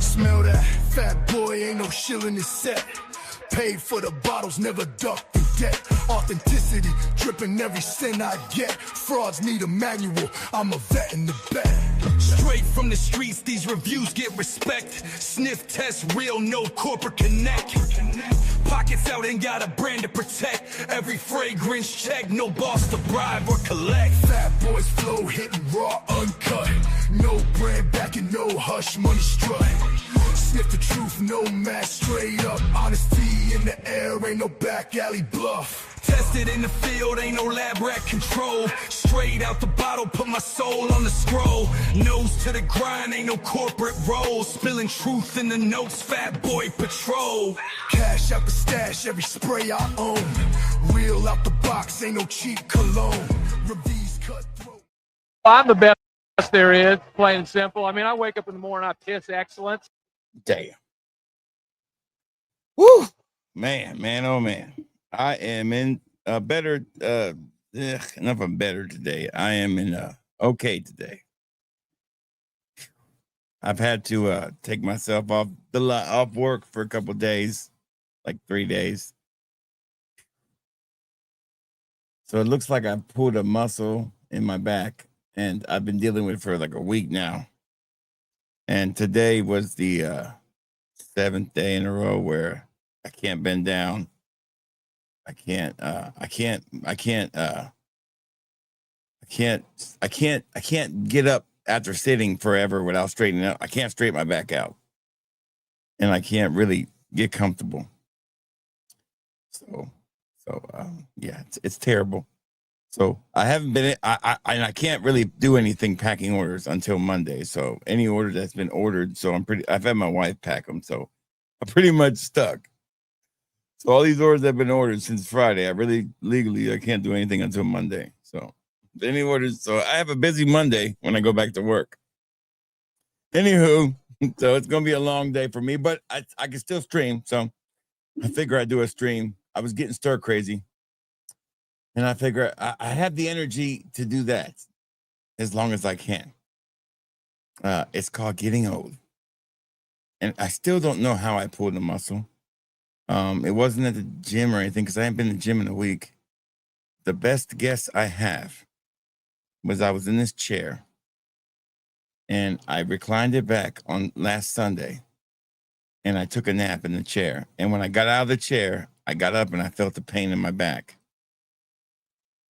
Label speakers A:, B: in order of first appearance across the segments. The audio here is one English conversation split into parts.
A: Smell that fat boy, ain't no shilling his set. Paid for the bottles, never ducked the debt. Authenticity, dripping every cent I get. Frauds need a manual, I'm a vet in the bed. Straight from the streets, these reviews get respect. Sniff test, real, no corporate connect. Pockets out, ain't got a brand to protect. Every fragrance check, no boss to bribe or collect. Fat boys flow, hitting raw, uncut. No brand backing, no hush, money strut. Sniff the truth, no mask, straight up. Honesty in the air, ain't no back alley bluff. Tested in the field, ain't no lab rat control. Straight out the bottle, put my soul on the scroll. Nose to the grind, ain't no corporate role. Spilling truth in the notes, fat boy patrol. Cash out the stash, every spray I own. Real out the box, ain't no cheap cologne. Reviews cutthroat.
B: I'm the best there is, plain and simple. I mean, I wake up in the morning, I piss excellence.
C: Damn. Woo. Man, oh man. I am in a better, enough of better today. I am in okay today. I've had to take myself off work for a couple of days, like 3 days. So it looks like I pulled a muscle in my back, and I've been dealing with it for like a week now. And today was the 7th day in a row where I can't bend down. I can't get up after sitting forever without straightening up. I can't straighten my back out, and I can't really get comfortable. So yeah, it's terrible. So I haven't been, I can't really do anything packing orders until Monday. So any order that's been ordered, so I've had my wife pack them. So I'm pretty much stuck. So all these orders have been ordered since Friday. I can't do anything until Monday. So any orders, so I have a busy Monday when I go back to work. Anywho, so it's going to be a long day for me, but I can still stream. So I figure I'd do a stream. I was getting stir crazy. And I figure I have the energy to do that as long as I can. It's called getting old. And I still don't know how I pulled the muscle. It wasn't at the gym or anything because I haven't been to the gym in a week. The best guess I have was I was in this chair and I reclined it back on last Sunday and I took a nap in the chair. And when I got out of the chair, I got up and I felt the pain in my back.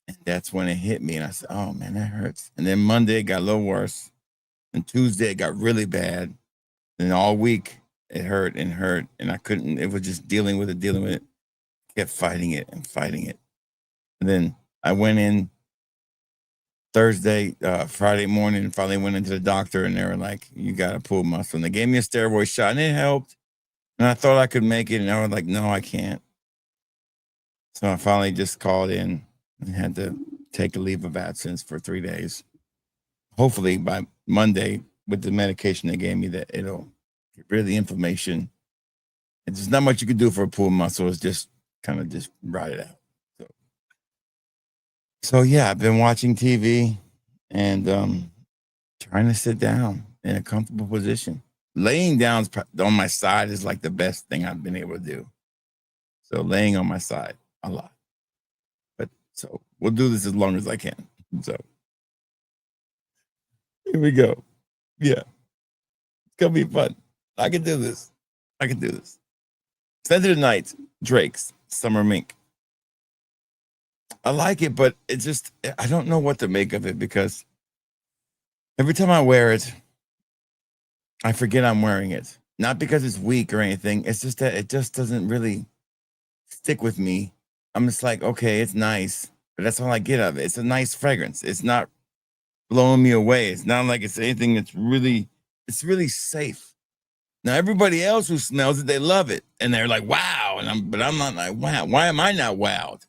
C: And that's when it hit me. And I said, oh, man, that hurts. And then Monday, it got a little worse. And Tuesday, it got really bad. And all week, it hurt. And I couldn't. It was just dealing with it. Kept fighting it. And then I went in Friday morning, and finally went into the doctor. And they were like, you got to pull muscle. And they gave me a steroid shot. And it helped. And I thought I could make it. And I was like, no, I can't. So I finally just called in. And had to take a leave of absence for 3 days. Hopefully by Monday, with the medication they gave me, that it'll get rid of the inflammation. And there's not much you can do for a pulled muscle. It's just kind of just ride it out. So yeah, I've been watching TV and trying to sit down in a comfortable position. Laying down on my side is like the best thing I've been able to do. So laying on my side a lot. So we'll do this as long as I can. So here we go. Yeah. It's going to be fun. I can do this. Center of the Night, Drake's Summer Mink. I like it, but it's just, I don't know what to make of it because every time I wear it, I forget I'm wearing it. Not because it's weak or anything. It's just that it just doesn't really stick with me. I'm just like, okay, it's nice, but that's all I get of it. It's a nice fragrance. It's not blowing me away. It's not like it's anything that's really, it's really safe. Now, everybody else who smells it, they love it. And they're like, wow. But I'm not like, wow. Why am I not wowed?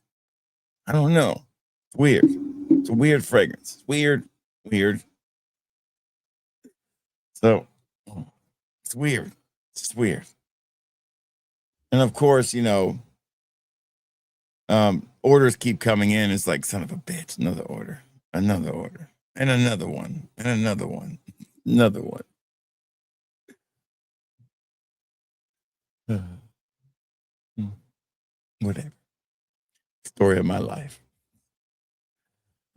C: I don't know. It's weird. It's a weird fragrance. It's weird. So it's weird. It's just weird. And of course, orders keep coming in. It's like, son of a bitch, another order, and another one. Another one. Whatever. Story of my life.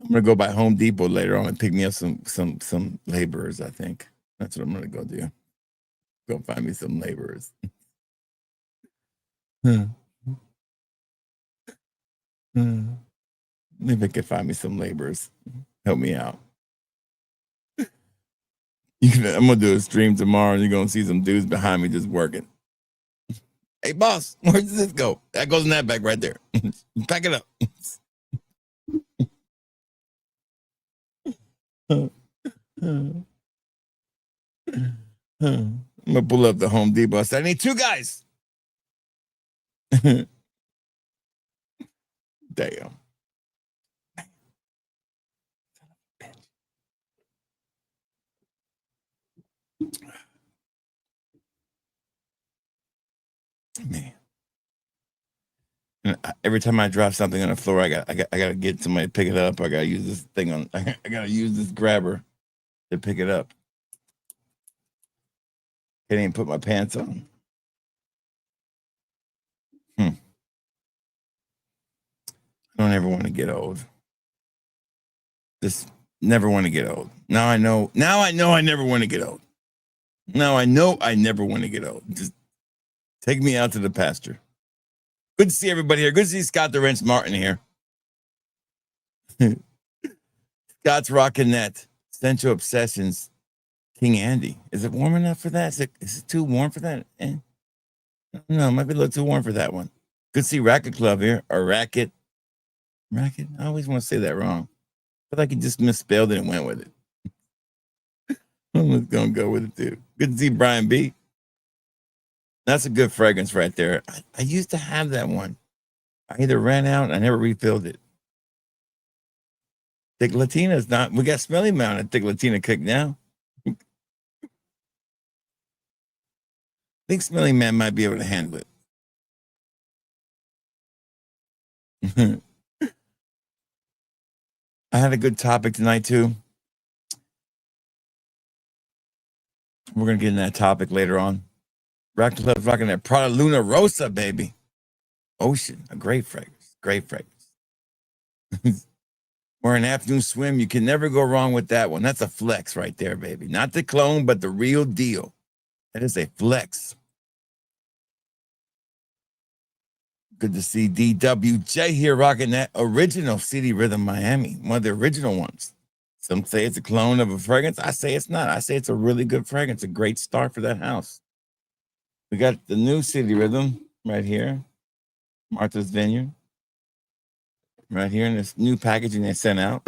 C: I'm gonna go by Home Depot later on and pick me up some laborers. I think that's what I'm gonna go do. Go find me some laborers. Maybe I can find me some laborers. Help me out. I'm gonna do a stream tomorrow, and you're gonna see some dudes behind me just working. Hey, boss, where does this go? That goes in that bag right there. Pack it up. I'm gonna pull up the Home Depot. I said, I need 2 guys. Damn. Man. And every time I drop something on the floor, I gotta get somebody to pick it up. I gotta use this thing on. I gotta use this grabber to pick it up. Can't even put my pants on. I don't ever want to get old. Just never want to get old. Now I know I never want to get old. Now I know I never want to get old. Just take me out to the pasture. Good to see everybody here. Good to see Scott the Wrench Martin here. Scott's rocking that Central Obsessions King Andy. Is it warm enough for that? Is it too warm for that? I don't know. It might be a little too warm for that one. Good to see Racket Club here. Or Racket. Racket? I always want to say that wrong. I feel like he just misspelled it and went with it. I'm just going to go with it too. Good to see Brian B. That's a good fragrance right there. I used to have that one. I either ran out and I never refilled it. Thick Latina's not. We got Smelly Man and Thick Latina cooked now. I think Smelly Man might be able to handle it. I had a good topic tonight too. We're gonna get in that topic later on. Rock Club's rocking that Prada Luna Rosa, baby. Ocean, a great fragrance. Great fragrance. Or an afternoon swim. You can never go wrong with that one. That's a flex right there, baby. Not the clone, but the real deal. That is a flex. Good to see DWJ here rocking that original CD Rhythm Miami. One of the original ones. Some say it's a clone of a fragrance. I say it's not. I say it's a really good fragrance. A great start for that house. We got the new CD Rhythm right here. Martha's Vineyard. Right here in this new packaging they sent out.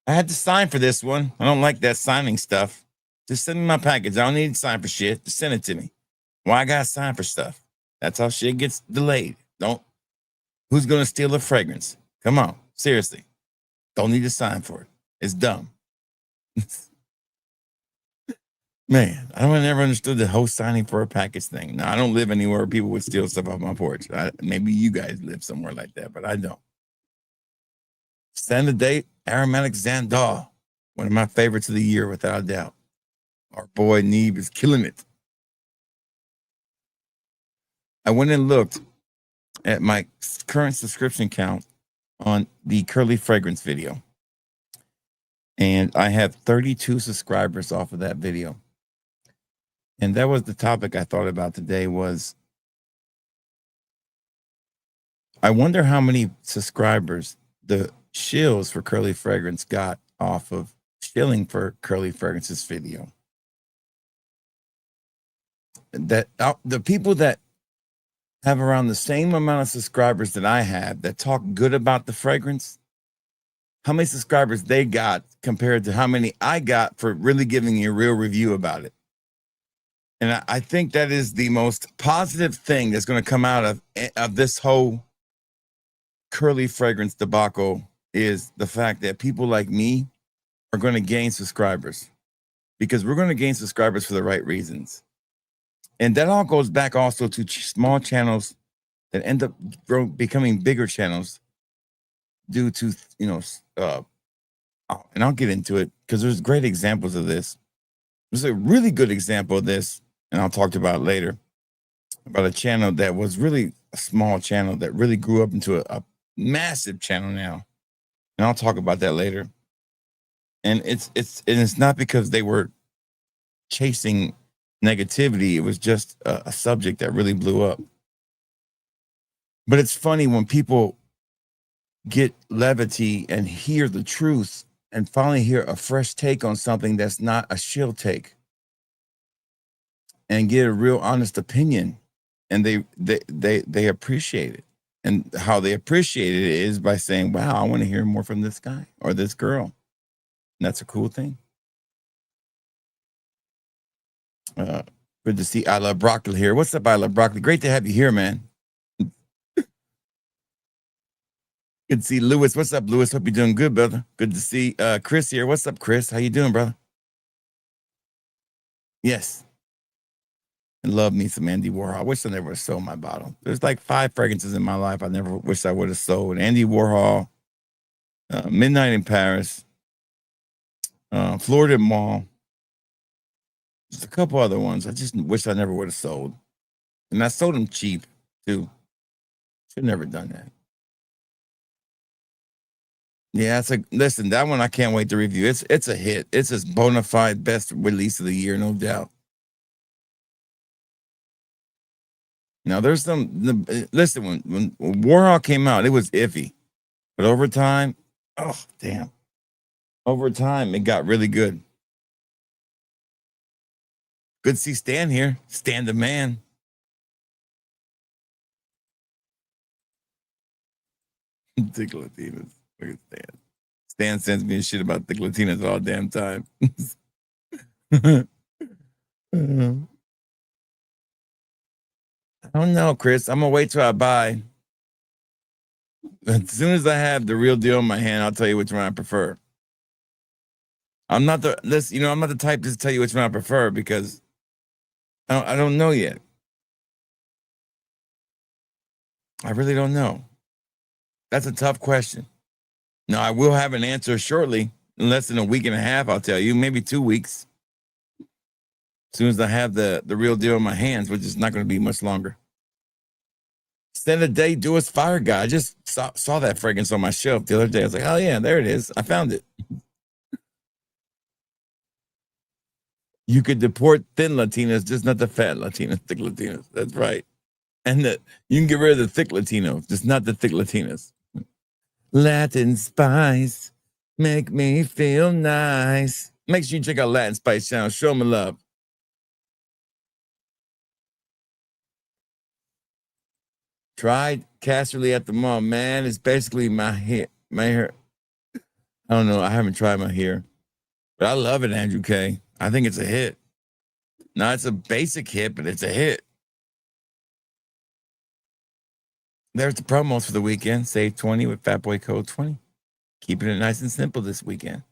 C: I had to sign for this one. I don't like that signing stuff. Just send me my package. I don't need to sign for shit. Just send it to me. Why I gotta sign for stuff? That's how shit gets delayed. Who's gonna steal a fragrance? Come on, seriously. Don't need to sign for it. It's dumb. Man, I never understood the whole signing for a package thing. Now, I don't live anywhere where people would steal stuff off my porch. Maybe you guys live somewhere like that, but I don't. Standard date, Aromatic Xandal. One of my favorites of the year, without a doubt. Our boy Neve is killing it. I went and looked at my current subscription count on the Curly Fragrance video. And I have 32 subscribers off of that video. And that was the topic I thought about today was, I wonder how many subscribers the shills for Curly Fragrance got off of shilling for Curly Fragrance's video. That the people that have around the same amount of subscribers that I have that talk good about the fragrance, how many subscribers they got compared to how many I got for really giving you a real review about it. And I think that is the most positive thing that's going to come out of this whole Curly Fragrance debacle is the fact that people like me are going to gain subscribers, because we're going to gain subscribers for the right reasons. And that all goes back also to small channels that end up becoming bigger channels due to, and I'll get into it because there's great examples of this. There's a really good example of this, and I'll talk about it later, about a channel that was really a small channel that really grew up into a massive channel now. And I'll talk about that later. And it's not because they were chasing negativity. It was just a subject that really blew up. But it's funny when people get levity and hear the truth and finally hear a fresh take on something that's not a shill take and get a real honest opinion, and they appreciate it. And how they appreciate it is by saying, wow, I want to hear more from this guy or this girl. And that's a cool thing. Good to see I Love Broccoli here. What's up, I Love Broccoli? Great to have you here, man. Good to see Lewis. What's up, Lewis? Hope you're doing good, brother. Good to see Chris here. What's up, Chris? How you doing, brother? Yes. I love me some Andy Warhol. I wish I never sold my bottle. There's like 5 fragrances in my life I never wish I would have sold. Andy Warhol, Midnight in Paris, Florida Mall. There's a couple other ones I just wish I never would have sold. And I sold them cheap, too. Should have never done that. Yeah, listen, that one I can't wait to review. It's a hit. It's a bona fide best release of the year, no doubt. Now there's listen, when Warhol came out, it was iffy. But over time, oh damn. Over time, it got really good. Good to see Stan here. Stan the man. Thick Latinas. Look at Stan. Stan sends me shit about thick Latinas all damn time. I don't know, Chris. I'm gonna wait till I buy. As soon as I have the real deal in my hand, I'll tell you which one I prefer. I'm not the type to tell you which one I prefer because I don't know yet. I really don't know. That's a tough question. Now, I will have an answer shortly. In less than a week and a half, I'll tell you. Maybe 2 weeks. As soon as I have the real deal in my hands, which is not going to be much longer. Instead of day, do us Fire Guy. I just saw that fragrance on my shelf the other day. I was like, oh, yeah, there it is. I found it. You could deport thin Latinas, just not the fat Latinas, thick Latinas. That's right. And you can get rid of the thick Latinos, just not the thick Latinas. Latin Spice, make me feel nice. Make sure you check out Latin Spice channel. Show me love. Tried Casterly at the mall. Man, it's basically my hair. I don't know. I haven't tried my hair. But I love it, Andrew K. I think it's a hit. Now, it's a basic hit, but it's a hit. There's the promos for the weekend. Save 20 with Fatboy Code 20. Keeping it nice and simple this weekend.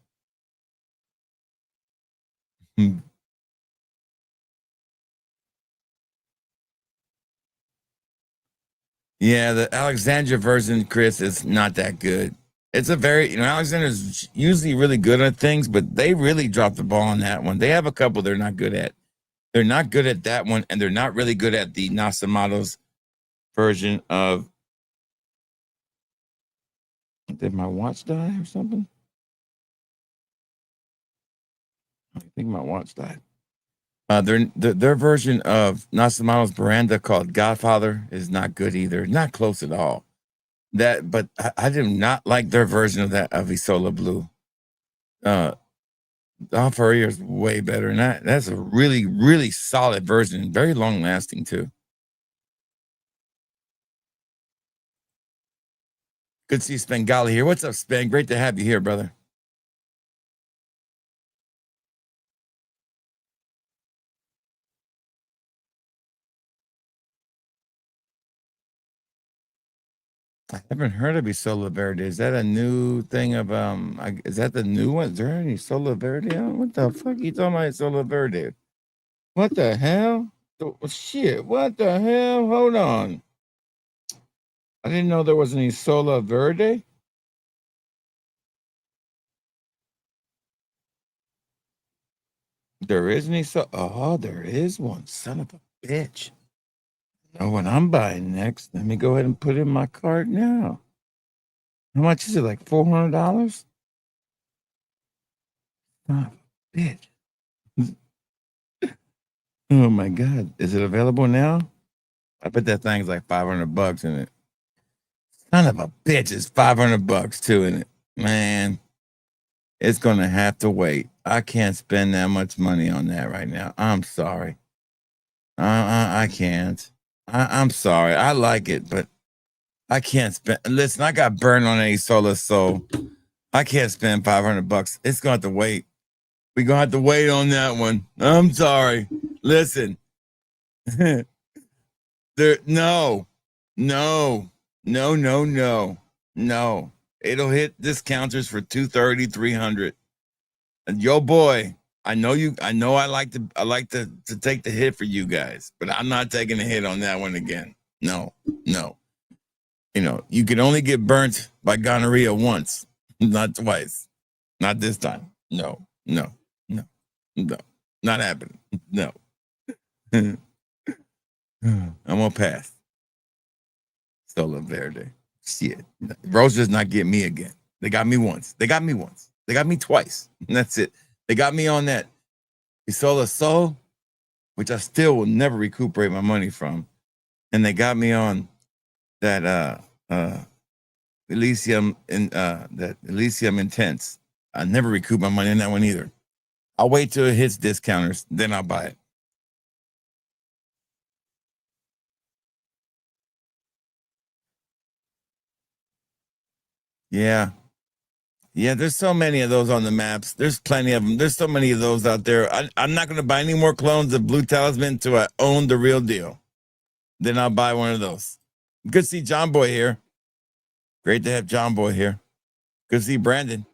C: Yeah, the Alexandria version, Chris, is not that good. It's a very, Alexander's usually really good at things, but they really dropped the ball on that one. They have a couple they're not good at. They're not good at that one, and they're not really good at the Nasamados version of. Did my watch die or something? I think my watch died. Their version of Nasamado's Veranda called Godfather is not good either. Not close at all. But I do not like their version of that of Isola Blue. Alfaria is way better, and that's a really, really solid version, very long lasting too. Good to see Spengali here. What's up, Spen? Great to have you here, brother. I haven't heard of Isola Verde. Is that a new thing of is that the new one? Is there any Isola Verde? What the fuck are you talking about Isola Verde? What the hell? Shit, what the hell? Hold on. I didn't know there was any Isola Verde. There is any so there is one. Son of a bitch. Know what I'm buying next. Let me go ahead and put in my cart now. How much is it? Like $400? Son of a bitch. Oh my God. Is it available now? I bet that thing's like $500 in it. Son of a bitch, it's $500 too in it. Man, it's gonna have to wait. I can't spend that much money on that right now. I'm sorry. I can't. I'm sorry. I like it, but I can't spend. Listen, I got burned on a solar, so I can't spend $500. It's gonna have to wait. We're gonna have to wait on that one. I'm sorry. Listen, there. No. It'll hit discounters for 230, 300. And yo, boy, I know I like to take the hit for you guys, but I'm not taking a hit on that one again. No. You know, you can only get burnt by gonorrhea once, not twice. Not this time. No. Not happening. No. I'm gonna pass. Sola Verde. Shit. Rosa's not getting me again. They got me once. They got me twice. And that's it. They got me on that Isola Sol, which I still will never recuperate my money from. And they got me on that Elysium Intense. I never recoup my money in that one either. I'll wait till it hits discounters, then I'll buy it. Yeah, there's so many of those on the maps. There's plenty of them. There's so many of those out there. I'm not going to buy any more clones of Blue Talisman until I own the real deal. Then I'll buy one of those. Good to see John Boy here. Great to have John Boy here. Good to see Brandon.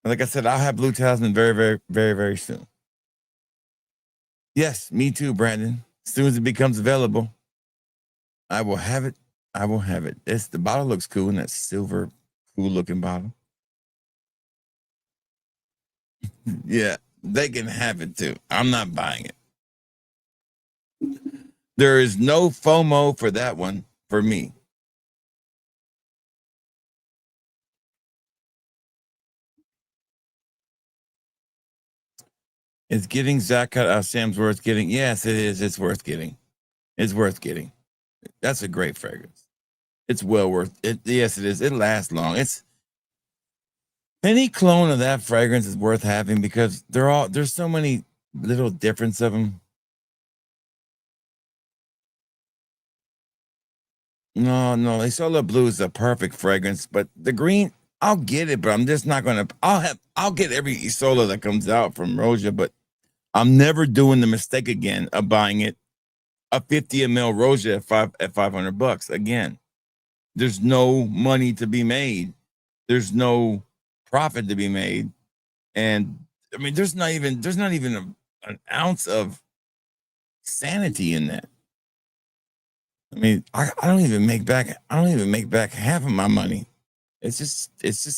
C: Like I said, I'll have Blue Talisman very, very, very, very soon. Yes, me too, Brandon. As soon as it becomes available, I will have it. The bottle looks cool in that silver, cool looking bottle. Yeah, they can have it too. I'm not buying it. There is no FOMO for that one for me. It's getting Zach Sam's worth getting. Yes, it is. It's worth getting. That's a great fragrance. It's well worth it. Yes, it is. It lasts long. It's any clone of that fragrance is worth having because there's so many little difference of them. No, Isola Blue is a perfect fragrance, but the green, I'll get it, but I'm just not gonna. I'll get every Isola that comes out from Roja, but I'm never doing the mistake again of buying it a 50 ml Roja at $500 again. There's no money to be made. There's no profit to be made, and I mean, there's not even an ounce of sanity in that. I mean, I don't even make back. I don't even make back half of my money. It's just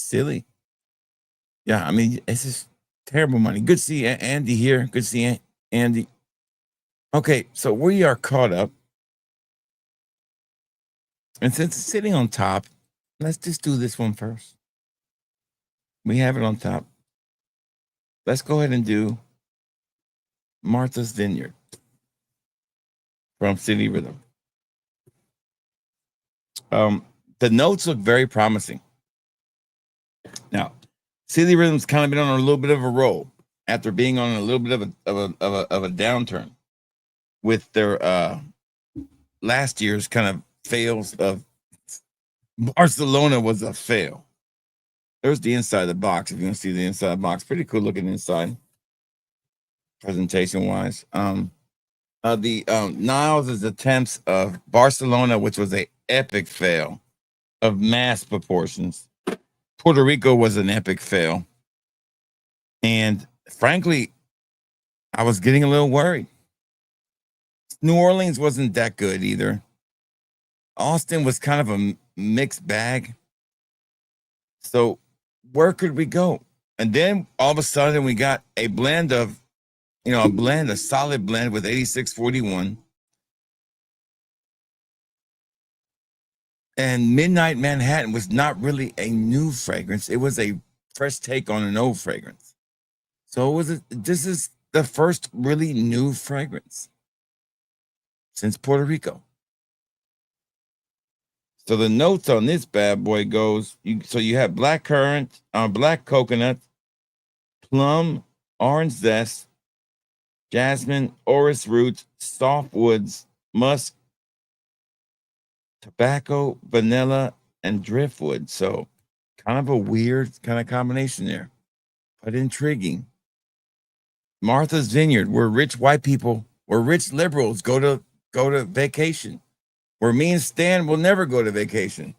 C: silly. Yeah, I mean, it's just terrible money. Good to see Andy here. Good to see Andy. Okay, so we are caught up. And since it's sitting on top, let's just do this one first. We have it on top. Let's go ahead and do Martha's Vineyard from City Rhythm. The notes look very promising. Now, City Rhythm's kind of been on a little bit of a roll after being on a little bit of a downturn with their last year's kind of fails of Barcelona was a fail. There's the inside of the box. If you want to see the inside of the box, pretty cool looking inside, presentation wise. Niles' attempts of Barcelona, which was an epic fail of mass proportions. Puerto Rico was an epic fail. And frankly, I was getting a little worried. New Orleans wasn't that good either. Austin was kind of a mixed bag. So where could we go? And then all of a sudden we got a blend of a blend, a solid blend with 8641. And Midnight Manhattan was not really a new fragrance. It was a fresh take on an old fragrance. So this is the first really new fragrance since Puerto Rico. So the notes on this bad boy goes, so you have black currant, black coconut, plum, orange zest, jasmine, orris roots, soft woods, musk, tobacco, vanilla, and driftwood. So kind of a weird kind of combination there, but intriguing. Martha's Vineyard, where rich white people, where rich liberals go to vacation, where me and Stan will never go to vacation,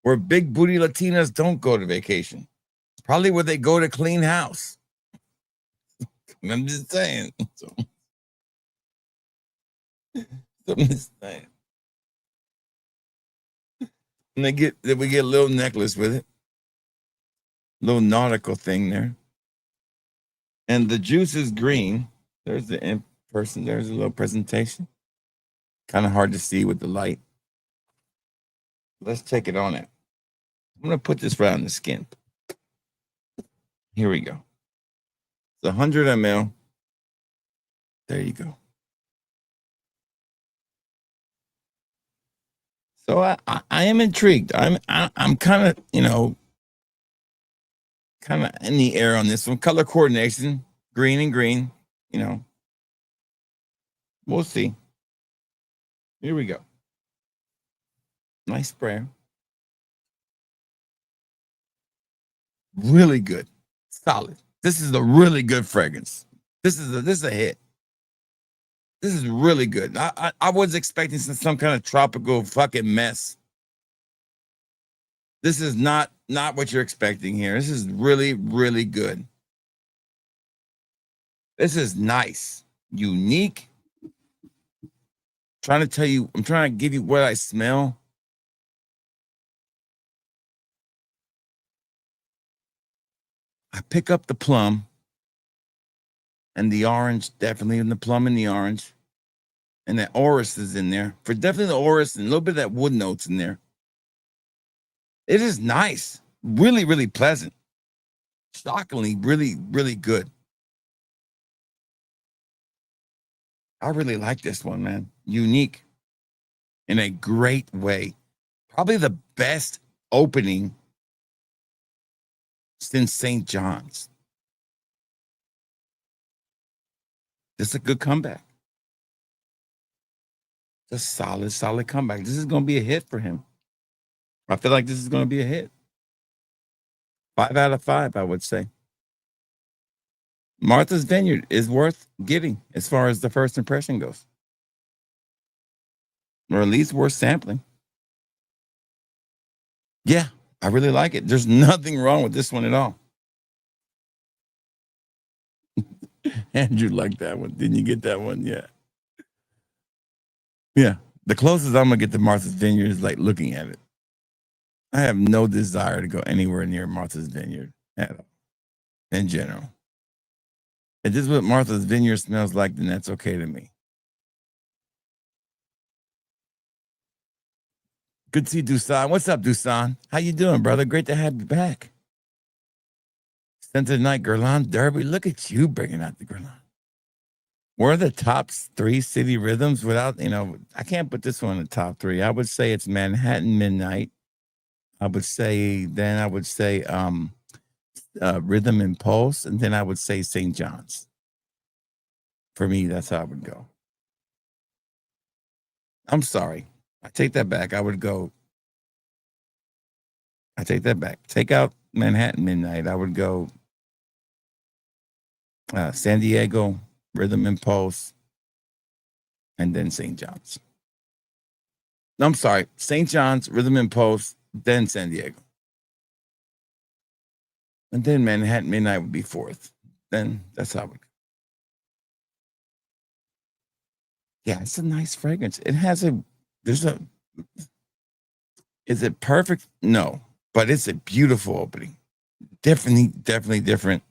C: where big booty Latinas don't go to vacation. Probably where they go to clean house. I'm just saying. So I'm just saying. And we get a little necklace with it. Little nautical thing there. And the juice is green. There's the in person. There's a little presentation. Kind of hard to see with the light. Let's take it on it. I'm going to put this right on the skin. Here we go. It's 100 ml. There you go. So I am intrigued. I'm kind of, kind of in the air on this one. Color coordination, green and green, We'll see. Here we go. Nice sprayer. Really good. Solid. This is a really good fragrance. This is a hit. This is really good. I was expecting some kind of tropical fucking mess. This is not what you're expecting here. This is really, really good. This is nice, unique. I'm trying to give you what I smell. I pick up the plum and the orange, definitely in the plum and the orange. And that orris is in there. For definitely the orris and a little bit of that wood notes in there. It is nice. Really, really pleasant. Shockingly, really, really good. I really like this one, man. Unique in a great way. Probably the best opening since St. John's. This is a good comeback. It's a solid comeback. This is going to be a hit for him. I feel like this is going to be a hit. 5 out of 5, I would say. Martha's Vineyard is worth getting as far as the first impression goes. Or at least worth sampling. Yeah, I really like it. There's nothing wrong with this one at all. Andrew liked that one. Didn't you get that one? Yeah. Yeah. The closest I'm going to get to Martha's Vineyard is like looking at it. I have no desire to go anywhere near Martha's Vineyard at all, in general. If this is what Martha's Vineyard smells like, then that's okay to me. Good to see Dusan. What's up, Dusan? How you doing, brother? Great to have you back. Center Night Guerlain Derby. Look at you bringing out the Guerlain. What are the top 3 city rhythms without, I can't put this one in the top 3. I would say it's Manhattan Midnight. I would say Rhythm and Pulse, and then I would say St. John's. For me, that's how I would go. I'm sorry. I take that back. I take that back. Take out Manhattan Midnight. I would go San Diego, Rhythm and Pulse, and then St. John's. No, I'm sorry. St. John's, Rhythm and Pulse, then San Diego. And then Manhattan Midnight would be 4th. Then that's how it would go. Yeah, it's a nice fragrance. It has is it perfect? No, but it's a beautiful opening. Definitely different.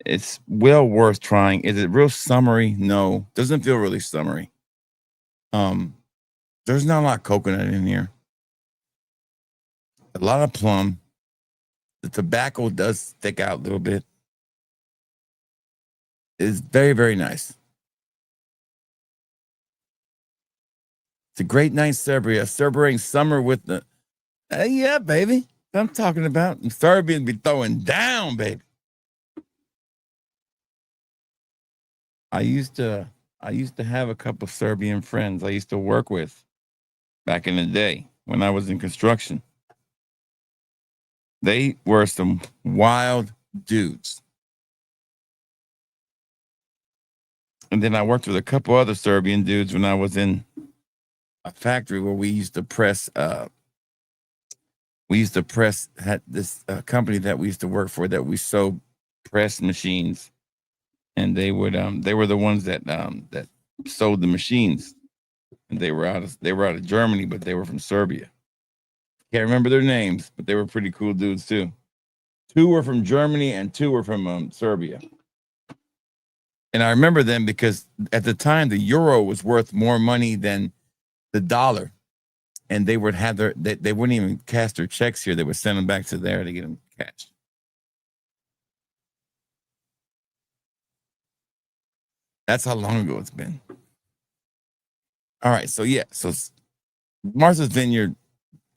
C: It's well worth trying. Is it real summery? No, doesn't feel really summery. There's not a lot of coconut in here. A lot of plum. The tobacco does stick out a little bit. It's very, very nice. It's a great night, Serbia. Celebrating summer with the, yeah, baby. I'm talking about. And Serbia be throwing down, baby. I used to have a couple Serbian friends I used to work with back in the day when I was in construction. They were some wild dudes. And then I worked with a couple other Serbian dudes when I was in a factory where we used to press had this company that we used to work for that we sold press machines, and they were the ones that sold the machines, and they were out of Germany, but they were from Serbia. Can't remember their names, but they were pretty cool dudes too. 2 were from Germany and 2 were from Serbia. And I remember them because at the time the euro was worth more money than the dollar, and they would have they wouldn't even cash their checks here. They would send them back to there to get them cashed. That's how long ago it's been. All right, so yeah, so Martha's Vineyard,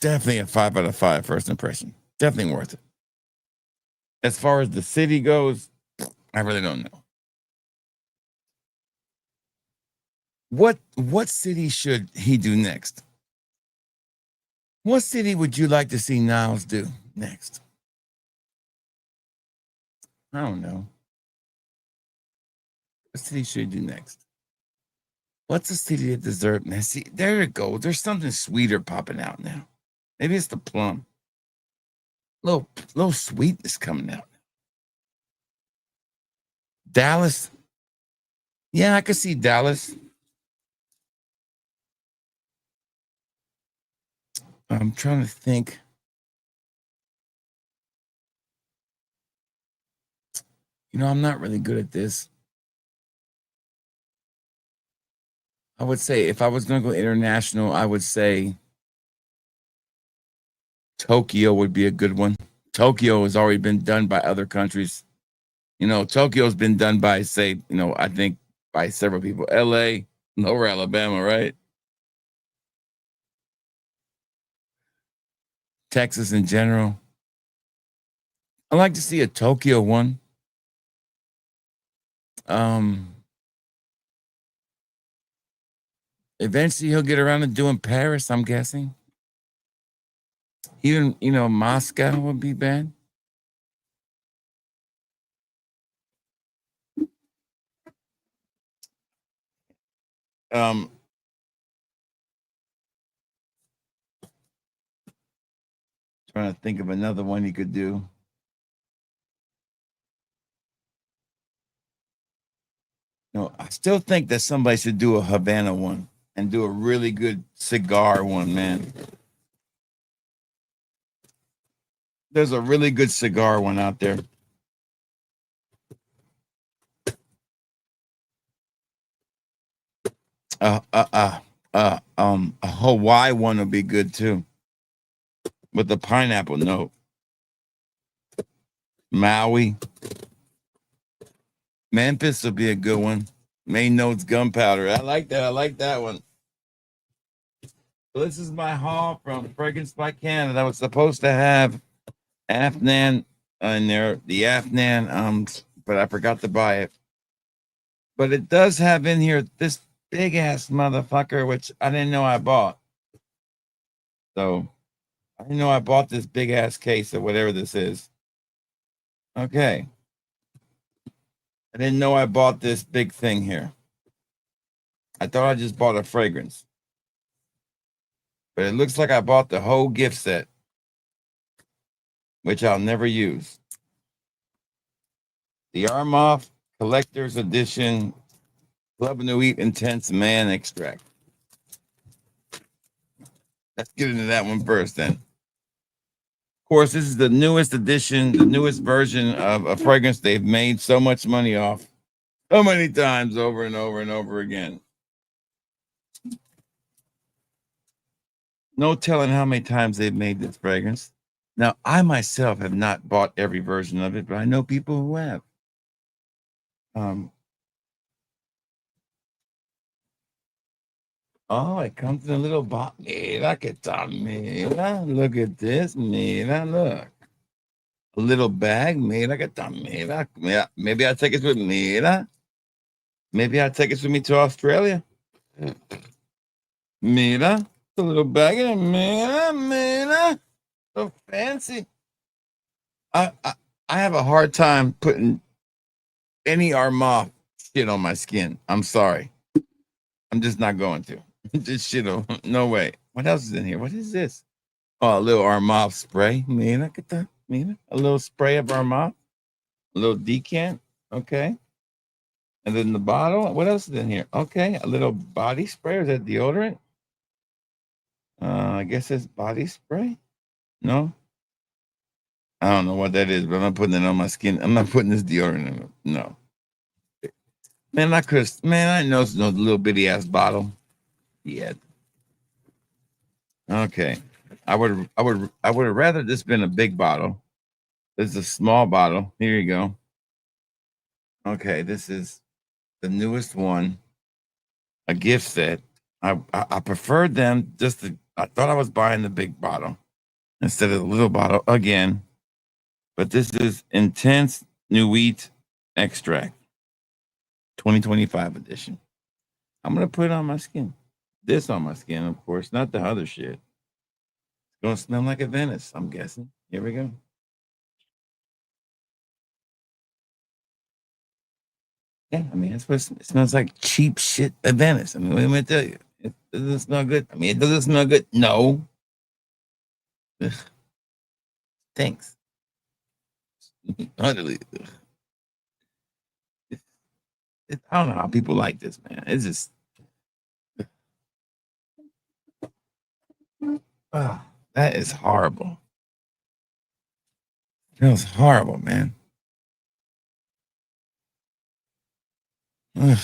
C: definitely a 5 out of 5 first impression. Definitely worth it. As far as the city goes, I really don't know. What city should he do next? What city would you like to see Niles do next? I don't know. What city should he do next? What's a city that deserves? Now, see, there it goes. There's something sweeter popping out now. Maybe it's the plum. Little sweetness coming out. Dallas. Yeah, I could see Dallas. I'm trying to think. I'm not really good at this. I would say if I was going to go international, I would say Tokyo would be a good one. Tokyo has already been done by other countries. Tokyo's been done by, say, I think by several people. LA, Lower Alabama, right? Texas in general. I like to see a Tokyo one. Eventually he'll get around to doing Paris, I'm guessing. Even, Moscow would be bad. Trying to think of another one he could do. I still think that somebody should do a Havana one and do a really good cigar one, man. There's a really good cigar one out there. A Hawaii one would be good too, with the pineapple note. Maui, Memphis would be a good one. Main notes gunpowder. I like that. I like that one. So this is my haul from Fragrance by Canada. I was supposed to have Afnan in there, the Afnan, but I forgot to buy it. But it does have in here this big ass motherfucker, which I didn't know I bought. So I didn't know I bought this big ass case of whatever this is. Okay. I didn't know I bought this big thing here. I thought I just bought a fragrance. But it looks like I bought the whole gift set, which I'll never use. The Armaf Collector's Edition Club Nuit Intense Man Extract. Let's get into that one first then. course, this is the newest edition, the newest version of a fragrance they've made so much money off so many times over and over and over again. No telling how many times they've made this fragrance. Now, I myself have not bought every version of it, but I know people who have. Oh, it comes in a little box. Mira, que tal, mira. Look at this. Mira, look. A little bag. Mira, que tal, mira. Mira. Maybe I'll take it with Mira. Maybe I'll take it with me to Australia. Mira. A little bag. Mira, mira. So fancy. I have a hard time putting any Armaf shit on my skin. I'm sorry. I'm just not going to. Just shit on. No way. What else is in here? What is this? Oh, a little Armaf spray. Mira, get that. Mira. A little spray of Armaf. A little decant. Okay. And then the bottle. What else is in here? Okay. A little body spray. Is that deodorant? I guess it's body spray. No. I don't know what that is, but I'm not putting it on my skin. I'm not putting this deodorant in it. No. Man, I could. Man, I know it's no little bitty ass bottle. Yeah. Okay. I would have rather this been a big bottle. This is a small bottle. Here you go. Okay, this is the newest one. A gift set. I preferred them just to. I thought I was buying the big bottle instead of the little bottle again. But this is Intense New Wheat Extract, 2025 edition. I'm gonna put it on my skin. This on my skin, of course, not the other shit. It's gonna smell like a Venice, I'm guessing. Here we go. Yeah, I mean, it smells like cheap shit at Venice. I mean, what am I tell you? It doesn't smell good. I mean, it doesn't smell good. No. Ugh. Thanks. Utterly. I don't know how people like this, man. It's just. That is horrible. That was horrible, man. Ugh.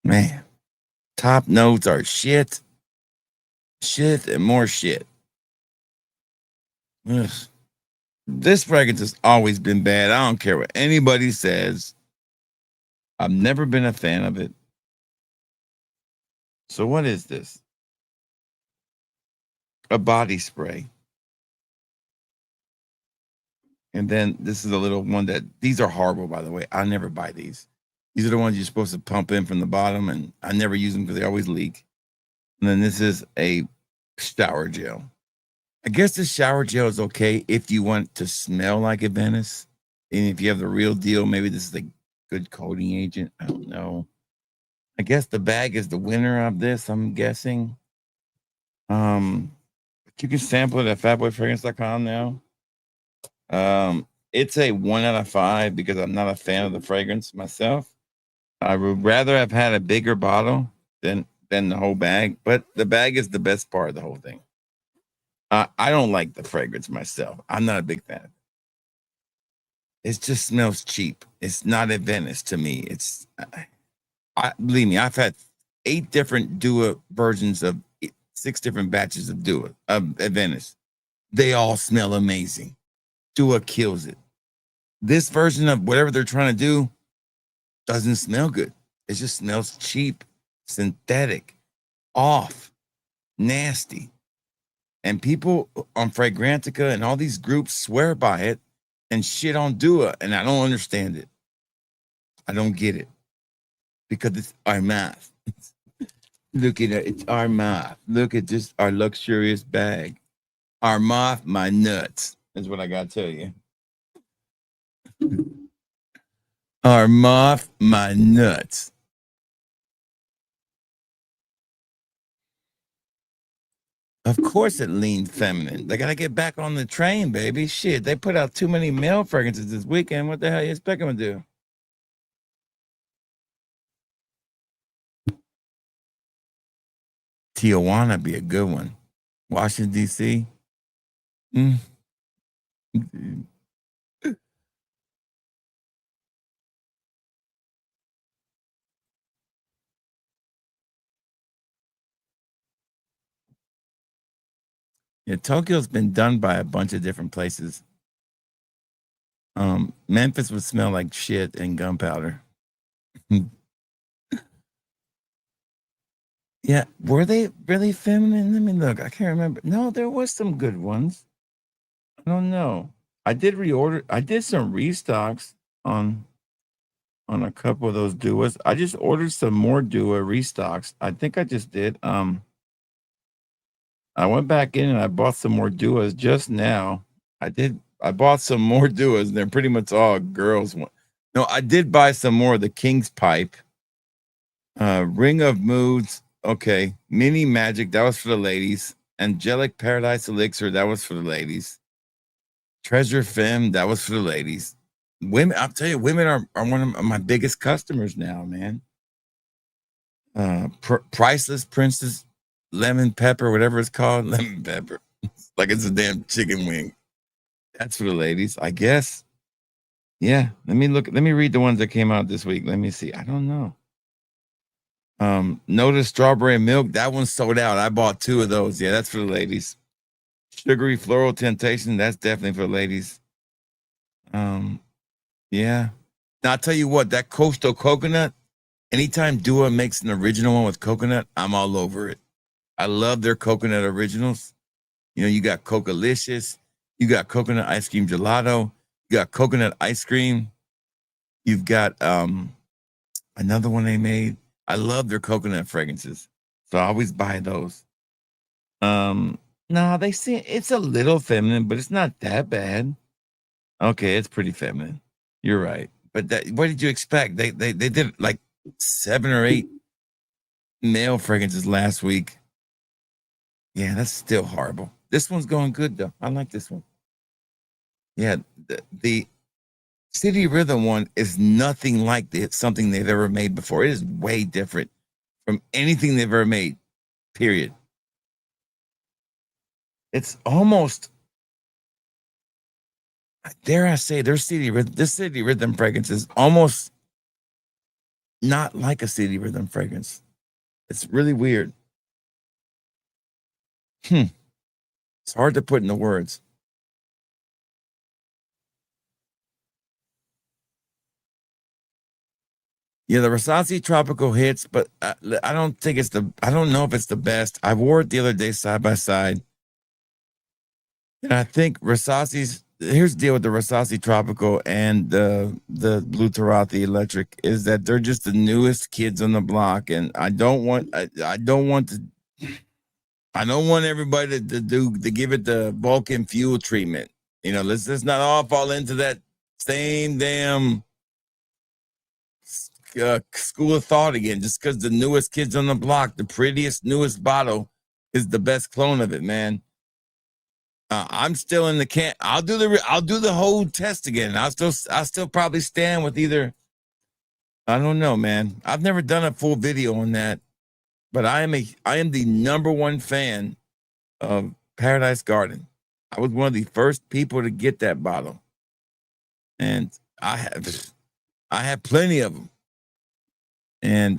C: Man, top notes are shit, shit, and more shit. Ugh. This fragrance has always been bad. I don't care what anybody says. I've never been a fan of it. So what is this? A body spray. And then this is a little one that these are horrible, by the way. I never buy these. These are the ones you're supposed to pump in from the bottom, and I never use them because they always leak. And then this is a shower gel. I guess the shower gel is okay if you want to smell like a Venice. And if you have the real deal, maybe this is a good coating agent. I don't know. I guess the bag is the winner of this, I'm guessing. You can sample it at fatboyfragrance.com now. It's a 1 out of 5 because I'm not a fan of the fragrance myself. I would rather have had a bigger bottle than the whole bag, but the bag is the best part of the whole thing. I don't like the fragrance myself. I'm not a big fan. It just smells cheap. It's not a Venice to me. It's, believe me, I've had 8 different Dua versions of 6 different batches of Dua of Venice. They all smell amazing. Dua kills it. This version of whatever they're trying to do doesn't smell good. It just smells cheap, synthetic, off, nasty. And people on Fragrantica and all these groups swear by it and shit on Dua, and I don't understand it. I don't get it. Because it's Armaf. Look at it. It's Armaf. Look at just our luxurious bag. Armaf, my nuts, is what I got to tell you. Armaf, my nuts. Of course it leaned feminine. They got to get back on the train, baby. Shit, they put out too many male fragrances this weekend. What the hell you expect them to do? Tijuana be a good one. Washington, D.C. Mm. Yeah, Tokyo's been done by a bunch of different places. Memphis would smell like shit and gunpowder. Yeah, were they really feminine? Let me look. I can't remember. No, there was some good ones. I don't know. I did reorder. I did some restocks on a couple of those duas. I just ordered some more dua restocks. I think I just did. I went back in and I bought some more duas just now. I bought some more duas, and they're pretty much all girls. No, I did buy some more of the King's Pipe. Ring of Moods. Okay. Mini Magic. That was for the ladies. Angelic Paradise Elixir. That was for the ladies. Treasure Femme. That was for the ladies. Women, I'll tell you, women are one of my biggest customers now, man. Priceless Princess Lemon Pepper, whatever it's called. Lemon Pepper. Like it's a damn chicken wing. That's for the ladies, I guess. Yeah. Let me read the ones that came out this week. Let me see. I don't know. Notice Strawberry Milk. That one's sold out. I bought 2 of those. Yeah, that's for the ladies. Sugary Floral Temptation. That's definitely for the ladies. Yeah. Now I'll tell you what, that Coastal Coconut, anytime Dua makes an original one with coconut, I'm all over it. I love their coconut originals. You know, you got Coca-licious, you got coconut ice cream gelato, you got coconut ice cream. You've got another one they made. I love their coconut fragrances. So I always buy those. No, they see it's a little feminine, but it's not that bad. Okay, it's pretty feminine. You're right. But what did you expect? They did like 7 or 8 male fragrances last week. Yeah, that's still horrible. This one's going good though. I like this one. Yeah, the City Rhythm one is nothing like something they've ever made before. It is way different from anything they've ever made. Period. It's almost, dare I say, this City Rhythm fragrance is almost not like a City Rhythm fragrance. It's really weird. It's hard to put into words. Yeah, the Versace Tropical hits, but I don't think I don't know if it's the best. I wore it the other day side by side. And I think here's the deal with the Versace Tropical and the Blue Tarot Electric is that they're just the newest kids on the block. And I don't want everybody to give it the Vulcan fuel treatment. You know, let's not all fall into that same damn school of thought again. Just because the newest kids on the block, the prettiest newest bottle is the best clone of it, man. I'm still in the camp. I'll do the whole test again. I'll still probably stand with either. I don't know, man. I've never done a full video on that, but I am the #1 fan of Paradise Garden. I was one of the first people to get that bottle, and I have plenty of them. And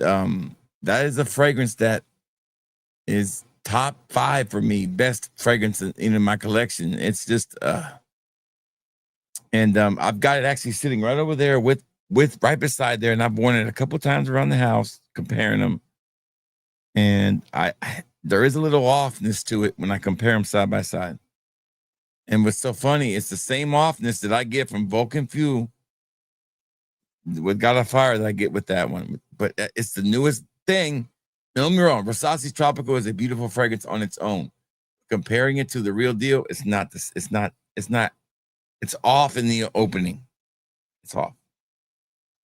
C: that is a fragrance that is top 5 for me, best fragrance in my collection. It's just and I've got it actually sitting right over there with right beside there, and I've worn it a couple times around the house comparing them. And there is a little offness to it when I compare them side by side. And what's so funny, it's the same offness that I get from Vulcan Fuel with God of Fire that I get with that one. But it's the newest thing. Don't get me wrong, Versace Tropical is a beautiful fragrance on its own. Comparing it to the real deal, it's not this. It's off in the opening. It's off.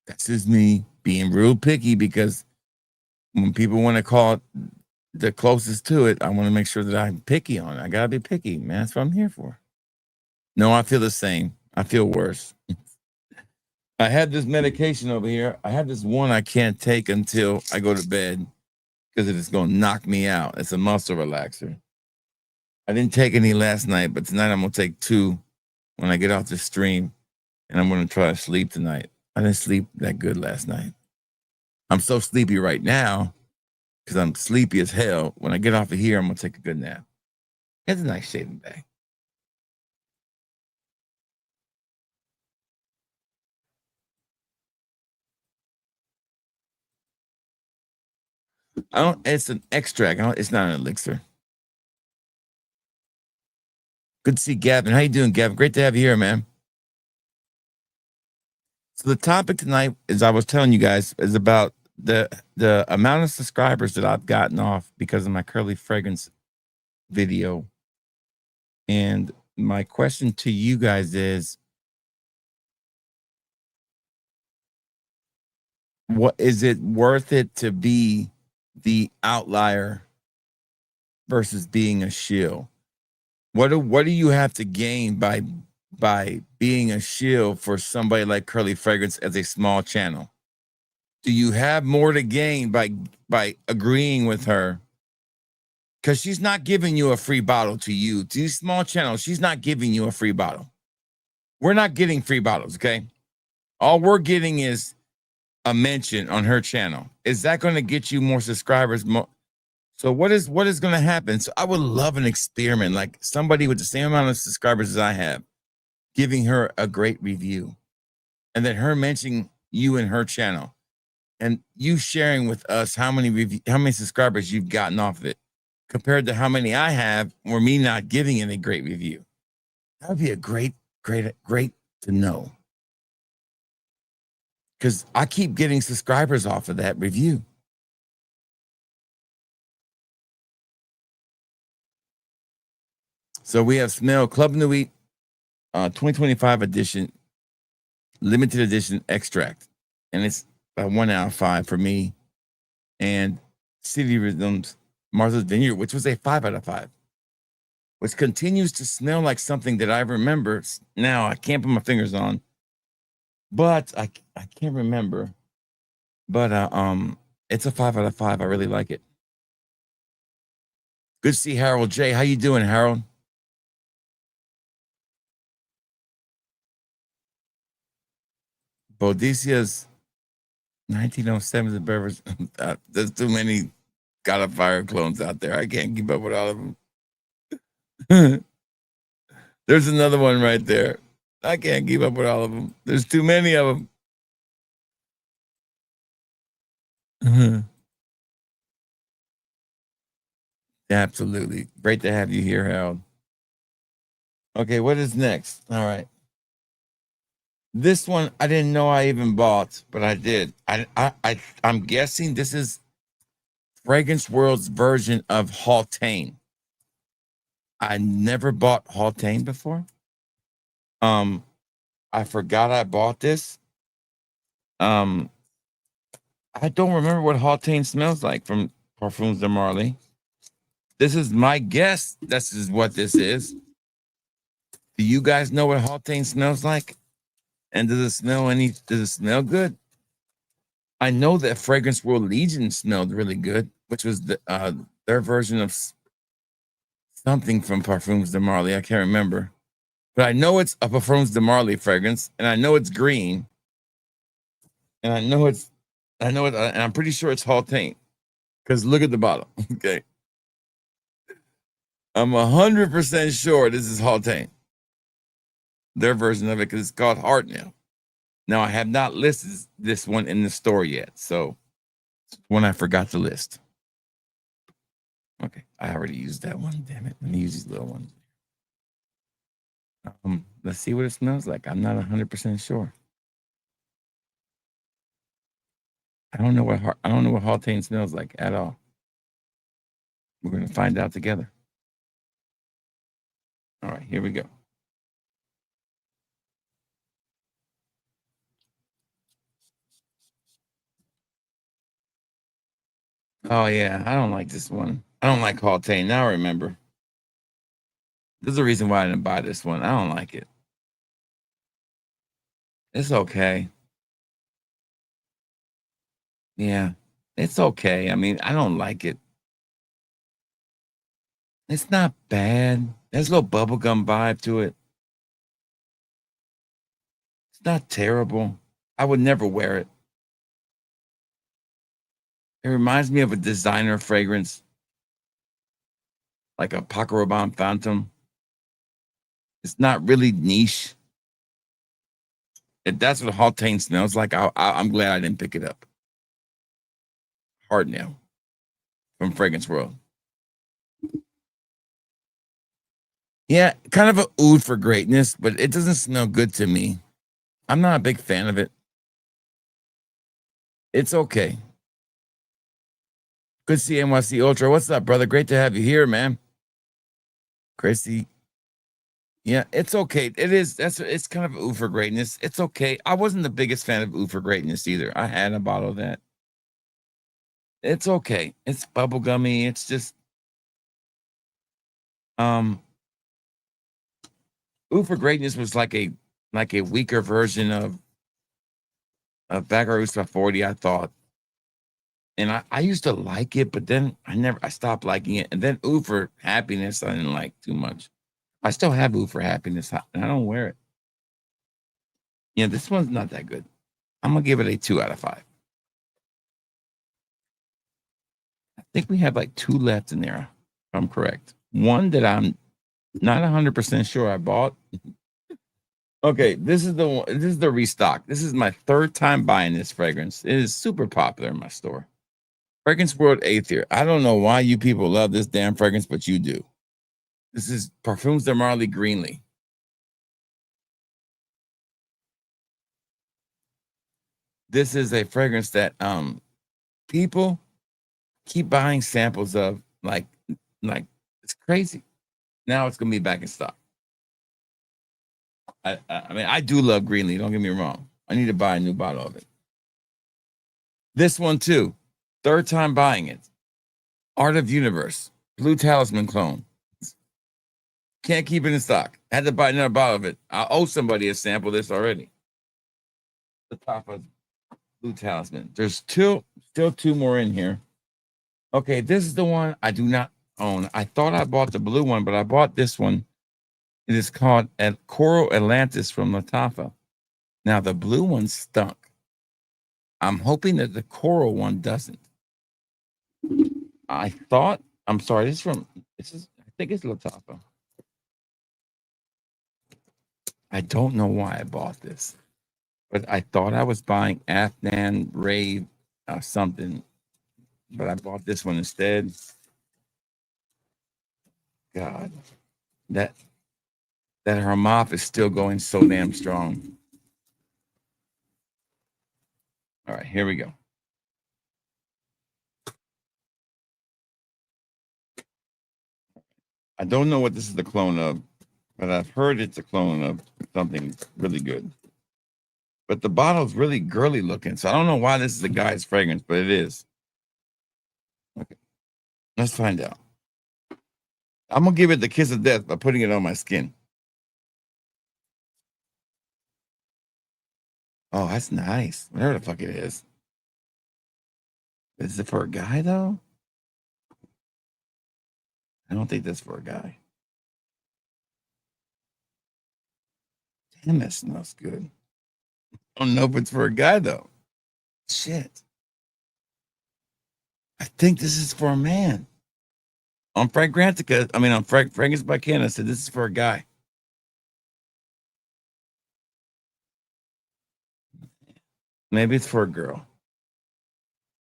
C: That's just me being real picky, because when people want to call it the closest to it, I want to make sure that I'm picky on it. I gotta be picky, man. That's what I'm here for. No, I feel the same. I feel worse. I had this medication over here. I have this one I can't take until I go to bed because it is going to knock me out. It's a muscle relaxer. I didn't take any last night, but tonight I'm gonna take 2 when I get off the stream, and I'm gonna try to sleep tonight. I didn't sleep that good last night. I'm so sleepy right now because I'm sleepy as hell. When I get off of here, I'm gonna take a good nap. It's a nice shaving bag. It's an extract. It's not an elixir. Good to see Gavin. How you doing, Gavin? Great to have you here, man. So the topic tonight, as I was telling you guys, is about the amount of subscribers that I've gotten off because of my curly fragrance video. And my question to you guys is, what is it worth it to be the outlier versus being a shill? What do you have to gain by being a shill for somebody like Curly Fragrance as a small channel? Do you have more to gain by agreeing with her? Because she's not giving you a free bottle to you. To these small channels, she's not giving you a free bottle. We're not getting free bottles, okay? All we're getting is a mention on her channel. Is that going to get you more subscribers? So what is going to happen? So I would love an experiment, like somebody with the same amount of subscribers as I have, giving her a great review, and then her mentioning you in her channel, and you sharing with us how many subscribers you've gotten off of it, compared to how many I have, or me not giving it a great review. That would be a great to know. Because I keep getting subscribers off of that review. So we have Smell Club Nuit 2025 edition, limited edition extract. And it's a 1 out of 5 for me. And City Rhythms Martha's Vineyard, which was a 5 out of 5. Which continues to smell like something that I remember. Now I can't put my fingers on. But I can't remember. But it's a 5 out of 5. I really like it. Good to see Harold J. How you doing, Harold? Bodicia's 1907 is a beverage. There's too many God of Fire clones out there. I can't keep up with all of them. There's another one right there. I can't keep up with all of them. There's too many of them. Absolutely. Great to have you here, Harold. Okay, what is next? All right. This one I didn't know I even bought, but I did. I'm guessing this is Fragrance World's version of Haultain. I never bought Haultain before. I forgot I bought this. I don't remember what Haultain smells like from Parfums de Marly. This is my guess. This is what this is. Do you guys know what Haultain smells like? And does it smell good? I know that Fragrance World Legion smelled really good, which was their version of something from Parfums de Marly. I can't remember. But I know it's a Parfums de Marly fragrance, and I know it's green. And and I'm pretty sure it's Haultain. Because look at the bottle. Okay. I'm 100% sure this is Haultain. Their version of it, because it's called Heart now. Now, I have not listed this one in the store yet, so it's one I forgot to list. Okay, I already used that one. Damn it. Let me use these little ones. Let's see what it smells like. I'm not 100% sure. I don't know what Haultain smells like at all. We're going to find out together. All right, here we go. Oh, yeah. I don't like this one. I don't like Haultain. Now I remember. There's a reason why I didn't buy this one. I don't like it. It's okay. Yeah, it's okay. I mean, I don't like it. It's not bad. There's a little bubblegum vibe to it. It's not terrible. I would never wear it. It reminds me of a designer fragrance, like a Paco Rabanne Phantom. It's not really niche. If that's what Hautane smells like, I'm glad I didn't pick it up. Hard Nail from Fragrance World. Yeah, kind of a oud for greatness, but it doesn't smell good to me. I'm not a big fan of it. It's okay. Good to see NYC Ultra. What's up, brother? Great to have you here, man. Chrissy. Yeah, it's okay. It is. It's kind of oud for greatness. It's okay. I wasn't the biggest fan of oud for greatness either. I had a bottle of that. It's okay. It's bubblegummy. It's just oud for greatness was like a weaker version of Baccarat by 40, I thought. And I used to like it, but then I stopped liking it. And then oud for happiness, I didn't like too much. I still have oud for happiness, and I don't wear it. Yeah, this one's not that good. I'm gonna give it a 2 out of 5. I think we have like 2 left in there, if I'm correct. One that I'm not 100% sure I bought. Okay, this is the one. This is the restock. This is my 3rd time buying this fragrance. It is super popular in my store. Fragrance World Aether. I don't know why you people love this damn fragrance, but you do. This is Parfums de Marley Greenlee. This is a fragrance that people keep buying samples of like it's crazy. Now it's gonna be back in stock. I mean, I do love Greenlee, don't get me wrong. I need to buy a new bottle of it. This one too, 3rd time buying it. Art of Universe, Blue Talisman clone. Can't keep it in stock. Had to buy another bottle of it. I owe somebody a sample of this already. The top of Blue Talisman. There's still 2 more in here. Okay, this is the one I do not own. I thought I bought the blue one, but I bought this one. It is called Coral Atlantis from Lattafa. Now, the blue one stunk. I'm hoping that the coral one doesn't. I thought, I'm sorry, I think it's Lattafa. I don't know why I bought this, but I thought I was buying Afnan Rave something, but I bought this one instead. God, that Armaf is still going so damn strong. All right, here we go. I don't know what this is the clone of, but I've heard it's a clone of something really good. But the bottle's really girly looking, so I don't know why this is a guy's fragrance, but it is. Okay, let's find out. I'm gonna give it the kiss of death by putting it on my skin. Oh, that's nice. Whatever the fuck it is. Is it for a guy though? I don't think that's for a guy. Damn, that smells good. I don't know if it's for a guy though. Shit. I think this is for a man. On Fragrantica, I mean on Fragrance by Canada said this is for a guy. Maybe it's for a girl.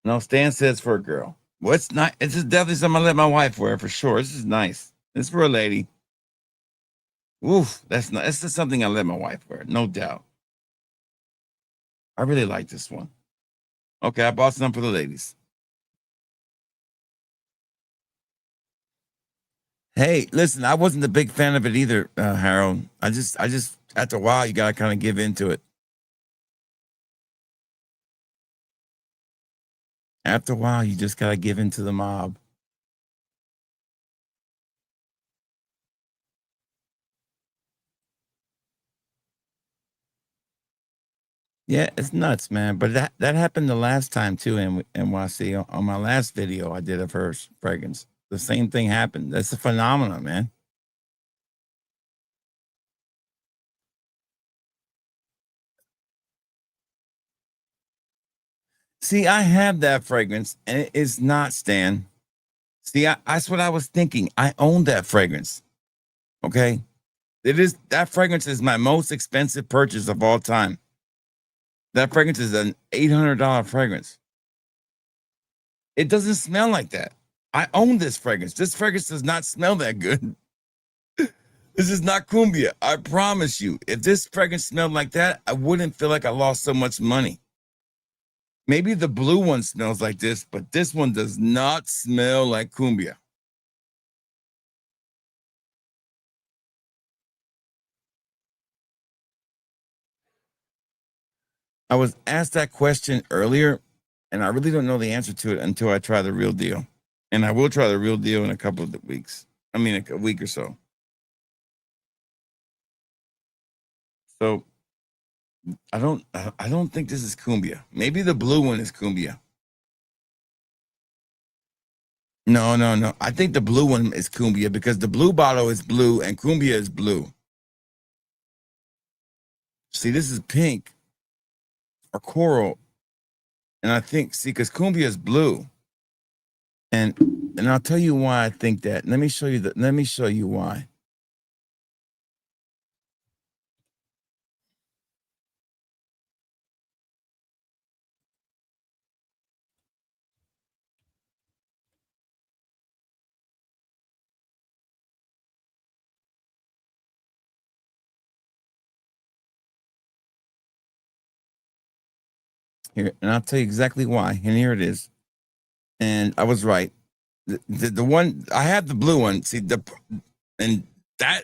C: No, Stan says for a girl. Well, it's not. It's just definitely something I let my wife wear for sure. This is nice. It's for a lady. Oof, that's not. It's just something I let my wife wear, no doubt. I really like this one. Okay, I bought some for the ladies. Hey, listen, I wasn't a big fan of it either, Harold. I just after a while you gotta kind of give into it. After a while, you just gotta give into the mob. Yeah, it's nuts, man. But that happened the last time too in NYC. On my last video I did of her fragrance. the same thing happened. That's a phenomenon, man. See, I have that fragrance, and it is not Stan. See, that's what I was thinking. I own that fragrance. Okay. That fragrance is my most expensive purchase of all time. That fragrance is an $800 fragrance. It doesn't smell like that. I own this fragrance. This fragrance does not smell that good. This is not cumbia. I promise you. If this fragrance smelled like that, I wouldn't feel like I lost so much money. Maybe the blue one smells like this, but this one does not smell like cumbia. I was asked that question earlier, and I really don't know the answer to it until I try the real deal. And I will try the real deal in a couple of weeks. I mean, a week or so. So I don't think this is cumbia. Maybe the blue one is cumbia. No. I think the blue one is cumbia because the blue bottle is blue and cumbia is blue. See, this is pink or coral. And I think, see, because cumbia is blue. And I'll tell you why I think that. Let me show you why. Here, and I'll tell you exactly why. And here it is. And I was right. The one I have the blue one. See and I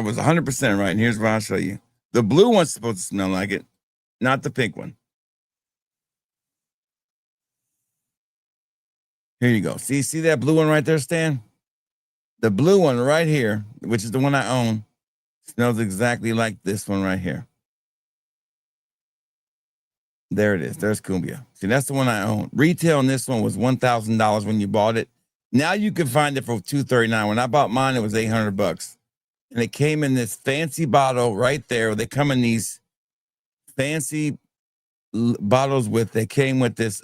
C: was 100% right. And here's what I'll show you. The blue one's supposed to smell like it, not the pink one. Here you go. See that blue one right there, Stan? The blue one right here, which is the one I own, smells exactly like this one right here. There it is. There's cumbia. See, that's the one I own. Retail on this one was $1,000 when you bought it. Now you can find it for $239. When I bought mine, it was $800. And it came in this fancy bottle right there. They come in these fancy bottles they came with this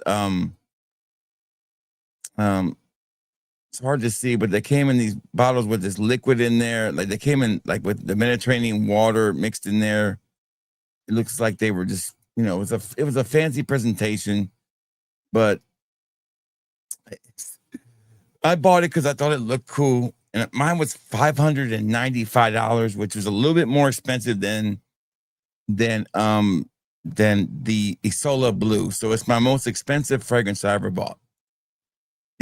C: it's hard to see, but they came in these bottles with this liquid in there. Like they came in like with the Mediterranean water mixed in there. It looks like they were just, it was a fancy presentation, but I bought it because I thought it looked cool. And mine was $595, which was a little bit more expensive than the Isola Blue. So it's my most expensive fragrance I ever bought.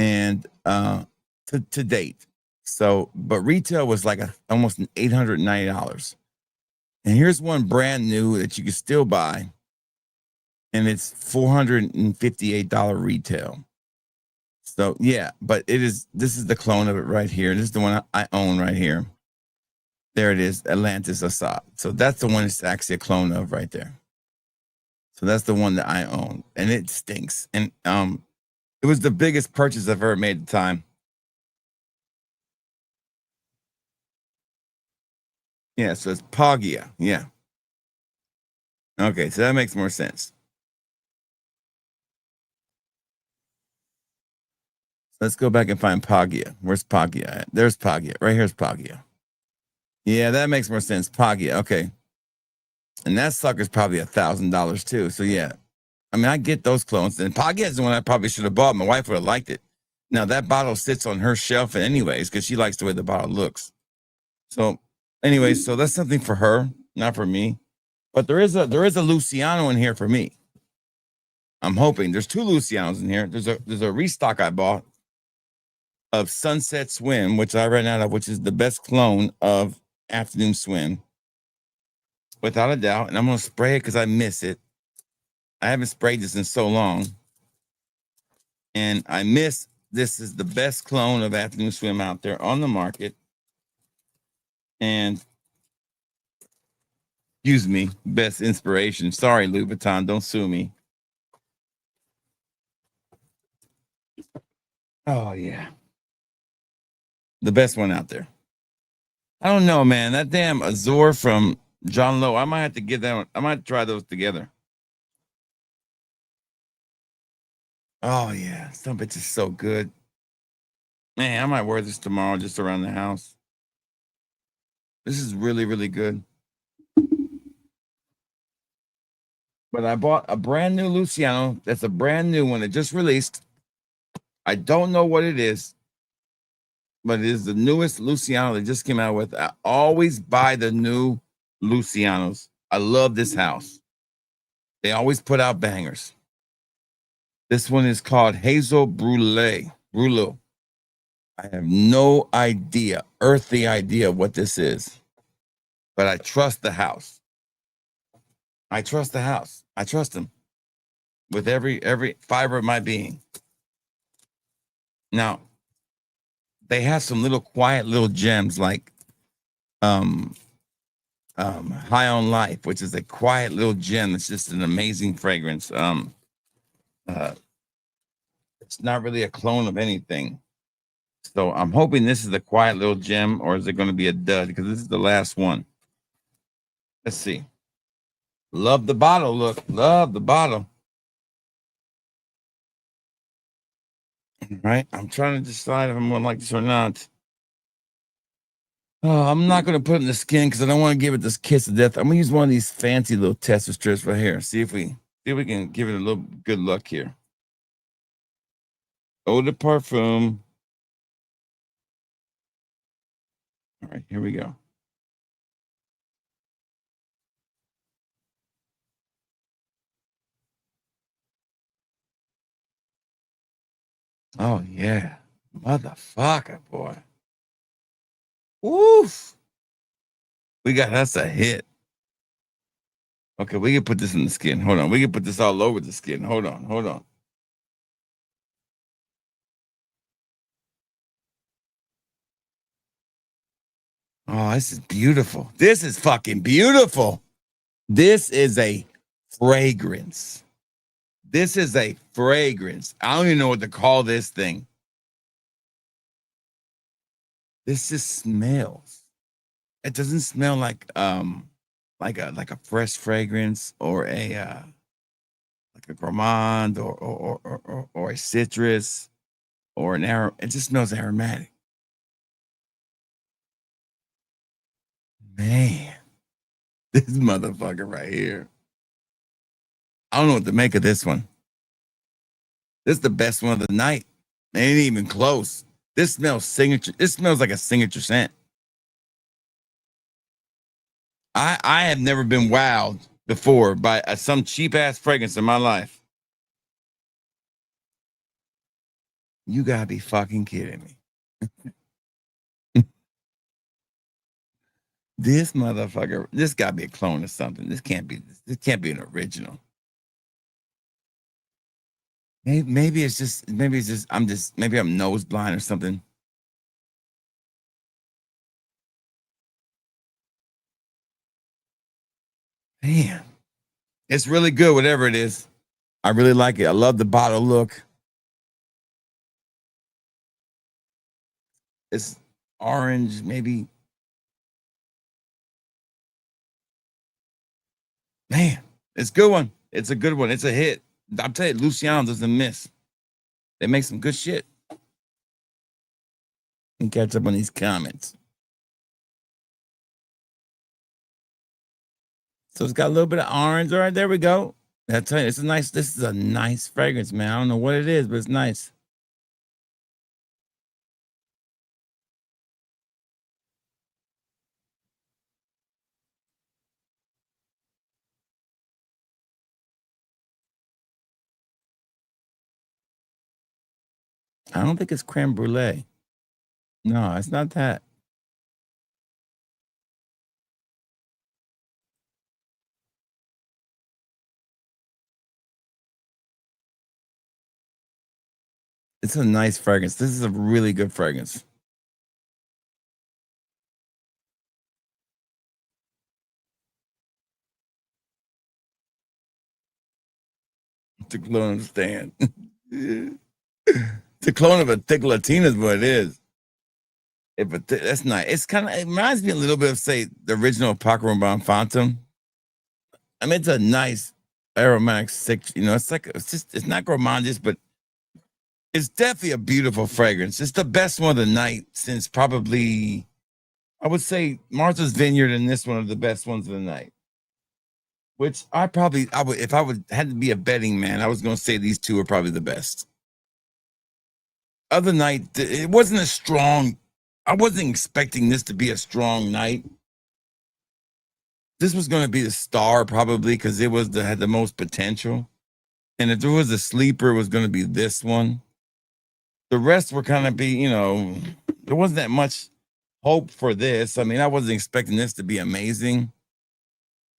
C: And to date. So, but retail was like almost $890. And here's one brand new that you can still buy. And it's $458 retail. So yeah, but this is the clone of it right here. This is the one I own right here. There it is, Atlantis Assad. So that's the one it's actually a clone of right there. So that's the one that I own. And it stinks. And it was the biggest purchase I've ever made at the time. Yeah, so it's Paglia. Yeah. Okay, so that makes more sense. Let's go back and find Paglia. Where's Paglia at? There's Paglia. Right here's Paglia. Yeah, that makes more sense. Paglia. Okay. And that sucker's probably $1,000 too. So yeah. I mean, I get those clones. And Paglia is the one I probably should have bought. My wife would have liked it. Now that bottle sits on her shelf anyways, because she likes the way the bottle looks. So anyways, so that's something for her, not for me. But there is a Luciano in here for me. I'm hoping there's 2 Lucianos in here. There's a restock I bought of Sunset Swim, which I ran out of, which is the best clone of Afternoon Swim, without a doubt. And I'm gonna spray it because I miss it. I haven't sprayed this in so long, and I miss. This is the best clone of Afternoon Swim out there on the market. And excuse me, best inspiration. Sorry, Louis Vuitton, don't sue me. Oh yeah, the best one out there. I don't know, man. That damn Azure from John Lowe. I might have to get that one. I might try those together. Oh yeah, some bitch is so good. Man, I might wear this tomorrow just around the house. This is really, really good. But I bought a brand new Luciano. That's a brand new one. It just released. I don't know what it is, but it is the newest Luciano they just came out with. I always buy the new Lucianos. I love this house. They always put out bangers. This one is called Hazel Brulee. Brulo. I have no idea, earthly idea what this is, but I trust the house. I trust the house. I trust them with every fiber of my being. Now, they have some little quiet little gems like um High on Life, which is a quiet little gem. It's just an amazing fragrance. Uh, it's not really a clone of anything. So I'm hoping this is a quiet little gem, or is it going to be a dud? Because this is the last one. Let's see. Love the bottle. Look, love the bottle. Right? I'm trying to decide if I'm going to like this or not. Oh, I'm not going to put it in the skin because I don't want to give it this kiss of death. I'm going to use one of these fancy little tester strips right here. See if we can give it a little good luck here. Eau de parfum. All right, here we go. Oh yeah, motherfucker, boy. Woof. We got us a hit. Okay, we can put this in the skin. Hold on. We can put this all over the skin. Hold on. Hold on. Oh, this is beautiful. This is fucking beautiful. This is a fragrance. This is a fragrance. I don't even know what to call this thing. This just smells. It doesn't smell like a fresh fragrance or a like a gourmand or a citrus or an arrow. It just smells aromatic. Man, this motherfucker right here. I don't know what to make of this one. This is the best one of the night. It ain't even close. This smells signature. This smells like a signature scent. I have never been wowed before by some cheap ass fragrance in my life. You gotta be fucking kidding me. This motherfucker, this gotta be a clone of something. This can't be an original. Maybe it's just maybe I'm nose blind or something. Man, it's really good, whatever it is. I really like it. I love the bottle look. It's orange, maybe. Man, it's a good one. It's a good one. It's a hit. I'll tell you, Luciano doesn't miss. They make some good shit. And catch up on these comments. So it's got a little bit of orange. All right, there we go. I tell you, this is a nice fragrance, man. I don't know what it is, but it's nice. I don't think it's creme brulee. No, it's not that. It's a nice fragrance. This is a really good fragrance. To understand. The clone of a thick Latina is what it is. That's nice. It's kind of, it reminds me a little bit of, say, the original Paco Rabanne Phantom. I mean, it's a nice aromatic six. It's like, it's not gourmandist, but it's definitely a beautiful fragrance. It's the best one of the night since probably, I would say, Martha's Vineyard and this one are the best ones of the night. Which I would, if I had to be a betting man, I was going to say these two are probably the best. Other night, it wasn't as strong. I wasn't expecting this to be a strong night. This was going to be the star probably because it had the most potential. And if there was a sleeper, it was going to be this one. The rest were kind of there wasn't that much hope for this. I mean, I wasn't expecting this to be amazing.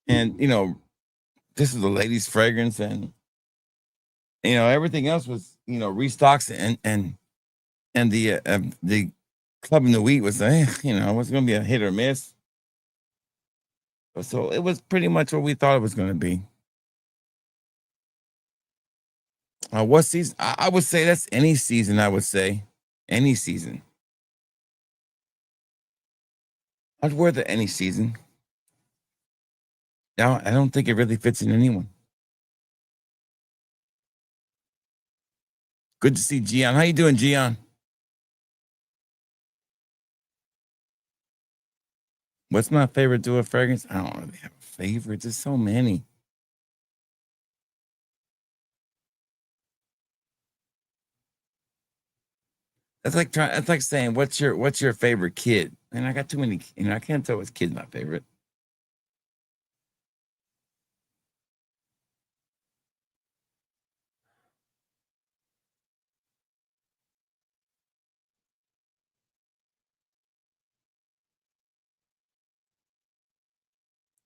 C: And, this is a lady's fragrance, and, everything else was, restocks and the Club in the Wheat was, it was going to be a hit or miss. So it was pretty much what we thought it was going to be. What season? I would say that's any season. I would say any season. I'd wear the any season. Now I don't think it really fits in anyone. Good to see Gian. How you doing, Gian? What's my favorite duo fragrance? I don't really have a favorite. There's so many. That's like saying what's your favorite kid? And I got too many. I can't tell which kid's my favorite.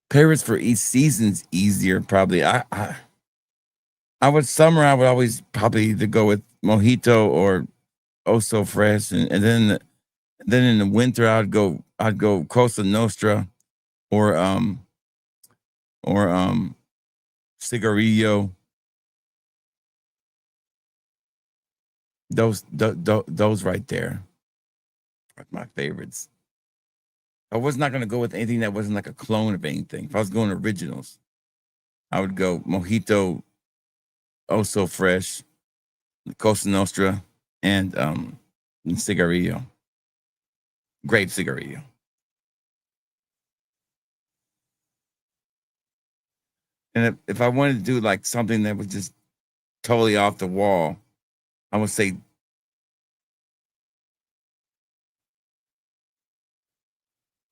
C: Favorites for each season's easier, probably. I would summer. I would always probably either go with Mojito or Oso Fresh, and then in the winter I'd go Cosa Nostra or Cigarillo. Those right there are my favorites. I was not going to go with anything that wasn't like a clone of anything. If I was going originals, I would go Mojito, Oso Fresh, Cosa Nostra, and Cigarillo. Grape Cigarillo. And if I wanted to do like something that was just totally off the wall, I would say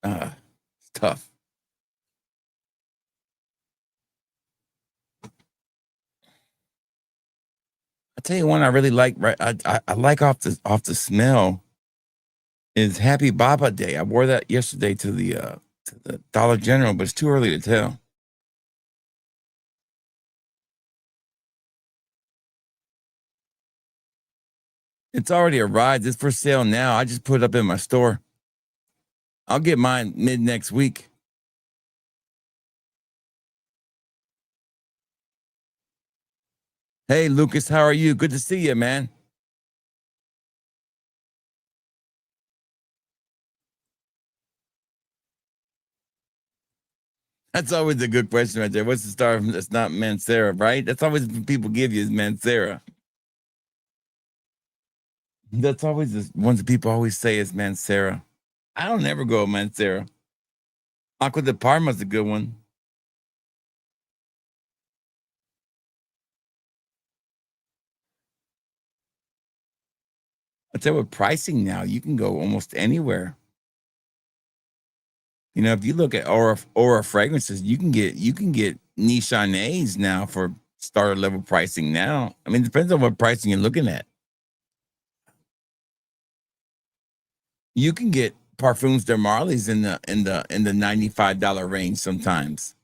C: it's tough. I tell you one I really like. Right, I like off the smell is Happy Baba Day. I wore that yesterday to the Dollar General, but it's too early to tell. It's already arrived. It's for sale now. I just put it up in my store. I'll get mine mid next week. Hey, Lucas, how are you? Good to see you, man. That's always a good question right there. What's the star that's not Mancera, right? That's always what people give you is Mancera. That's always the ones that people always say is Mancera. I don't ever go with Mancera. Aqua de Parma's a good one. I tell you, with pricing now, you can go almost anywhere. If you look at Aura fragrances, you can get Nichanays now for starter level pricing now. I mean, it depends on what pricing you're looking at. You can get Parfums de Marley's in the $95 range sometimes.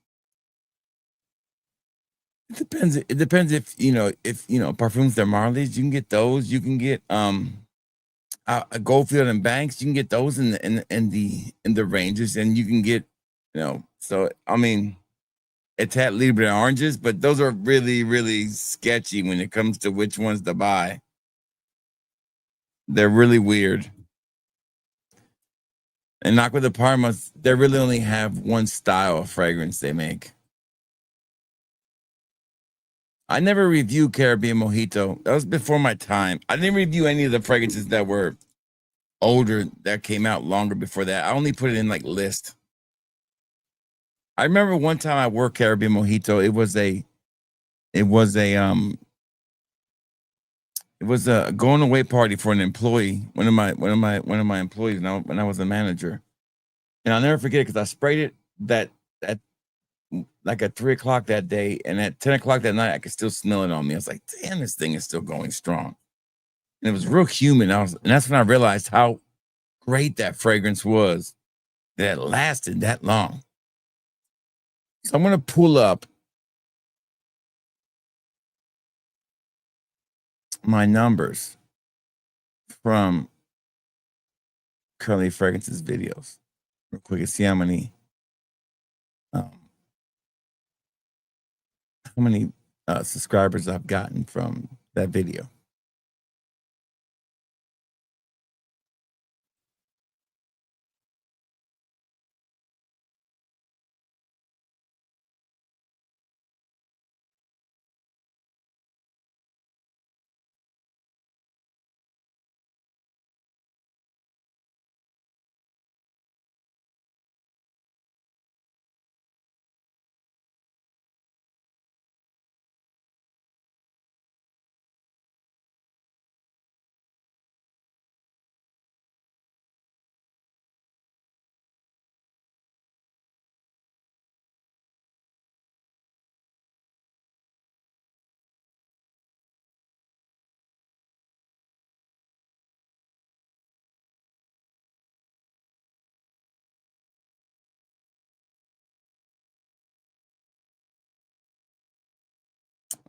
C: It depends. It depends if Parfums de Marley's, you can get those. You can get Goldfield and Banks, you can get those in the ranges, and you can get, so I mean, it's had Libre oranges, but those are really, really sketchy when it comes to which ones to buy. They're really weird. And Aqua de Parma, they really only have one style of fragrance they make. I never reviewed Caribbean Mojito. That was before my time. I didn't review any of the fragrances that were older, that came out longer before that. I only put it in like list. I remember one time I worked Caribbean Mojito. It was a going away party for an employee, one of my employees when I was a manager. And I'll never forget it because I sprayed it that like at 3 o'clock that day, and at 10 o'clock that night, I could still smell it on me. I was like, damn, this thing is still going strong. And it was real humid. And that's when I realized how great that fragrance was, that it lasted that long. So I'm gonna pull up my numbers from Curly Fragrance's videos real quick and see how many subscribers I've gotten from that video.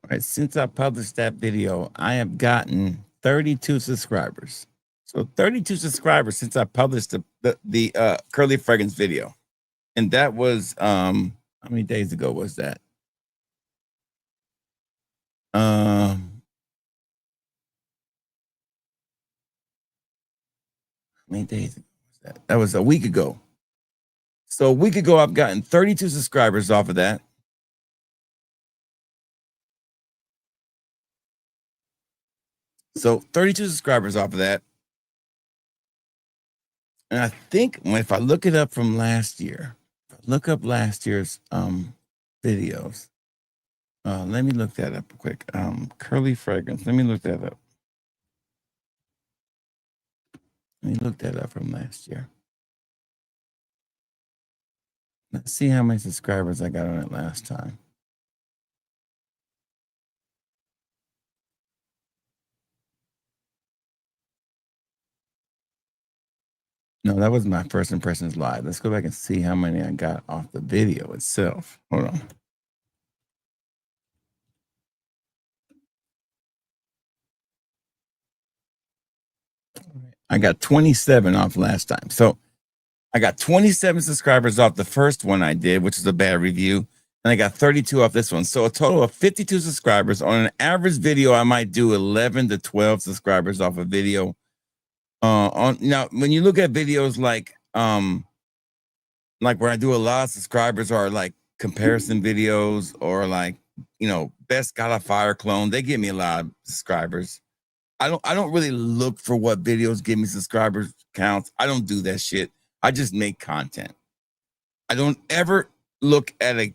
C: All right, since I published that video, I have gotten 32 subscribers. So 32 subscribers since I published the Curly Fragrance video. And that was how many days ago was that? How many days ago was that? That was a week ago. So a week ago, I've gotten 32 subscribers off of that. So 32 subscribers off of that. And I think if I look it up from last year, if I look up last year's videos, let me look that up quick. Curly Fragrance. Let me look that up. Let me look that up from last year. Let's see how many subscribers I got on it last time. No, that was my first impressions live. Let's go back and see how many I got off the video itself. Hold on. I got 27 off last time. So I got 27 subscribers off the first one I did, which is a bad review. And I got 32 off this one. So a total of 52 subscribers. On an average video, I might do 11 to 12 subscribers off a video. Now, when you look at videos like where I do a lot of subscribers, or like comparison videos, or like, best got a fire clone, they give me a lot of subscribers. I don't really look for what videos give me subscribers counts. I don't do that shit. I just make content. I don't ever look at a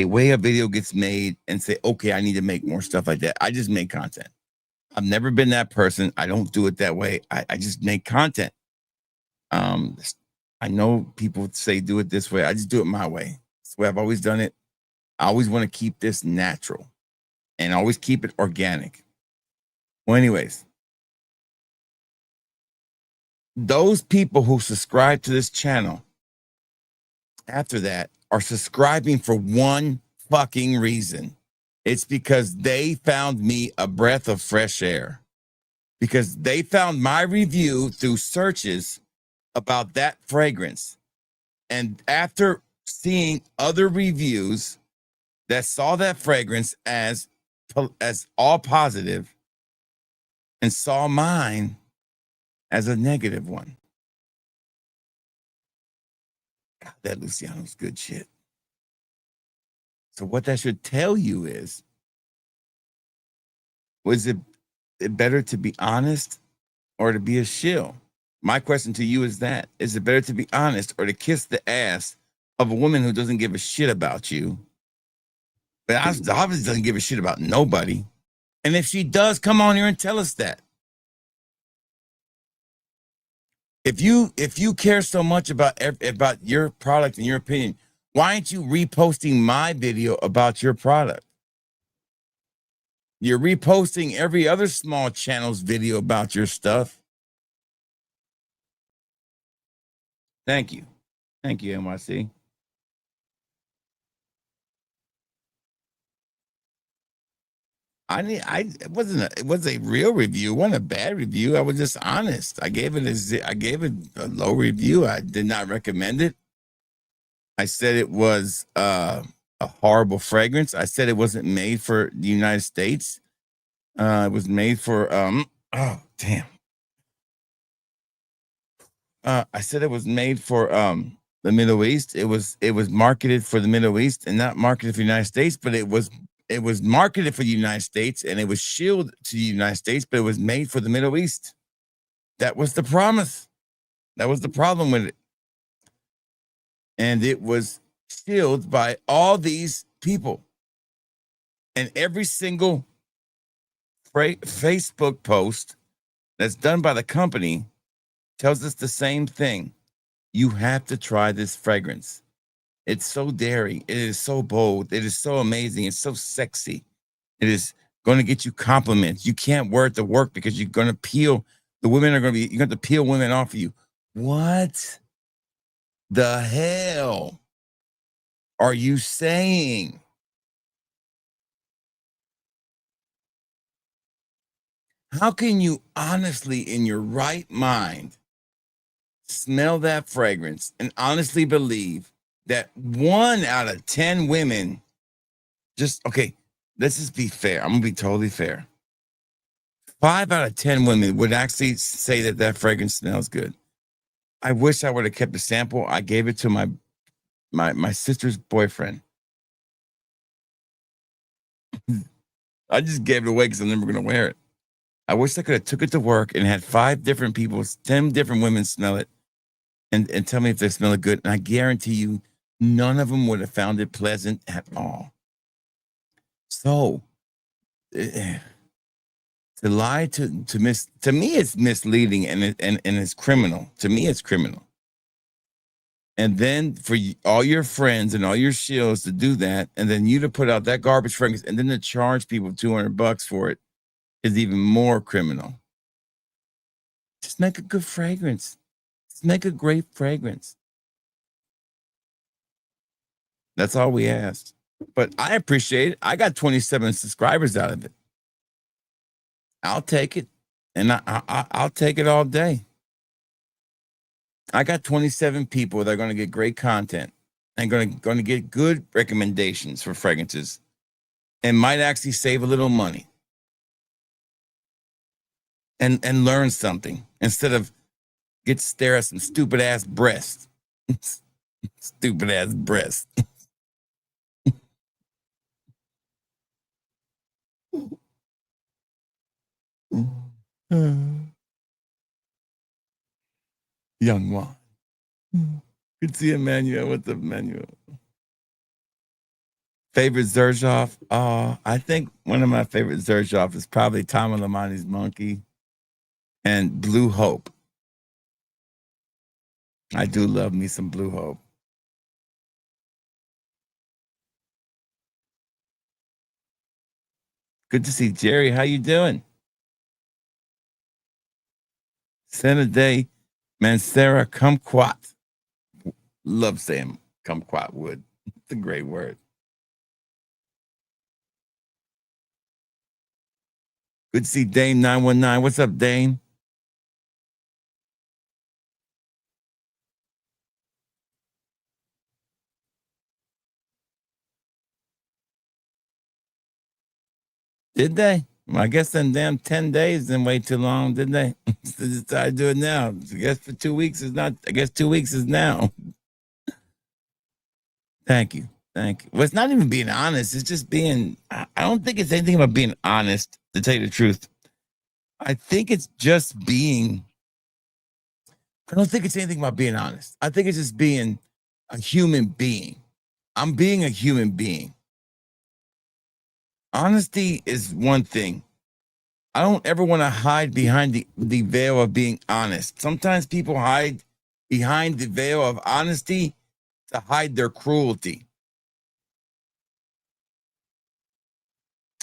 C: way a video gets made and say, okay, I need to make more stuff like that. I just make content. I've never been that person. I don't do it that way. I just make content. I know people say do it this way. I just do it my way. It's the way I've always done it. I always want to keep this natural and always keep it organic. Well, anyways, those people who subscribe to this channel after that are subscribing for one fucking reason. It's because they found me a breath of fresh air, because they found my review through searches about that fragrance. And after seeing other reviews that saw that fragrance as all positive, and saw mine as a negative one. God, that Luciano's good shit. So what that should tell you is, was it better to be honest or to be a shill? My question to you is that, is it better to be honest or to kiss the ass of a woman who doesn't give a shit about you, but obviously doesn't give a shit about nobody? And if she does, come on here and tell us that. If you care so much about your product and your opinion, why aren't you reposting my video about your product? You're reposting every other small channel's video about your stuff. Thank you. Thank you, NYC. It was a real review. It wasn't a bad review. I was just honest. I gave it a low review. I did not recommend it. I said it was a horrible fragrance. I said it wasn't made for the United States. It was made for oh damn. I said it was made for the Middle East. It was marketed for the Middle East and not marketed for the United States, but it was marketed for the United States and it was shielded to the United States, but it was made for the Middle East. That was the promise. That was the problem with it. And it was shielded by all these people. And every single Facebook post that's done by the company tells us the same thing. You have to try this fragrance. It's so daring. It is so bold. It is so amazing. It's so sexy. It is going to get you compliments. You can't wear it to work because you're going to peel. You're going to peel women off of you. What the hell are you saying? How can you honestly, in your right mind, smell that fragrance and honestly believe that 1 out of 10 women okay, let's just be fair. I'm going to be totally fair. 5 out of 10 women would actually say that fragrance smells good. I wish I would have kept a sample. I gave it to my sister's boyfriend. I just gave it away because I'm never going to wear it. I wish I could have took it to work and had 5 different people, 10 different women smell it and tell me if they smell it good. And I guarantee you, none of them would have found it pleasant at all. So, to lie to me, it's misleading and it's criminal. To me, it's criminal. And then for all your friends and all your shills to do that, and then you to put out that garbage fragrance, and then to charge people $200 for it is even more criminal. Just make a good fragrance. Just make a great fragrance. That's all we asked. But I appreciate it. I got 27 subscribers out of it. I'll take it, and I'll take it all day. I got 27 people that are going to get great content and going to get good recommendations for fragrances and might actually save a little money and learn something instead of stare at some stupid ass breasts. Stupid ass breasts. Young one. Good to see Emmanuel. What's up, Emmanuel? Favorite Xerjoff? I think one of my favorite Xerjoff is probably Tom Lamani's Monkey and Blue Hope. I do love me some Blue Hope. Good to see Jerry. How you doing? Senaday Mansera Kumquat. Love saying Kumquat wood. It's a great word. Good to see Dane 919. What's up, Dane? Did they? I guess them damn 10 days didn't wait too long, didn't they? They decided to do it now. I guess for 2 weeks is not, I guess 2 weeks is now. Thank you. Thank you. Well, it's not even being honest. It's just being, I don't think it's anything about being honest, to tell you the truth. I think it's just being, I don't think it's anything about being honest. I think it's just being a human being. I'm being a human being. Honesty is one thing. I don't ever want to hide behind the veil of being honest. Sometimes people hide behind the veil of honesty to hide their cruelty.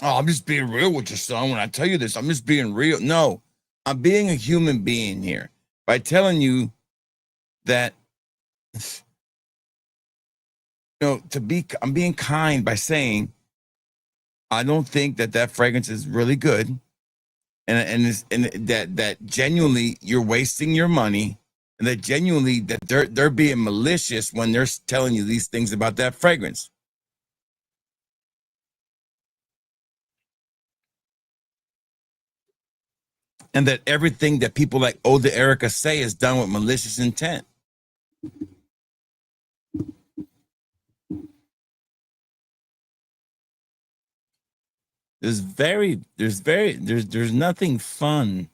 C: Oh, I'm just being real with you, son. When I tell you this, I'm just being real. No, I'm being a human being here by telling you that, I'm being kind by saying, I don't think that fragrance is really good. And that genuinely you're wasting your money, and that genuinely that they're being malicious when they're telling you these things about that fragrance. And that everything that people like Oda Erica say is done with malicious intent. There's nothing fun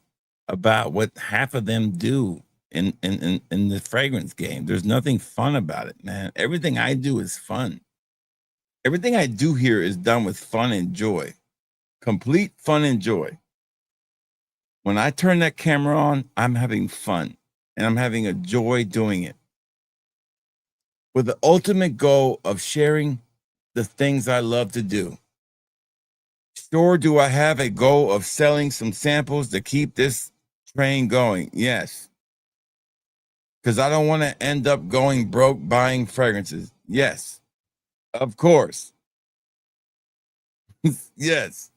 C: about what half of them do in the fragrance game. There's nothing fun about it, man. Everything I do is fun. Everything I do here is done with fun and joy. Complete fun and joy. When I turn that camera on, I'm having fun, and I'm having a joy doing it, with the ultimate goal of sharing the things I love to do. Sure, do I have a goal of selling some samples to keep this train going? Yes. Because I don't want to end up going broke buying fragrances. Yes. Of course. Yes.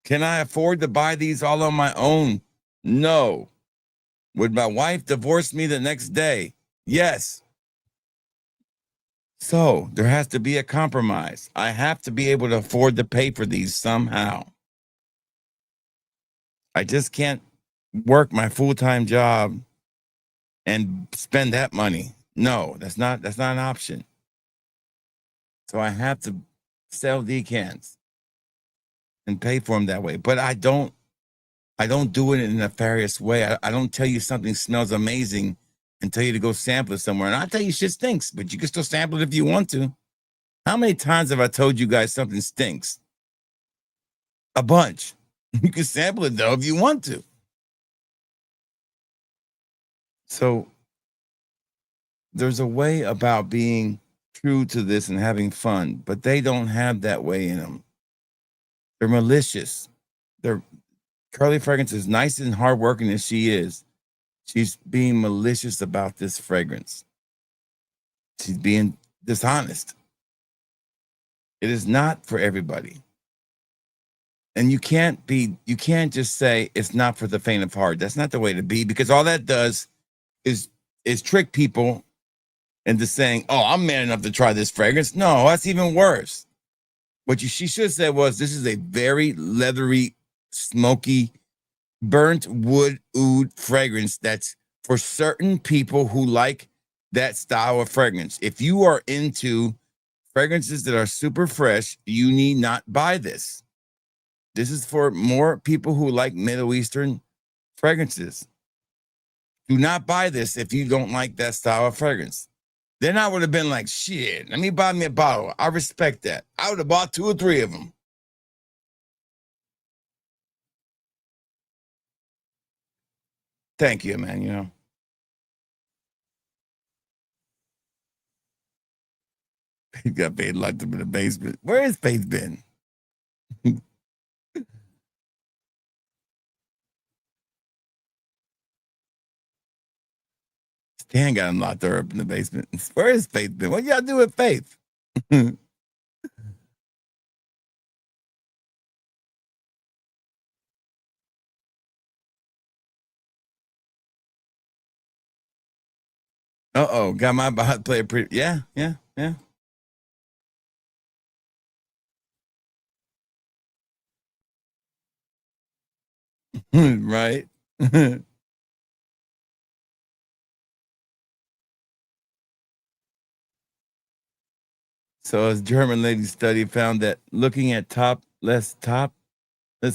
C: Can I afford to buy these all on my own? No. Would my wife divorce me the next day? Yes. So there has to be a compromise. I have to be able to afford to pay for these somehow. I just can't work my full-time job and spend that money. No, that's not an option. So I have to sell decants and pay for them that way. But I don't do it in a nefarious way. I don't tell you something smells amazing and tell you to go sample it somewhere. And I'll tell you shit stinks, but you can still sample it if you want to. How many times have I told you guys something stinks? A bunch. You can sample it though if you want to. So there's a way about being true to this and having fun, but they don't have that way in them. They're malicious. Carly Fragrance, is nice and hardworking as she is. She's being malicious about this fragrance. She's being dishonest. It is not for everybody. And you can't just say it's not for the faint of heart. That's not the way to be, because all that does is trick people into saying, oh, I'm man enough to try this fragrance. No, that's even worse. What she should have said was, this is a very leathery, smoky, burnt wood oud fragrance that's for certain people who like that style of fragrance. If you are into fragrances that are super fresh, you need not buy this. This is for more people who like Middle Eastern fragrances. Do not buy this if you don't like that style of fragrance. Then I would have been like, shit, let me buy me a bottle. I respect that. I would have bought 2 or 3 of them. Thank you, man. You know, he got paid locked up in the basement. Where has Faith been? Stan got him locked her up in the basement. Where is Faith been? What y'all do with Faith? Uh-oh, got my bot player pretty. Yeah. Right? So, a German lady study found that looking at topless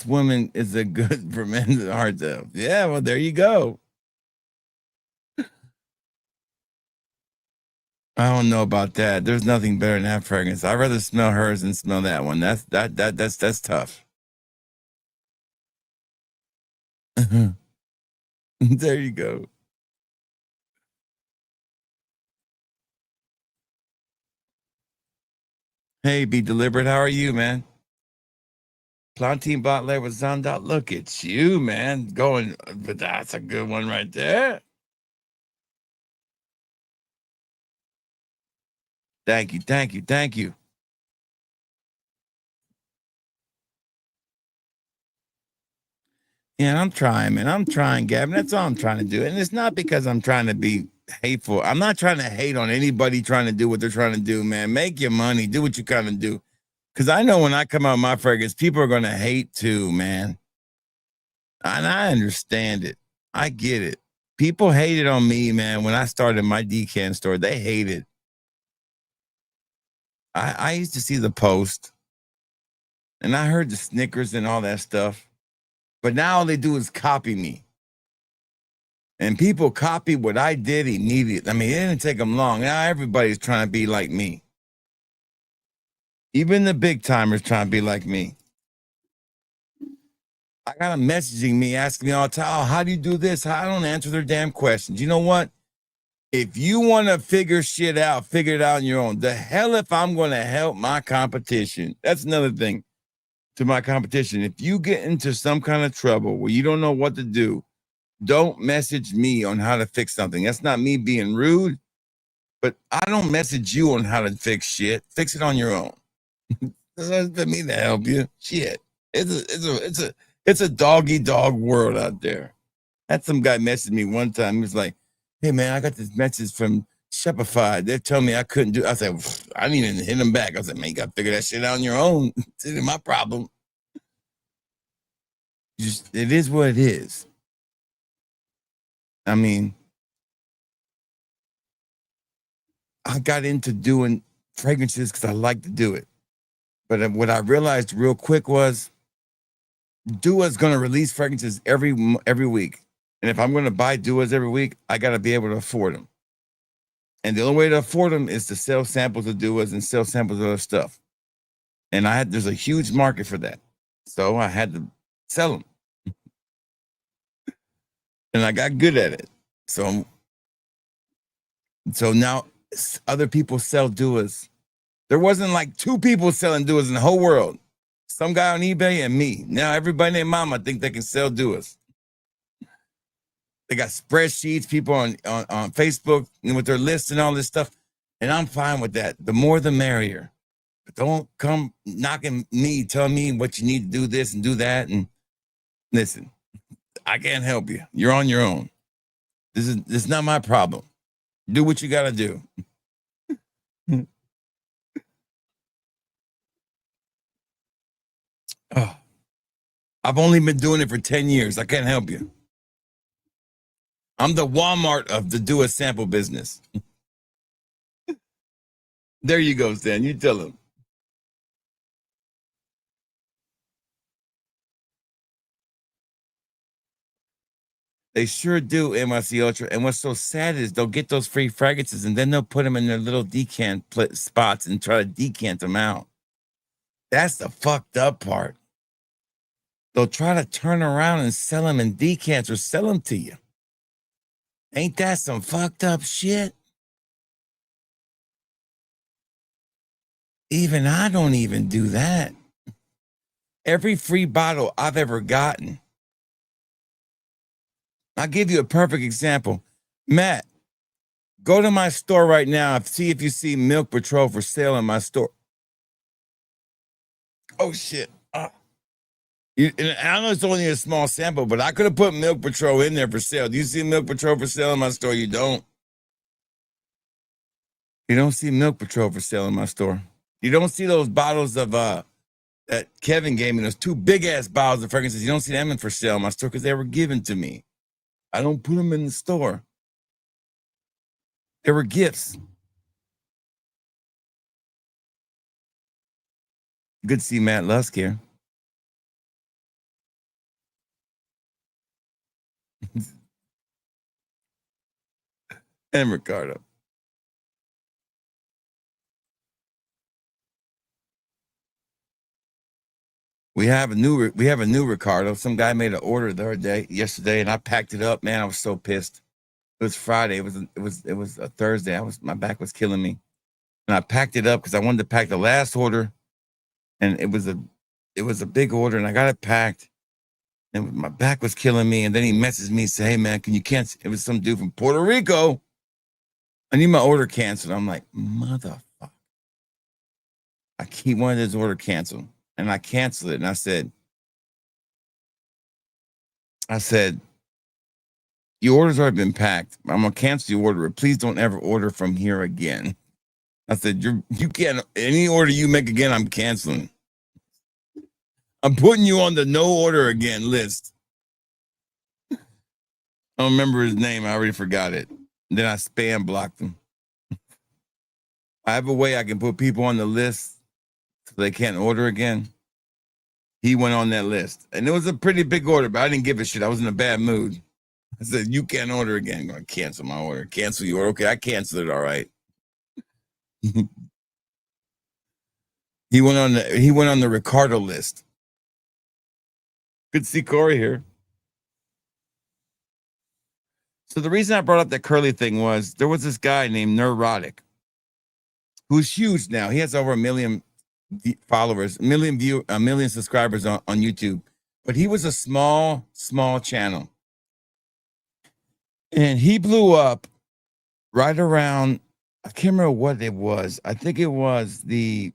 C: women is a good for men's heart health. Yeah, well, there you go. I don't know about that. There's nothing better than that fragrance. I'd rather smell hers than smell that one. That's tough. There you go. Hey, be deliberate. How are you, man? Plantain Botler with Zandot. Look at you, man. Going, but that's a good one right there. Thank you, thank you, thank you. Yeah, I'm trying, man. I'm trying, Gavin. That's all I'm trying to do. And it's not because I'm trying to be hateful. I'm not trying to hate on anybody trying to do what they're trying to do, man. Make your money, do what you kind of do. Because I know when I come out with my fragrance, people are going to hate too, man. And I understand it. I get it. People hated on me, man, when I started my decant store. They hated. I used to see the post and I heard the snickers and all that stuff. But now all they do is copy me. And people copy what I did immediately. I mean, it didn't take them long. Now everybody's trying to be like me. Even the big timers trying to be like me. I got them messaging me, asking me all the time, oh, how do you do this? I don't answer their damn questions. You know what? If you want to figure shit out, figure it out on your own. The hell if I'm going to help my competition. That's another thing to my competition. If you get into some kind of trouble where you don't know what to do, don't message me on how to fix something. That's not me being rude, but I don't message you on how to fix shit. Fix it on your own. That's for me to help you. Shit. It's a doggy dog world out there. Had some guy message me one time. He was like, hey man, I got this message from Shopify. They're telling me I couldn't do it. I said, I didn't even hit him back. I was like, man, you gotta figure that shit out on your own. It ain't my problem. It is what it is. I mean, I got into doing fragrances because I like to do it. But what I realized real quick was Dua's going to release fragrances every week. And if I'm going to buy Duas every week, I got to be able to afford them. And the only way to afford them is to sell samples of Duas and sell samples of other stuff. And there's a huge market for that. So I had to sell them. And I got good at it. So now other people sell Duas. There wasn't like two people selling Duas in the whole world. Some guy on eBay and me. Now everybody named Mama think they can sell Duas. They got spreadsheets, people on Facebook with their lists and all this stuff. And I'm fine with that. The more the merrier. But don't come knocking me, telling me what you need to do this and do that. And listen, I can't help you. You're on your own. This is not my problem. Do what you got to do. Oh, I've only been doing it for 10 years. I can't help you. I'm the Walmart of the do a sample business. There you go, Stan. You tell him. They sure do, MIC Ultra. And what's so sad is they'll get those free fragrances and then they'll put them in their little decant spots and try to decant them out. That's the fucked up part. They'll try to turn around and sell them in decants or sell them to you. Ain't that some fucked up shit? Even I don't even do that. Every free bottle I've ever gotten. I'll give you a perfect example. Matt, go to my store right now. See if you see Milk Patrol for sale in my store. Oh, shit. And I know it's only a small sample, but I could have put Milk Patrol in there for sale. Do you see Milk Patrol for sale in my store? You don't. You don't see Milk Patrol for sale in my store. You don't see those bottles of that Kevin gave me those 2 big ass bottles of fragrances. You don't see them in for sale in my store because they were given to me. I don't put them in the store. They were gifts. Good to see Matt Lusk here. And Ricardo. We have a new Ricardo. Some guy made an order yesterday, and I packed it up. Man, I was so pissed. It was Friday. It was a Thursday. My back was killing me, and I packed it up because I wanted to pack the last order, and it was a big order, and I got it packed, and my back was killing me. And then he messaged me, say, "Hey man, can you cancel?" It was some dude from Puerto Rico. I need my order canceled. I'm like, motherfucker. He wanted his order canceled, and I canceled it, and I said, your order's already been packed. I'm gonna cancel your order. Please don't ever order from here again. I said, you can't, any order you make again, I'm canceling. I'm putting you on the no order again list. I don't remember his name. I already forgot it. And then I spam blocked him. I have a way I can put people on the list so they can't order again. He went on that list. And it was a pretty big order, but I didn't give a shit. I was in a bad mood. I said, you can't order again. I'm going to cancel my order. Cancel your order. Okay, I canceled it. All right. He went on the Ricardo list. Good to see Corey here. So the reason I brought up that curly thing was there was this guy named Neurotic who's huge now. He has over 1 million followers, 1 million subscribers on YouTube. But he was a small channel. And he blew up right around, I can't remember what it was. I think it was the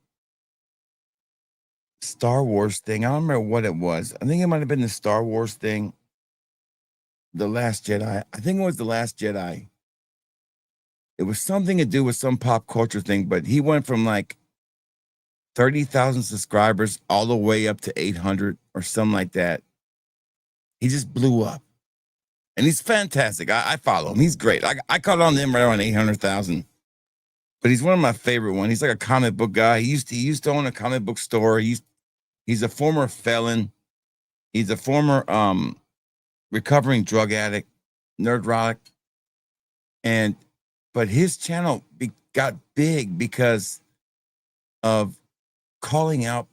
C: Star Wars thing. I don't remember what it was. I think it might have been the Star Wars thing. The Last Jedi. I think it was The Last Jedi. It was something to do with some pop culture thing, but he went from like 30,000 subscribers all the way up to 800 or something like that. He just blew up. And he's fantastic. I follow him. He's great. I caught on to him right around 800,000. But he's one of my favorite ones. He's like a comic book guy. He used to own a comic book store. He's a former felon. He's a former recovering drug addict, neurotic. But his channel got big because of calling out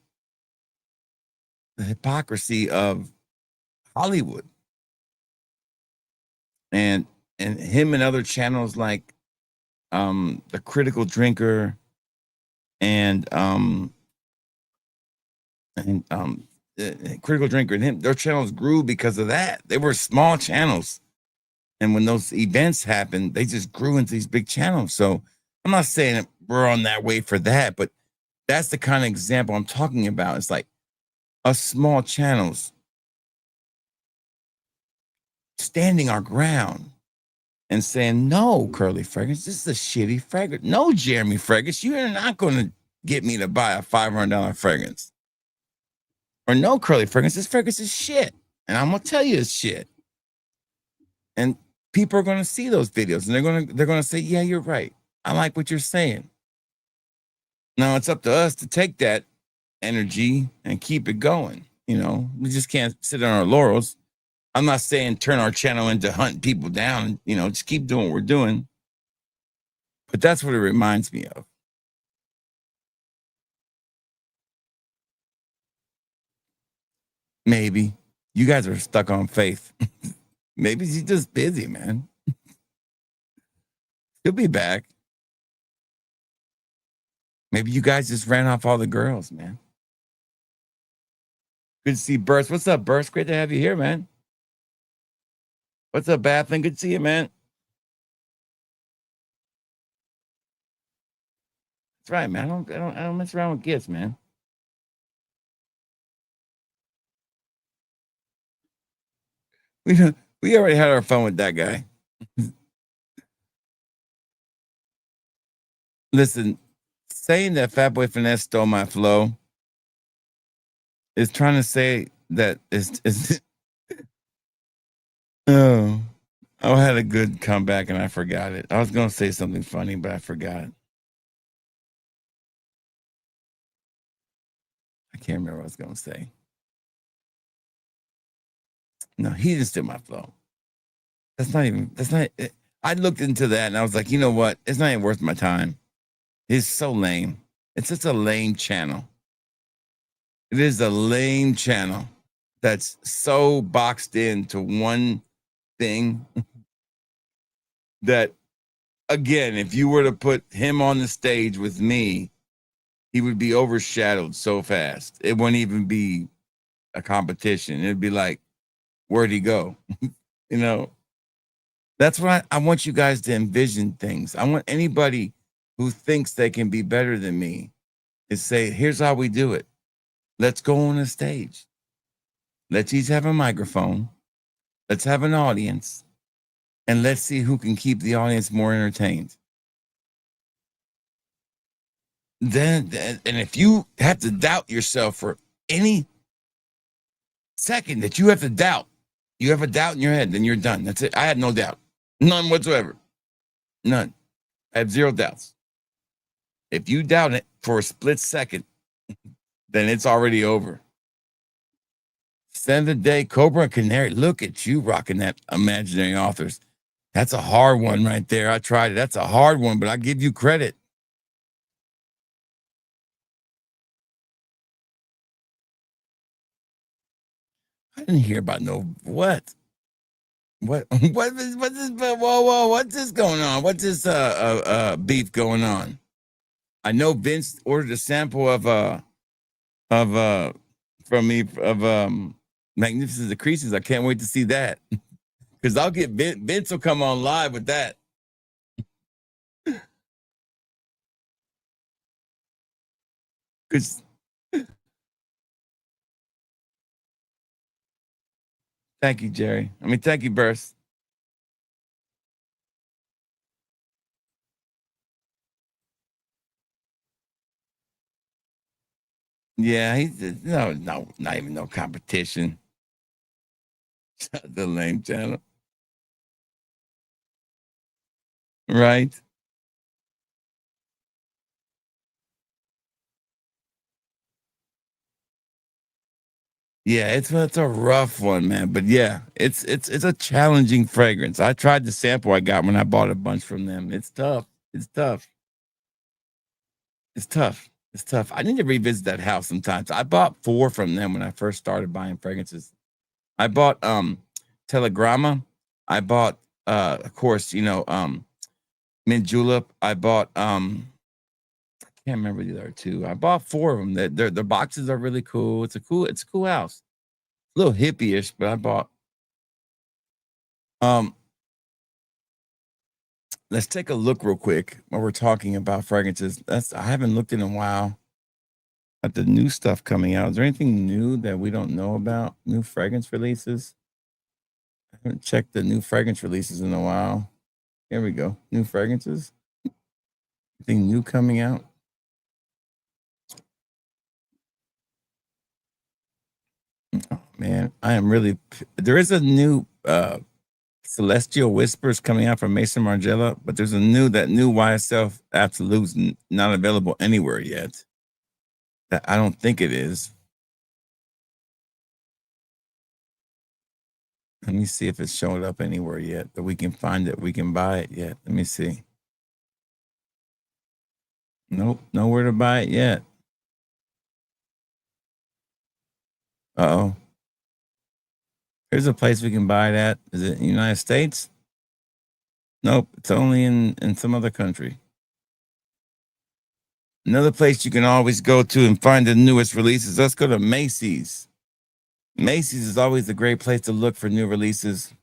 C: the hypocrisy of Hollywood. And him and other channels like The Critical Drinker and Critical Drinker and him, their channels grew because of that. They were small channels. And when those events happened, they just grew into these big channels. So I'm not saying we're on that way for that, but that's the kind of example I'm talking about. It's like us small channels standing our ground and saying, no, Curly Fragrance, this is a shitty fragrance. No, Jeremy Fragrance, you're not going to get me to buy a $500 fragrance. Or no, Curly Fragrance, this fragrance is shit. And I'm going to tell you it's shit. And people are going to see those videos and they're going to say, yeah, you're right. I like what you're saying. Now it's up to us to take that energy and keep it going. You know, we just can't sit on our laurels. I'm not saying turn our channel into hunting people down, you know, just keep doing what we're doing. But that's what it reminds me of. Maybe you guys are stuck on Faith. Maybe she's just busy, man. She'll be back. Maybe you guys just ran off all the girls, man. Good to see Burst. What's up, Burst? Great to have you here, man. What's up, Baffling? Good to see you, man. That's right, man. I don't mess around with gifts, man. We already had our fun with that guy. Listen, saying that Fatboy Finesse stole my flow is trying to say that it's oh, I had a good comeback and I forgot it. I was going to say something funny, but I forgot. I can't remember what I was going to say. No, he didn't steal my flow. That's not, I looked into that and I was like, you know what? It's not even worth my time. It's so lame. It's just a lame channel. It is a lame channel that's so boxed into one thing that, again, if you were to put him on the stage with me, he would be overshadowed so fast. It wouldn't even be a competition. It'd be like, where'd he go? You know, that's what I want you guys to envision things. I want anybody who thinks they can be better than me to say, here's how we do it. Let's go on a stage. Let's each have a microphone. Let's have an audience. And let's see who can keep the audience more entertained. Then, and if you have to doubt yourself for any second that you have to doubt, you have a doubt in your head, then you're done. That's it. I had no doubt. None whatsoever. None. I have zero doubts. If you doubt it for a split second, then it's already over. Send the day, Cobra and Canary. Look at you rocking that imaginary authors. That's a hard one right there. I tried it. That's a hard one, but I give you credit. I didn't hear about no what. What is this? Whoa, what's this going on? What's this beef going on? I know Vince ordered a sample of from me of Magnificent Decreases. I can't wait to see that. Because I'll get Vince will come on live with that. Because thank you, Jerry. I mean, thank you, Burst. Yeah, he's no, not even no competition. The lame channel. Right. Yeah, it's a rough one, man. But yeah, it's a challenging fragrance. I tried the sample I got when I bought a bunch from them. It's tough. It's tough. It's tough. It's tough. I need to revisit that house sometimes. I bought 4 from them when I first started buying fragrances. I bought Telegramma. I bought of course, mint julep. I bought I can't remember the other 2. I bought 4 of them. The boxes are really cool. It's a cool house. A little hippie-ish, but I bought let's take a look real quick while we're talking about fragrances. I haven't looked in a while at the new stuff coming out. Is there anything new that we don't know about? New fragrance releases? I haven't checked the new fragrance releases in a while. Here we go. New fragrances. Anything new coming out? Oh, man, I am really. There is a new Celestial Whispers coming out from Mason Margiela, but there's that new YSL Absolute's not available anywhere yet. I don't think it is. Let me see if it's showing up anywhere yet that we can find it. We can buy it yet. Let me see. Nope, nowhere to buy it yet. Uh-oh. Here's a place we can buy it at. Is it in the United States? Nope, it's only in some other country. Another place you can always go to and find the newest releases. Let's go to Macy's. Macy's is always a great place to look for new releases.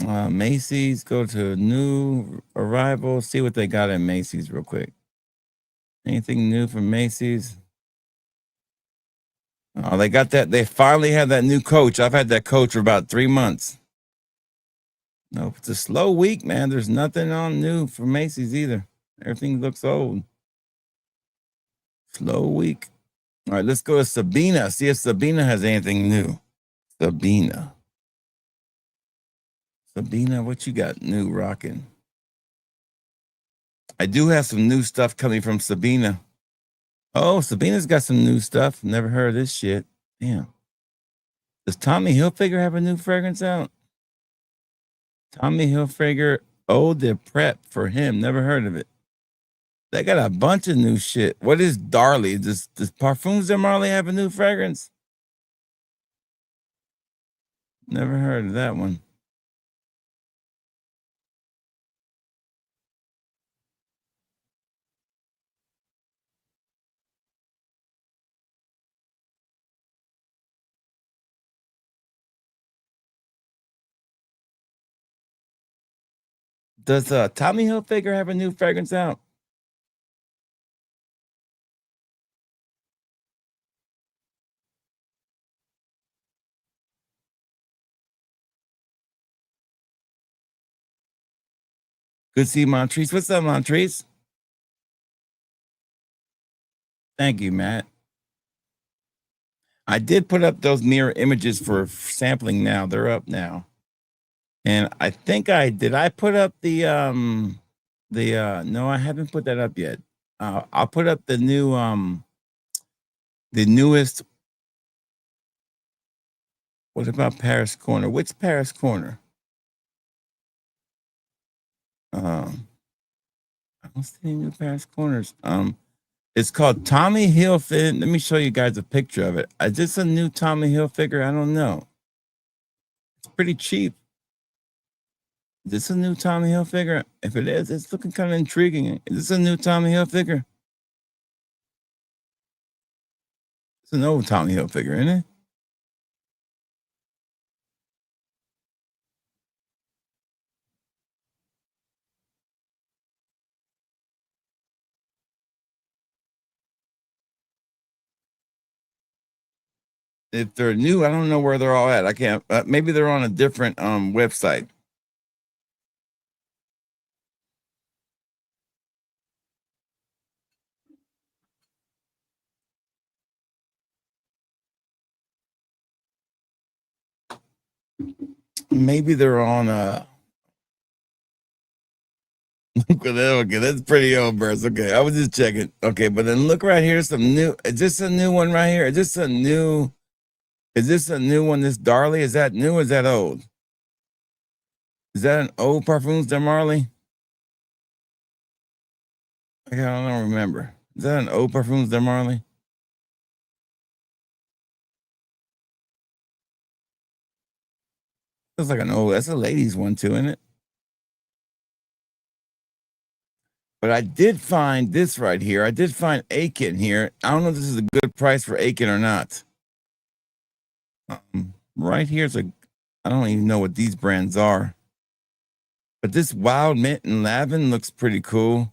C: Macy's, go to new arrival, see what they got at Macy's real quick. Anything new from Macy's? Oh, they got that. They finally have that new coach. I've had that coach for about 3 months. Nope, it's a slow week, man. There's nothing on new for Macy's either. Everything looks old. Slow week. All right, let's go to Sabina. See if Sabina has anything new. Sabina, what you got new rocking? I do have some new stuff coming from Sabina. Oh, Sabina's got some new stuff. Never heard of this shit. Damn. Does Tommy Hilfiger have a new fragrance out? Tommy Hilfiger, oh, the prep for him. Never heard of it. They got a bunch of new shit. What is Darley? Does Parfums de Marley have a new fragrance? Never heard of that one. Does Tommy Hilfiger have a new fragrance out? Good to see you, Montrese. What's up, Montrese? Thank you, Matt. I did put up those mirror images for sampling now. They're up now. And I think I put up no, I haven't put that up yet. I'll put up the newest. What about Paris Corner? Which Paris Corner? I don't see any new Paris Corners. It's called Tommy Hilfiger. Let me show you guys a picture of it. Is this a new Tommy Hilfiger? I don't know. It's pretty cheap. Is this a new Tommy Hilfiger? If it is, it's looking kind of intriguing. Is this a new Tommy Hilfiger? It's an old Tommy Hilfiger, isn't it? If they're new, I don't know where they're all at. I can't. Maybe they're on a different website. Maybe they're on okay, that's pretty old, Burst. Okay, I was just checking. Okay, but then look right here. Some new. Is this a new one right here? Is this a new? Is this a new one? This Darley, is that new or is that old? Is that an old Parfums de Marley? I don't remember. Is that an old Parfums de Marley? Looks like an old. That's a ladies one too, isn't it? But I did find this right here. I did find Aiken here. I don't know if this is a good price for Aiken or not. Right here's I don't even know what these brands are. But this Wild Mint and Lavin looks pretty cool.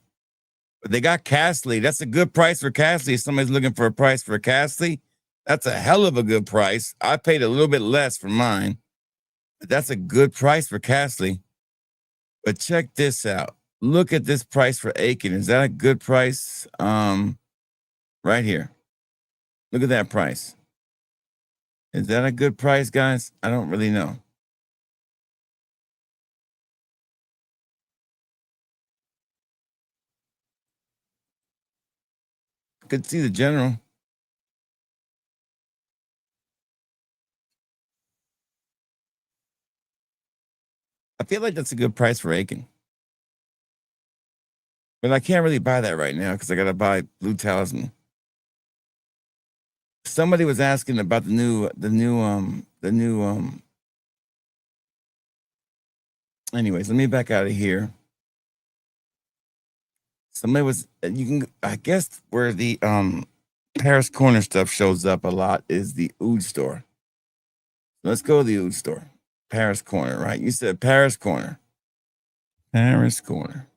C: But they got Castley. That's a good price for Castley. If somebody's looking for a price for Castley, that's a hell of a good price. I paid a little bit less for mine, but that's a good price for Castley. But check this out. Look at this price for Aiken. Is that a good price? Right here. Look at that price. Is that a good price, guys? I don't really know. I could see the general. I feel like that's a good price for Aiken. But I can't really buy that right now because I gotta buy Blue Talisman. Somebody was asking about the new anyways, let me back out of here. Somebody was I guess where the Paris Corner stuff shows up a lot is the Oud store. Let's go to the Oud store. Paris Corner, right? You said Paris Corner. Paris Corner.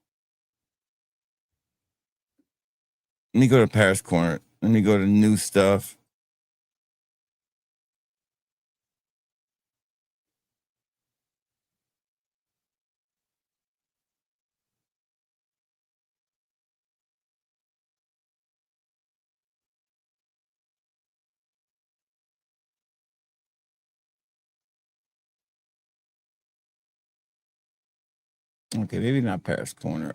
C: Let me go to Paris Corner. Let me go to new stuff. Okay, maybe not Paris Corner.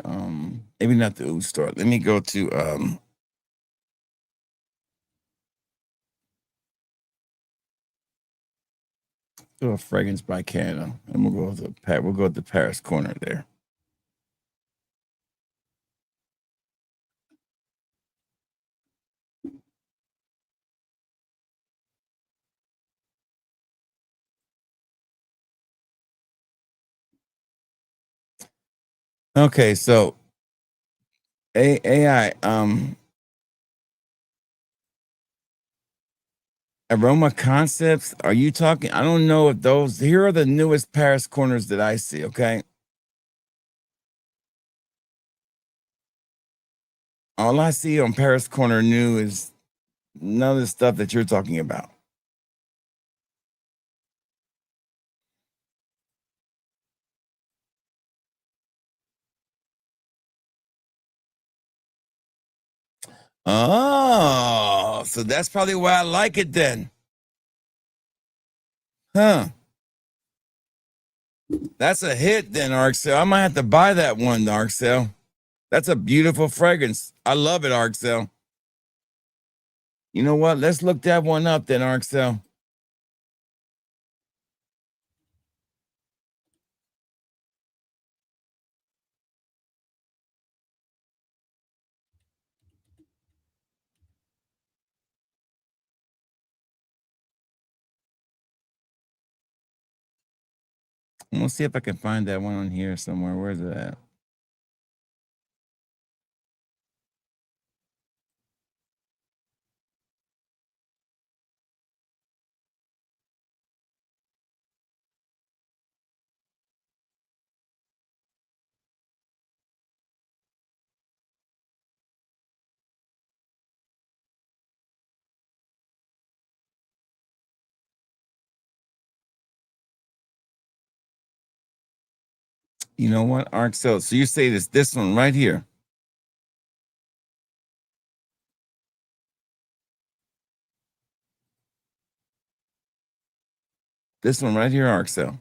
C: Maybe not the Oud store. Let me go to a fragrance by Canada, and we'll go to the Paris Corner there. Okay, so AI aroma concepts. Are you talking? I don't know if those here are the newest Paris corners that I see. Okay. All I see on Paris Corner new is none of the stuff that you're talking about. Oh, so that's probably why I like it then. Huh. That's a hit then, Arcel. I might have to buy that one, Arcel. That's a beautiful fragrance. I love it, Arcel. You know what? Let's look that one up then, Arcel. I'm gonna see if I can find that one on here somewhere. Where's it at? You know what, Arcel? So you say this one right here. This one right here, Arcel.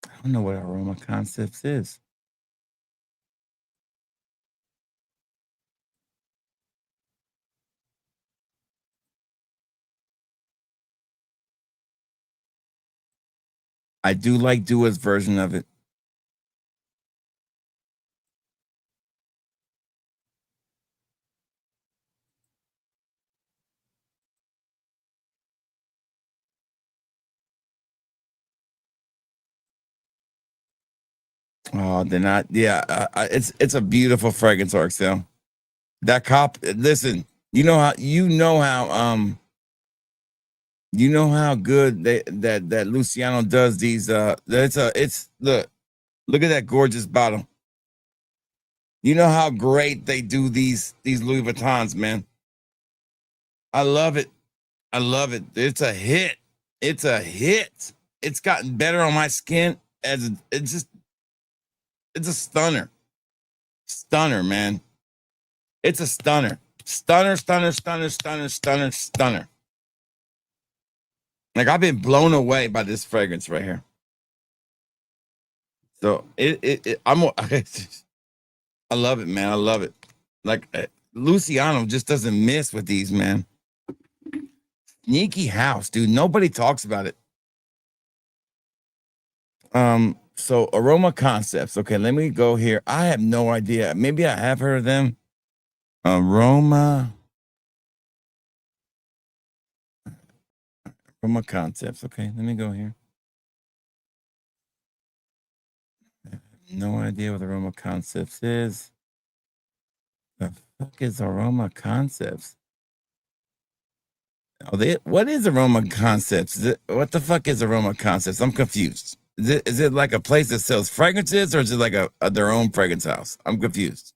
C: I don't know what aroma concepts is. I do like Dua's version of it. Oh, they're not. Yeah, it's a beautiful fragrance, Arcel. That cop. Listen, you know how good that Luciano does these. It's look at that gorgeous bottle. You know how great they do these Louis Vuittons, man. I love it. I love it. It's a hit. It's a hit. It's gotten better on my skin as it's a stunner. Stunner, man. It's a stunner. Stunner, stunner, stunner, stunner, stunner, stunner. Like I've been blown away by this fragrance right here. So I love it, man. I love it. Like Luciano just doesn't miss with these, man. Sneaky house, dude. Nobody talks about it. So aroma concepts. Okay, let me go here. I have no idea. Maybe I have heard of them. Aroma concepts. Okay, let me go here. No idea what aroma concepts is. The fuck is aroma concepts? What is aroma concepts? What the fuck is aroma concepts? I'm confused. Is it like a place that sells fragrances, or is it like a their own fragrance house? I'm confused.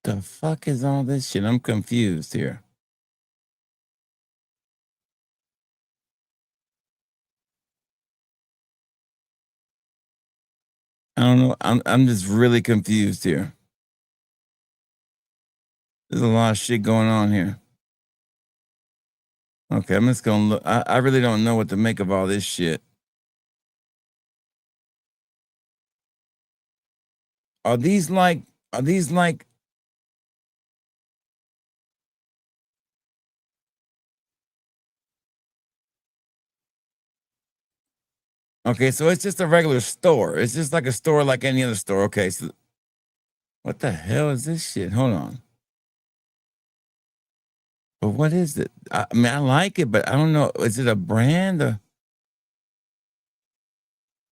C: The fuck is all this shit? I'm confused here. I don't know. I'm just really confused here. There's a lot of shit going on here. Okay, I'm just gonna look. I really don't know what to make of all this shit. Are these like okay, so it's just a regular store. It's just like a store like any other store. Okay, so what the hell is this shit? Hold on. But what is it? I mean, I like it, but I don't know. Is it a brand or?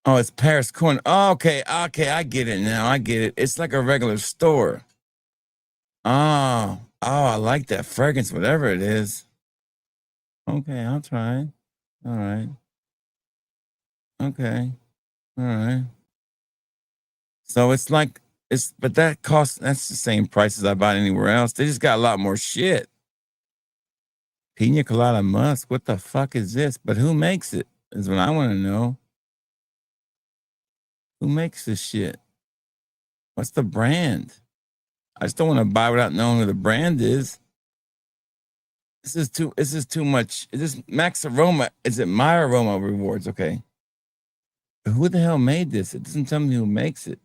C: Oh, it's Paris Corn. Oh, okay, okay, I get it now. I get it. It's like a regular store. Oh, I like that fragrance, whatever it is. Okay, I'll try it. All right. Okay. All right. So it's like but that's the same price as I bought anywhere else. They just got a lot more shit. Pina Colada Musk. What the fuck is this? But who makes it? Is what I want to know. Who makes this shit? What's the brand? I just don't want to buy without knowing who the brand is. This is too much. Is this Max Aroma? Is it My Aroma Rewards? Okay. But who the hell made this? It doesn't tell me who makes it.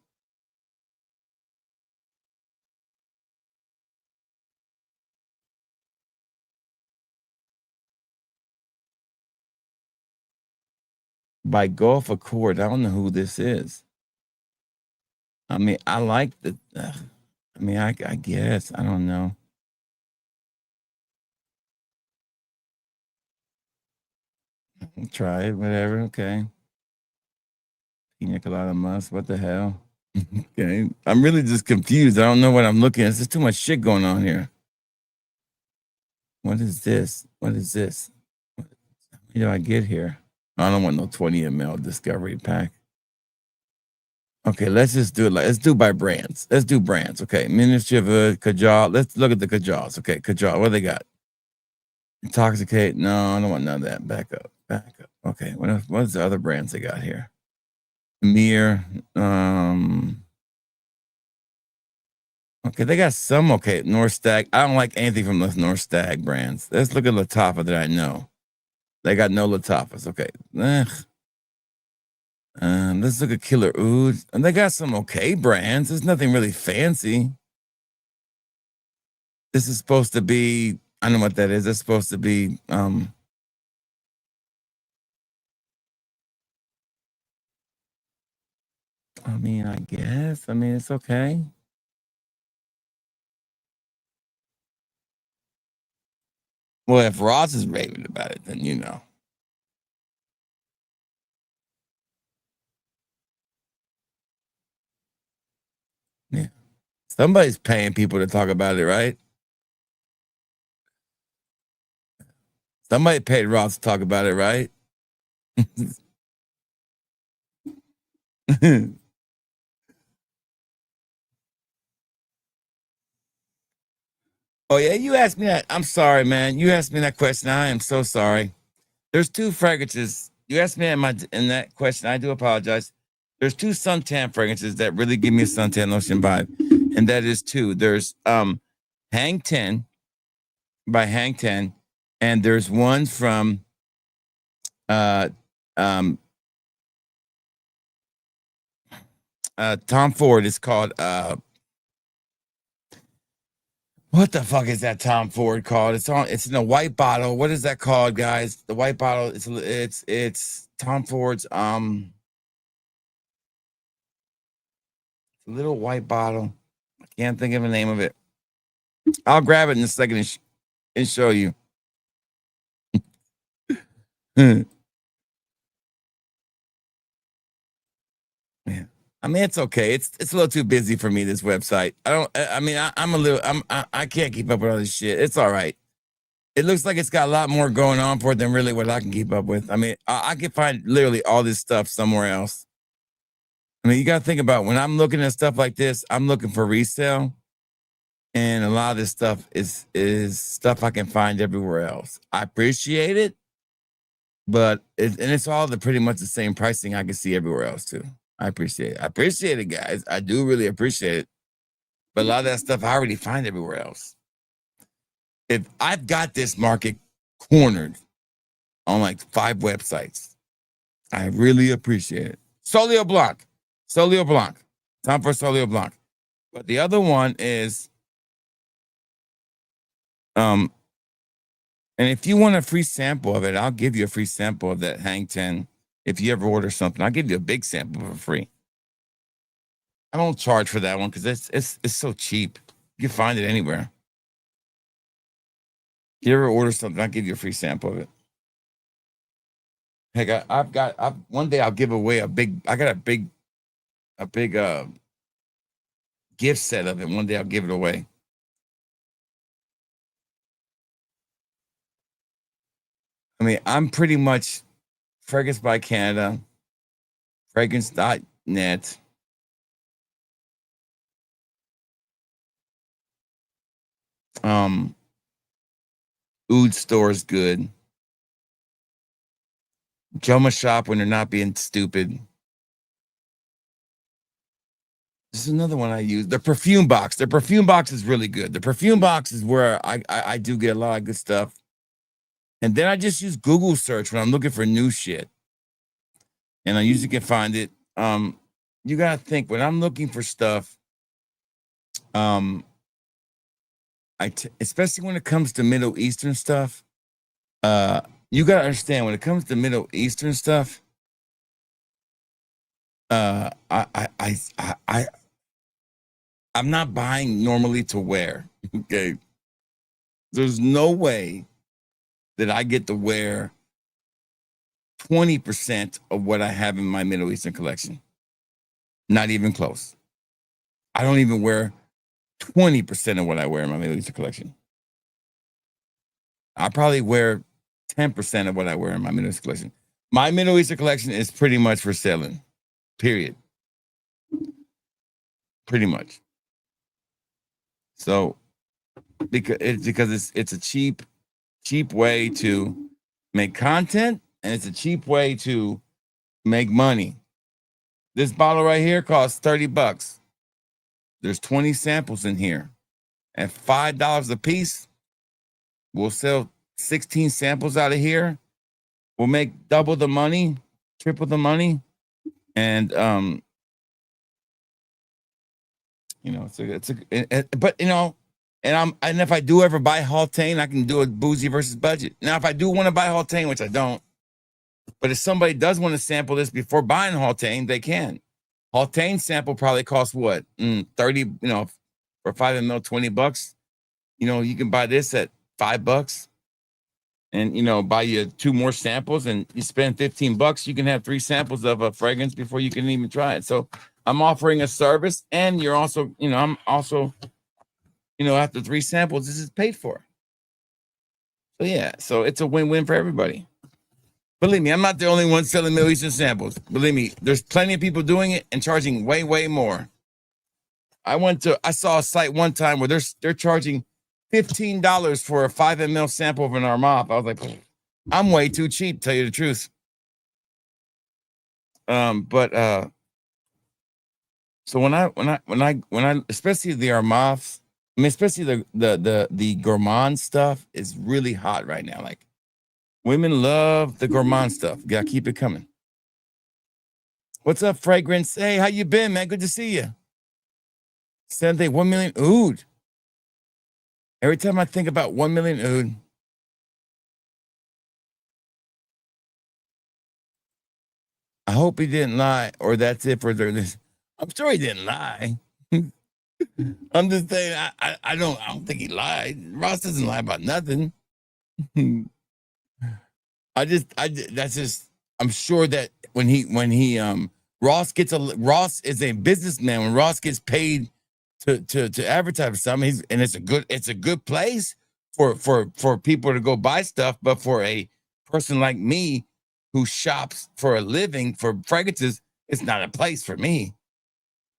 C: By Gulf Accord. I don't know who this is. I mean, I like the. I mean, I guess I don't know. Try it, whatever. Okay. Pina Colada Musk. What the hell? Okay. I'm really just confused. I don't know what I'm looking at. There's too much shit going on here. What is this? What is this? What do I get here? I don't want no 20 ml discovery pack. Okay, let's just do it let's do by brands. Let's do brands. Okay, Ministry of Kajal. Let's look at the Kajals. Okay, Kajal. What do they got? Intoxicate. No, I don't want none of that. Back up. Back up. Okay, what's the other brands they got here? Mir. Okay, they got some. Okay, North Stag. I don't like anything from the North Stag brands. Let's look at Latafa that I know. They got no Latafas. Okay. Let's look at Killer Oud. And they got some okay brands. There's nothing really fancy. This is supposed to be, I don't know what that is. It's supposed to be I mean, I guess. I mean, it's okay. Well, if Ross is raving about it, then you know. Yeah. Somebody's paying people to talk about it, right? Somebody paid Ross to talk about it, right? Oh yeah, you asked me that. I'm sorry, man. You asked me that question. I am so sorry. There's two fragrances. You asked me in that question. I do apologize. There's two suntan fragrances that really give me a suntan lotion vibe, and that is two. There's Hang 10 by Hang 10, and there's one from Tom Ford. It's called what the fuck is that Tom Ford called? It's in a white bottle. What is that called, guys? The white bottle, it's Tom Ford's little white bottle. I can't think of the name of it. I'll grab it in a second and show you. Yeah. I mean, it's okay. It's a little too busy for me, this website. I can't keep up with all this shit. It's all right. It looks like it's got a lot more going on for it than really what I can keep up with. I mean, I can find literally all this stuff somewhere else. I mean, you got to think about when I'm looking at stuff like this, I'm looking for resale. And a lot of this stuff is stuff I can find everywhere else. I appreciate it, but it's all pretty much the same pricing I can see everywhere else too. I appreciate it. I appreciate it, guys. I do really appreciate it. But a lot of that stuff I already find everywhere else. If I've got this market cornered on like 5 websites, I really appreciate it. Solio Blanc. Time for Solio Blanc. But the other one is, and if you want a free sample of it, I'll give you a free sample of that Hang 10. If you ever order something, I'll give you a big sample for free. I don't charge for that one because it's so cheap. You can find it anywhere. If you ever order something, I'll give you a free sample of it. Heck, one day I'll give away a big gift set of it. One day I'll give it away. I mean, I'm pretty much Fragrance by Canada, fragrance.net. Oud Store is good. Joma Shop when they're not being stupid. This is another one I use. The Perfume Box. The Perfume Box is really good. The Perfume Box is where I do get a lot of good stuff. And then I just use Google search when I'm looking for new shit. And I usually can find it. You gotta think when I'm looking for stuff, especially when it comes to Middle Eastern stuff, you gotta understand when it comes to Middle Eastern stuff, I'm not buying normally to wear. Okay. There's no way that I get to wear 20% of what I have in my Middle Eastern collection. Not even close. I don't even wear 20% of what I wear in my Middle Eastern collection. I probably wear 10% of what I wear in my Middle Eastern collection. My Middle Eastern collection is pretty much for selling. Period. Pretty much. So because it's a cheap way to make content, and it's a cheap way to make money. This bottle right here costs $30. There's 20 samples in here. At $5 a piece, we'll sell 16 samples out of here. We'll make double the money, triple the money. And but and if I do ever buy Haltane, I can do a bougie versus budget. Now, if I do want to buy Haltane, which I don't, but if somebody does want to sample this before buying Haltane, they can. Haltane sample probably costs what? 30, for 5 ml, $20. You can buy this at $5 and, buy you 2 more samples and you spend $15. You can have 3 samples of a fragrance before you can even try it. So I'm offering a service, and you're also, I'm also, after 3 samples, this is paid for. So yeah, so it's a win-win for everybody. Believe me, I'm not the only one selling Middle Eastern samples. Believe me, there's plenty of people doing it and charging way, way more. I saw a site one time where they're charging $15 for a 5 ml sample of an Armaf. I was like, I'm way too cheap, tell you the truth. So when I especially the Armaf, especially the gourmand stuff is really hot right now. Like, women love the gourmand stuff. You gotta keep it coming. What's up, Fragrance? Hey, how you been, man? Good to see you. Sunday, 1 million oud. Every time I think about 1 million oud, I hope he didn't lie, or that's it for this. I'm sure he didn't lie. I'm just saying, I don't think he lied. Ross doesn't lie about nothing. I'm sure that when Ross is a businessman. When Ross gets paid to advertise for something, it's a good place for people to go buy stuff. But for a person like me who shops for a living for fragrances, it's not a place for me.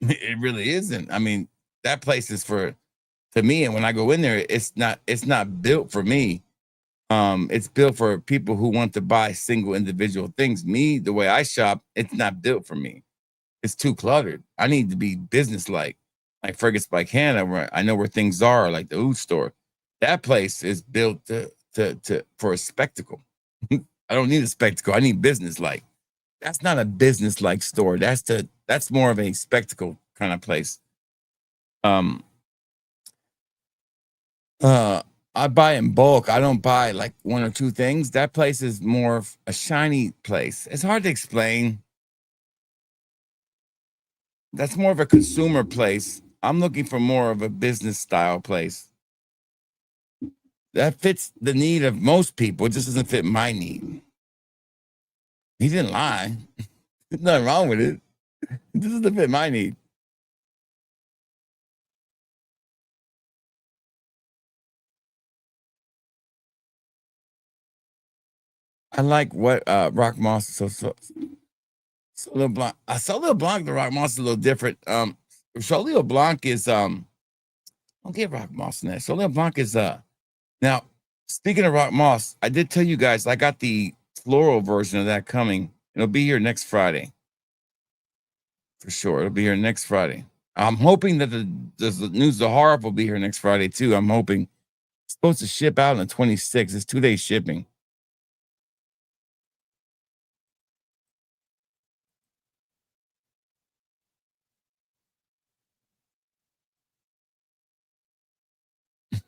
C: It really isn't. I mean, that place is for to me. And when I go in there, it's not built for me. It's built for people who want to buy single individual things. Me, the way I shop, it's not built for me. It's too cluttered. I need to be business-like Fergus by Canada, where I know where things are, like the Oud store. That place is built for a spectacle. I don't need a spectacle. I need business-like. That's not a business-like store. That's more of a spectacle kind of place. I buy in bulk. I don't buy like one or two things. That place is more of a shiny place. It's hard to explain. That's more of a consumer place. I'm looking for more of a business style place. That fits the need of most people. It just doesn't fit my need. He didn't lie. There's nothing wrong with it. It doesn't fit my need. I like what Rock Moss so Sauvignon Blanc. Sauvignon Blanc, the Rock Moss is a little different. Sauvignon Blanc is don't get Rock Moss in there. Sauvignon Blanc is now speaking of Rock Moss, I did tell you guys I got the floral version of that coming. It'll be here next Friday. For sure. It'll be here next Friday. I'm hoping that the News of Horror will be here next Friday too. I'm hoping. It's supposed to ship out on the 26th. It's 2 days shipping.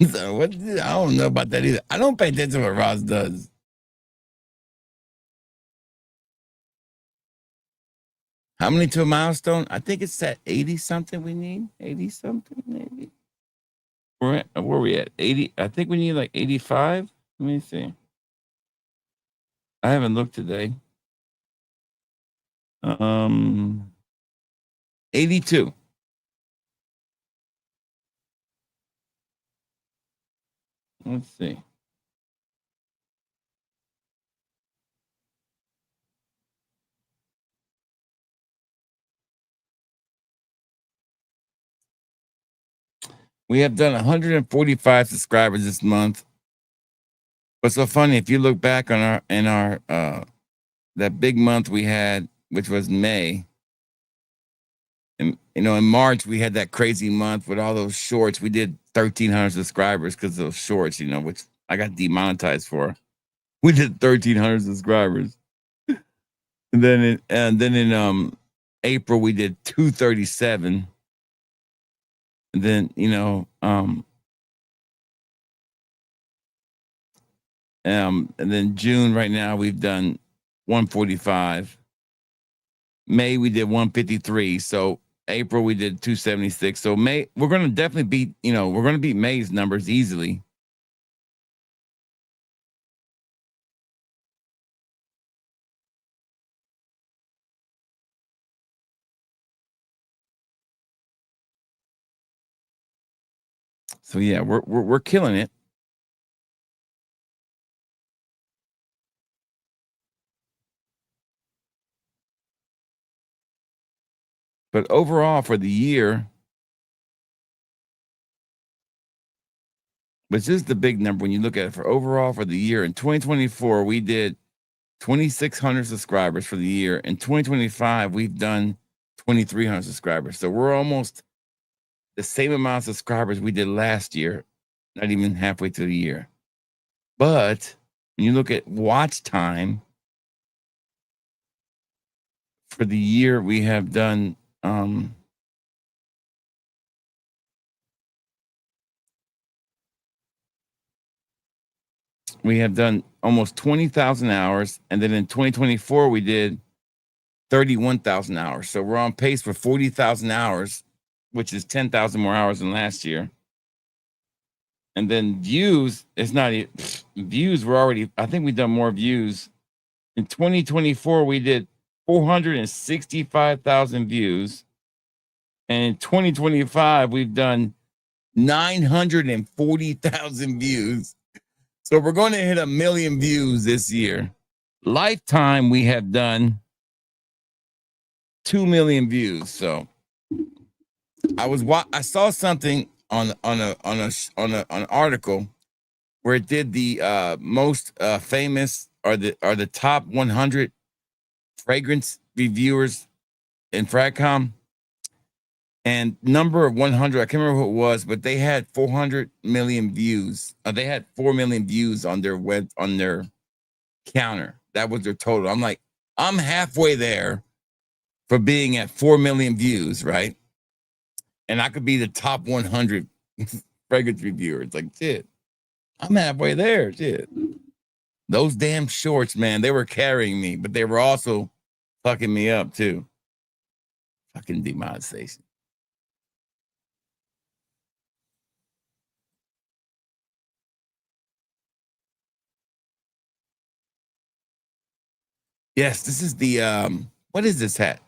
C: So what? I don't know about that either. I don't pay attention to what Ross does. How many to a milestone? I think it's at 80 something we need. 80 something, maybe. Where are we at? 80. I think we need like 85. Let me see. I haven't looked today. 82. Let's see. We have done 145 subscribers this month. What's so funny, if you look back on our that big month we had, which was May, and in March we had that crazy month with all those shorts. We did 1,300 subscribers because of those shorts, which I got demonetized for. We did 1,300 subscribers, and then in April we did 237. And then, and then June right now we've done 145. May we did 153. So April we did 276. So May we're going to definitely beat, we're going to beat May's numbers easily. So yeah, we're killing it. But overall for the year, which is the big number when you look at it, for overall for the year in 2024, we did 2,600 subscribers for the year. In 2025, we've done 2,300 subscribers. So we're almost the same amount of subscribers we did last year, not even halfway through the year. But when you look at watch time for the year, we have done almost 20,000 hours, and then in 2024 we did 31,000 hours. So we're on pace for 40,000 hours, which is 10,000 more hours than last year. And then views, views were already, I think we've done more views. In 2024, we did 465,000 views. And in 2025, we've done 940,000 views. So we're going to hit 1 million views this year. Lifetime, we have done 2 million views. So I saw something an article where it did the most famous or the top 100 fragrance reviewers in Fragcom, and number of 100, I can't remember who it was, but they had 400 million views. They had 4 million views on their counter. That was their total. I'm like, I'm halfway there for being at 4 million views, right? And I could be the top 100 fragrance reviewer. It's like, shit, I'm halfway there. Shit. Those damn shorts, man, they were carrying me, but they were also fucking me up too. Fucking demonetization. Yes, this is the what is this hat?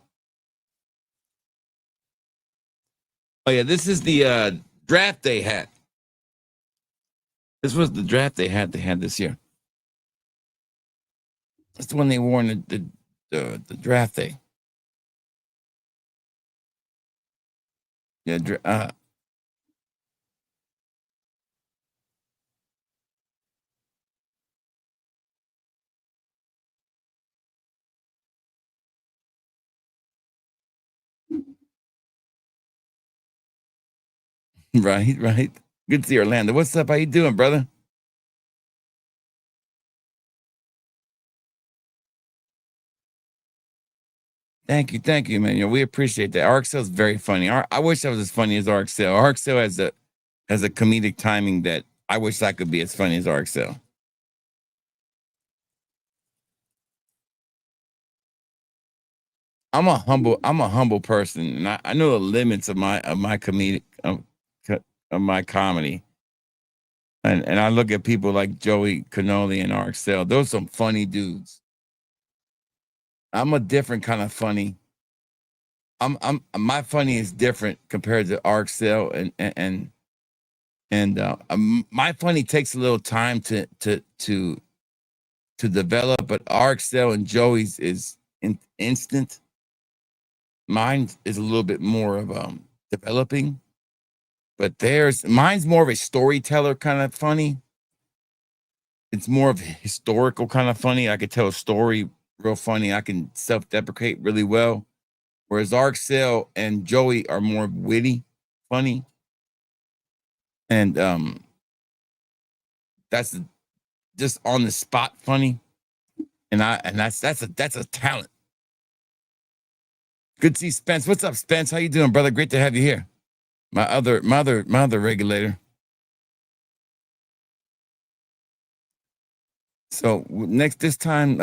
C: Oh yeah, this is the draft day hat. This was the draft day hat they had this year. That's the one they wore in the draft day. Yeah, right. Good to see you, Orlando. What's up? How you doing, brother? Thank you, man. You know, we appreciate that. RXL is very funny. I wish I was as funny as RXL. RXL has a comedic timing that I wish I could be as funny as RXL. I'm a humble person, and I know the limits of my comedic of my comedy. And I look at people like Joey Cannoli and RXL. Those are some funny dudes. I'm a different kind of funny. My funny is different compared to RXL and my funny takes a little time to develop, but RXL and Joey's is instant. Mine is a little bit more of developing, but mine's more of a storyteller kind of funny. It's more of a historical kind of funny. I could tell a story real funny. I can self-deprecate really well. Whereas RXL and Joey are more witty, funny. And that's just on the spot funny. And that's a talent. Good to see Spence. What's up, Spence? How you doing, brother? Great to have you here. My other regulator. So this time,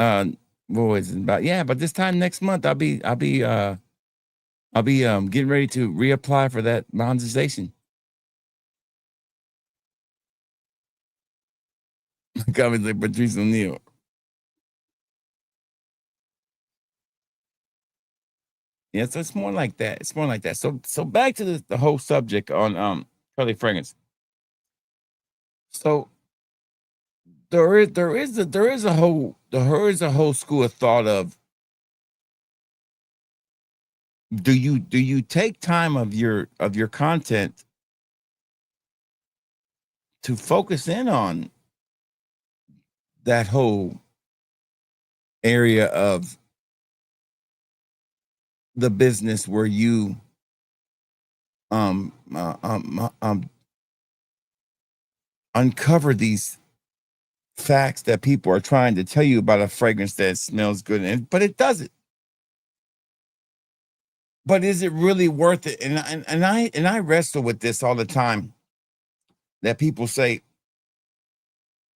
C: what was it about? Yeah, but this time next month, I'll be getting ready to reapply for that monetization. Coming like Patrice O'Neill. Yeah, so it's more like that. It's more like that. So back to the whole subject on Curly Fragrance. So there is a whole school of thought of do you take time of your content to focus in on that whole area of the business where you uncover these facts that people are trying to tell you about a fragrance that smells good, but it doesn't. But is it really worth it? And I wrestle with this all the time. That people say,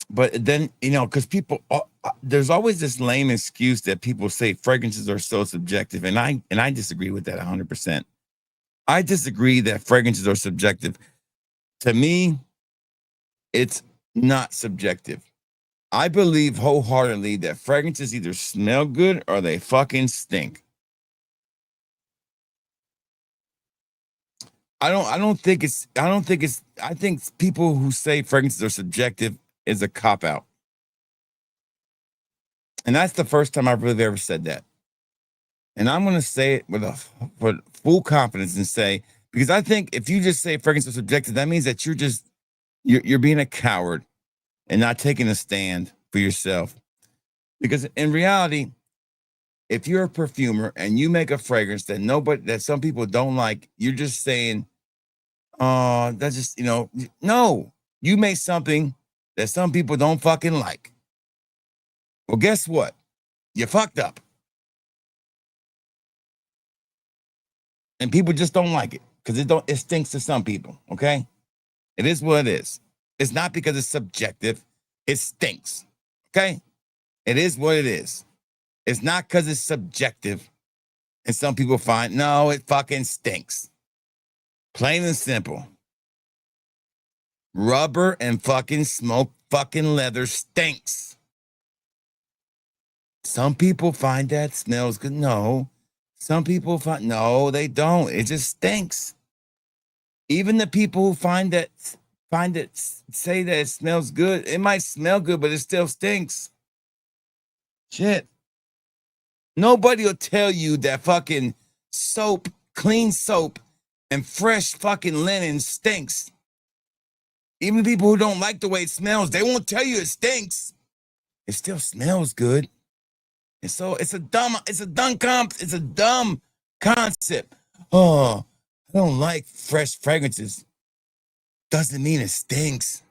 C: but then because people, there's always this lame excuse that people say fragrances are so subjective, and I disagree with that 100%. I disagree that fragrances are subjective. To me, it's not subjective. I believe wholeheartedly that fragrances either smell good or they fucking stink. I think people who say fragrances are subjective is a cop-out. And that's the first time I've really ever said that. And I'm going to say it with full confidence and say Because I think if you just say fragrance is subjective, that means that you're being a coward and not taking a stand for yourself. Because in reality, if you're a perfumer and you make a fragrance that some people don't like, you're just saying, oh, that's just, no, you made something that some people don't fucking like. Well, guess what? You fucked up. And people just don't like it because it stinks to some people. Okay. It is what it is. It's not because it's subjective. It stinks. Okay. It is what it is. It's not because it's subjective. And some people find, no, it fucking stinks. Plain and simple. Rubber and fucking smoke fucking leather stinks. Some people find that smells good. No. Some people find, no, they don't. It just stinks. Even the people who find it, say that it smells good. It might smell good, but it still stinks. Shit. Nobody will tell you that fucking soap, clean soap, and fresh fucking linen stinks. Even the people who don't like the way it smells, they won't tell you it stinks. It still smells good. And so it's a dumb concept. Oh, I don't like fresh fragrances. Doesn't mean it stinks.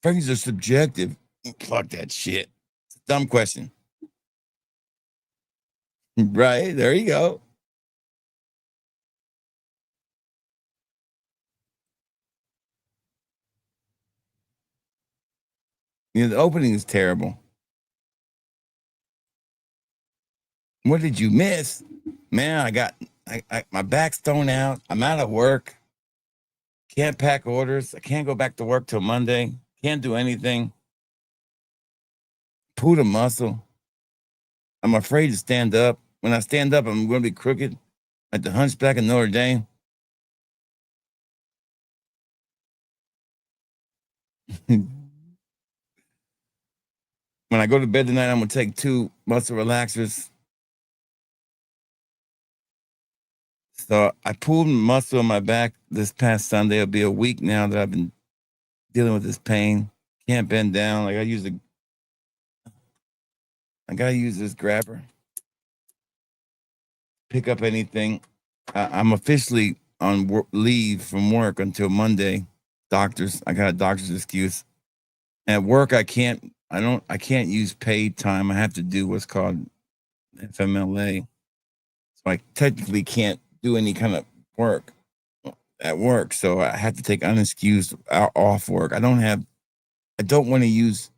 C: Fragrances are subjective. Fuck that shit. It's a dumb question. Right, there you go. The opening is terrible. What did you miss? Man, my back's thrown out. I'm out of work. Can't pack orders. I can't go back to work till Monday. Can't do anything. Pulled a muscle. I'm afraid to stand up. When I stand up, I'm going to be crooked like the Hunchback of Notre Dame. When I go to bed tonight, I'm going to take 2 muscle relaxers. So I pulled a muscle in my back this past Sunday. It'll be a week now that I've been dealing with this pain. Can't bend down. I gotta use this grabber. Pick up anything. I'm officially on leave from work until Monday. I got a doctor's excuse. At work, I can't use paid time. I have to do what's called FMLA. So I technically can't do any kind of work at work. So I have to take unexcused off work. I don't want to use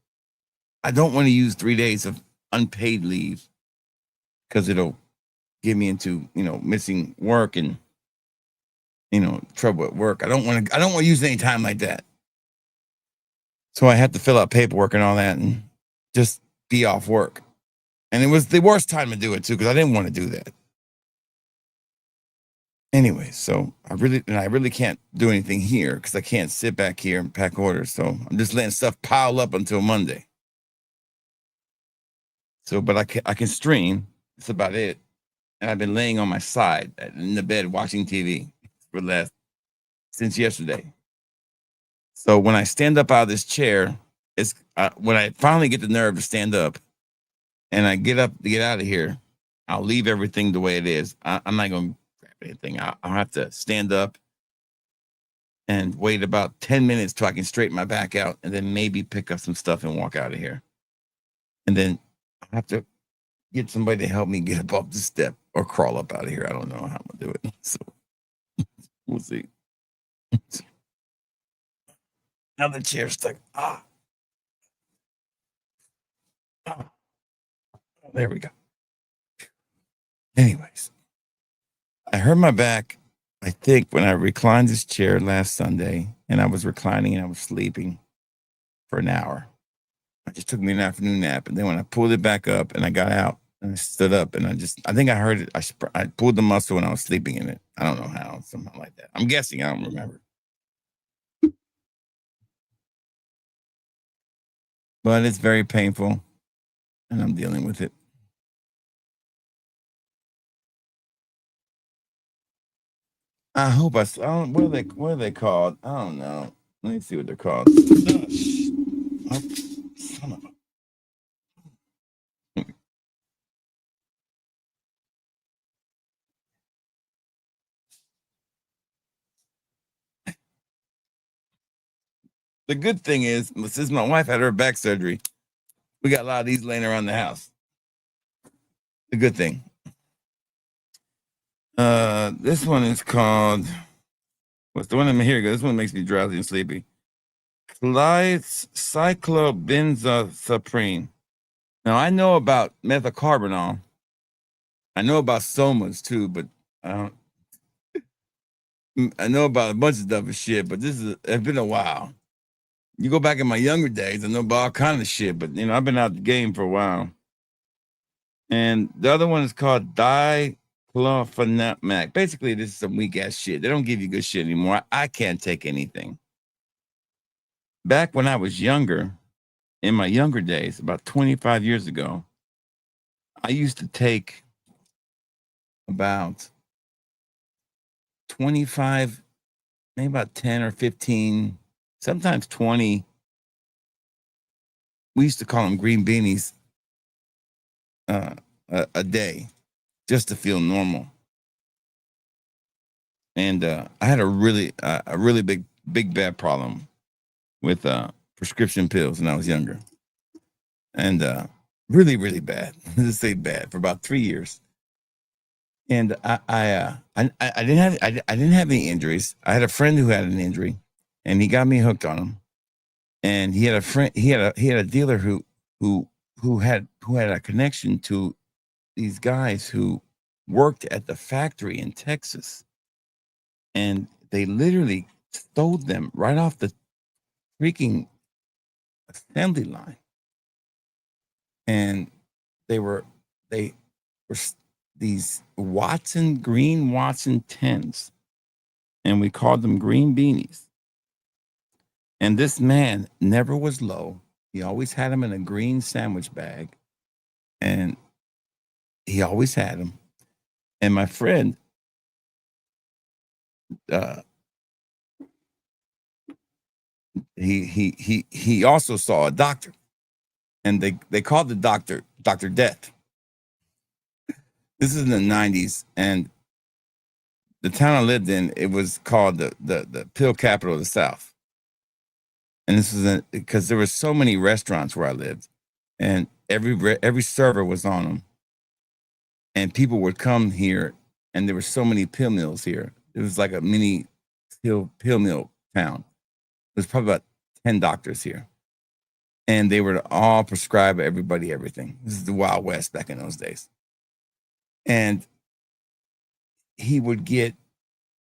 C: 3 days of unpaid leave because it'll get me into, missing work and, trouble at work. I don't want to use any time like that. So I had to fill out paperwork and all that and just be off work. And it was the worst time to do it too, because I didn't want to do that. Anyway, so I really can't do anything here because I can't sit back here and pack orders. So I'm just letting stuff pile up until Monday. So, but I can stream. That's about it. And I've been laying on my side in the bed watching TV since yesterday. So when I stand up out of this chair, it's when I finally get the nerve to stand up and I get up to get out of here, I'll leave everything the way it is. I'm not going to grab anything. I'll have to stand up and wait about 10 minutes till I can straighten my back out and then maybe pick up some stuff and walk out of here. And then I have to get somebody to help me get up off the step or crawl up out of here. I don't know how I'm going to do it. So we'll see. Now the chair's stuck. There we go. Anyways, I hurt my back, I think, when I reclined this chair last Sunday, and I was reclining and I was sleeping for an hour. It just took me an afternoon nap, and then when I pulled it back up and I got out and I stood up, and I think I heard it. I pulled the muscle when I was sleeping in it. I don't know how, somehow like that. I'm guessing. I don't remember. But it's very painful, and I'm dealing with it. I hope I don't, what are they called? I don't know. Let me see what they're called. Oh, son of a. The good thing is, since my wife had her back surgery, we got a lot of these laying around the house. The good thing. This one is called. What's the one in here? This one makes me drowsy and sleepy. Cyclobenzaprine. Now I know about methocarbamol. I know about somas too, but I know about a bunch of stuff and shit. But it's been a while. You go back in my younger days, I know about all kind of shit. But I've been out the game for a while. And the other one is called diclofenac. Basically, this is some weak ass shit. They don't give you good shit anymore. I can't take anything. Back when I was younger, in my younger days, about 25 years ago, I used to take about 25, maybe about 10 or 15, sometimes 20. We used to call them green beanies a day just to feel normal. And I had a really big bad problem with prescription pills when I was younger. And really, really bad. Let's say bad for about 3 years. And I didn't have any injuries. I had a friend who had an injury, and he got me hooked on them. And he had a friend. He had a dealer who had a connection to these guys who worked at the factory in Texas, and they literally stole them right off the freaking assembly line. And they were these green Watson 10s, and we called them green beanies. And this man never was low. He always had them in a green sandwich bag, and he always had them. And my friend, he also saw a doctor, and they called the doctor Dr. Death. This is in the 90s, and the town I lived in, it was called the pill capital of the South. And this is because there were so many restaurants where I lived, and every server was on them. And people would come here, and there were so many pill mills here. It was like a mini pill mill town. There's probably about 10 doctors here, and they would all prescribe everybody everything. This is the Wild West back in those days. And he would get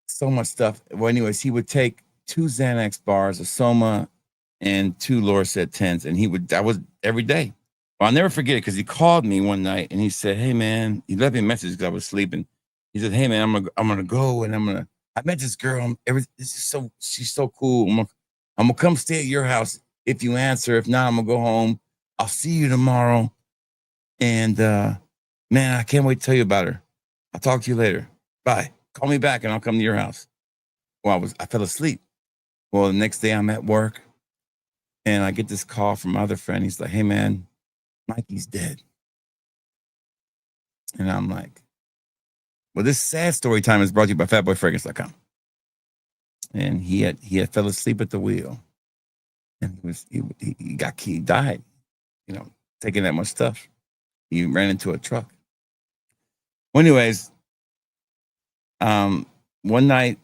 C: so much stuff. Well, anyways, he would take 2 Xanax bars, a Soma, and 2 Lorcet 10s, and that was every day. Well, I'll never forget it because he called me one night and he said, "Hey man," he left me a message because I was sleeping. He said, "Hey man, I'm gonna go, and I met this girl. She's so cool. I'm gonna come stay at your house if you answer. If not, I'm gonna go home. I'll see you tomorrow. And man, I can't wait to tell you about her. I'll talk to you later. Bye. Call me back and I'll come to your house." Well, I fell asleep. Well, the next day I'm at work, and I get this call from my other friend. He's like, "Hey man, Mikey's dead." And I'm like, well, this sad story time is brought to you by fatboyfragrance.com. And he had fell asleep at the wheel, and he died, taking that much stuff. He ran into a truck. Well, anyways, one night,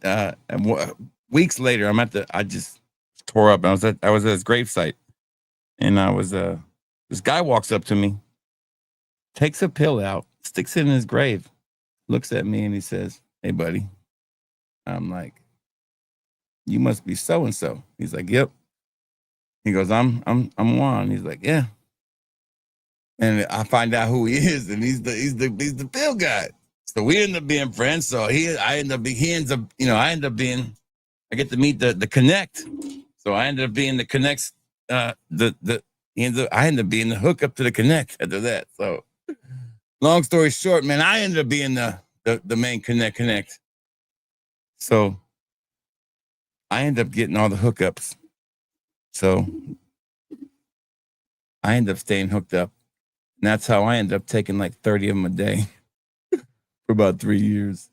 C: weeks later, I just tore up. I was at his gravesite, and this guy walks up to me, takes a pill out, sticks it in his grave, looks at me, and he says, "Hey, buddy." I'm like, "You must be so and so." He's like, "Yep." He goes, "I'm Juan." He's like, "Yeah." And I find out who he is, and he's the pill guy. So we end up being friends. So I end up being, I get to meet the Connect. So I ended up being the Connect's, I ended up being the hookup to the Connect after that. So long story short, man, I ended up being the main Connect. So I end up getting all the hookups. So I end up staying hooked up. And that's how I ended up taking like 30 of them a day for about 3 years.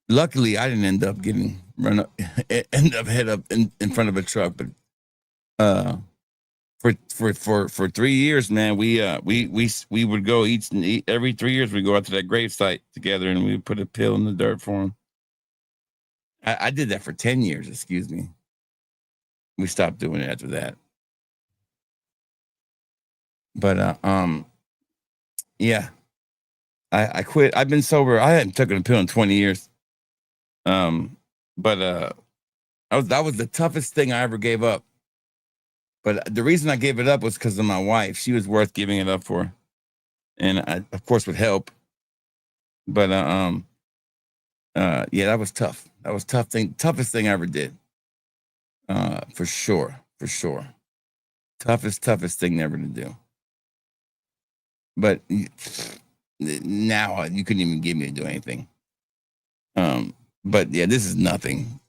C: Luckily, I didn't end up getting run up, end up head up in front of a truck. But for 3 years, man, we would go every 3 years we go out to that grave site together and we would put a pill in the dirt for him. I did that for 10 years. Excuse me. We stopped doing it after that. But yeah, I quit. I've been sober. I hadn't taken a pill in 20 years. But that was the toughest thing I ever gave up. But the reason I gave it up was because of my wife. She was worth giving it up for, and I, of course, would help. But yeah, that was tough. That was toughest thing I ever did. For sure. Toughest thing ever to do. But now you couldn't even get me to do anything. But yeah, this is nothing.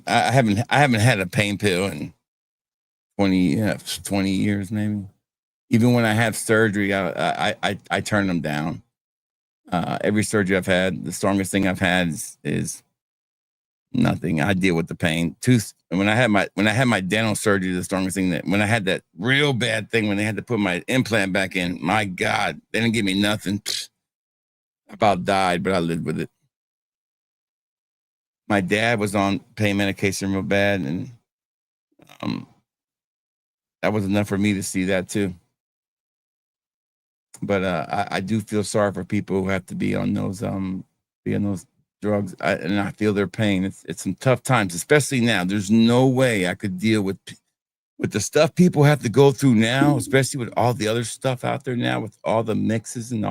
C: I haven't had a pain pill in 20 years maybe. Even when I have surgery, I turn them down. Every surgery I've had, the strongest thing I've had is nothing. I deal with the pain. When I had my dental surgery, the strongest thing when I had that real bad thing when they had to put my implant back in, my God, they didn't give me nothing. I about died, but I lived with it. My dad was on pain medication real bad, and that was enough for me to see that too. But I do feel sorry for people who have to be on those drugs, and I feel their pain. It's some tough times, especially now. There's no way I could deal with the stuff people have to go through now, especially with all the other stuff out there now, with all the mixes and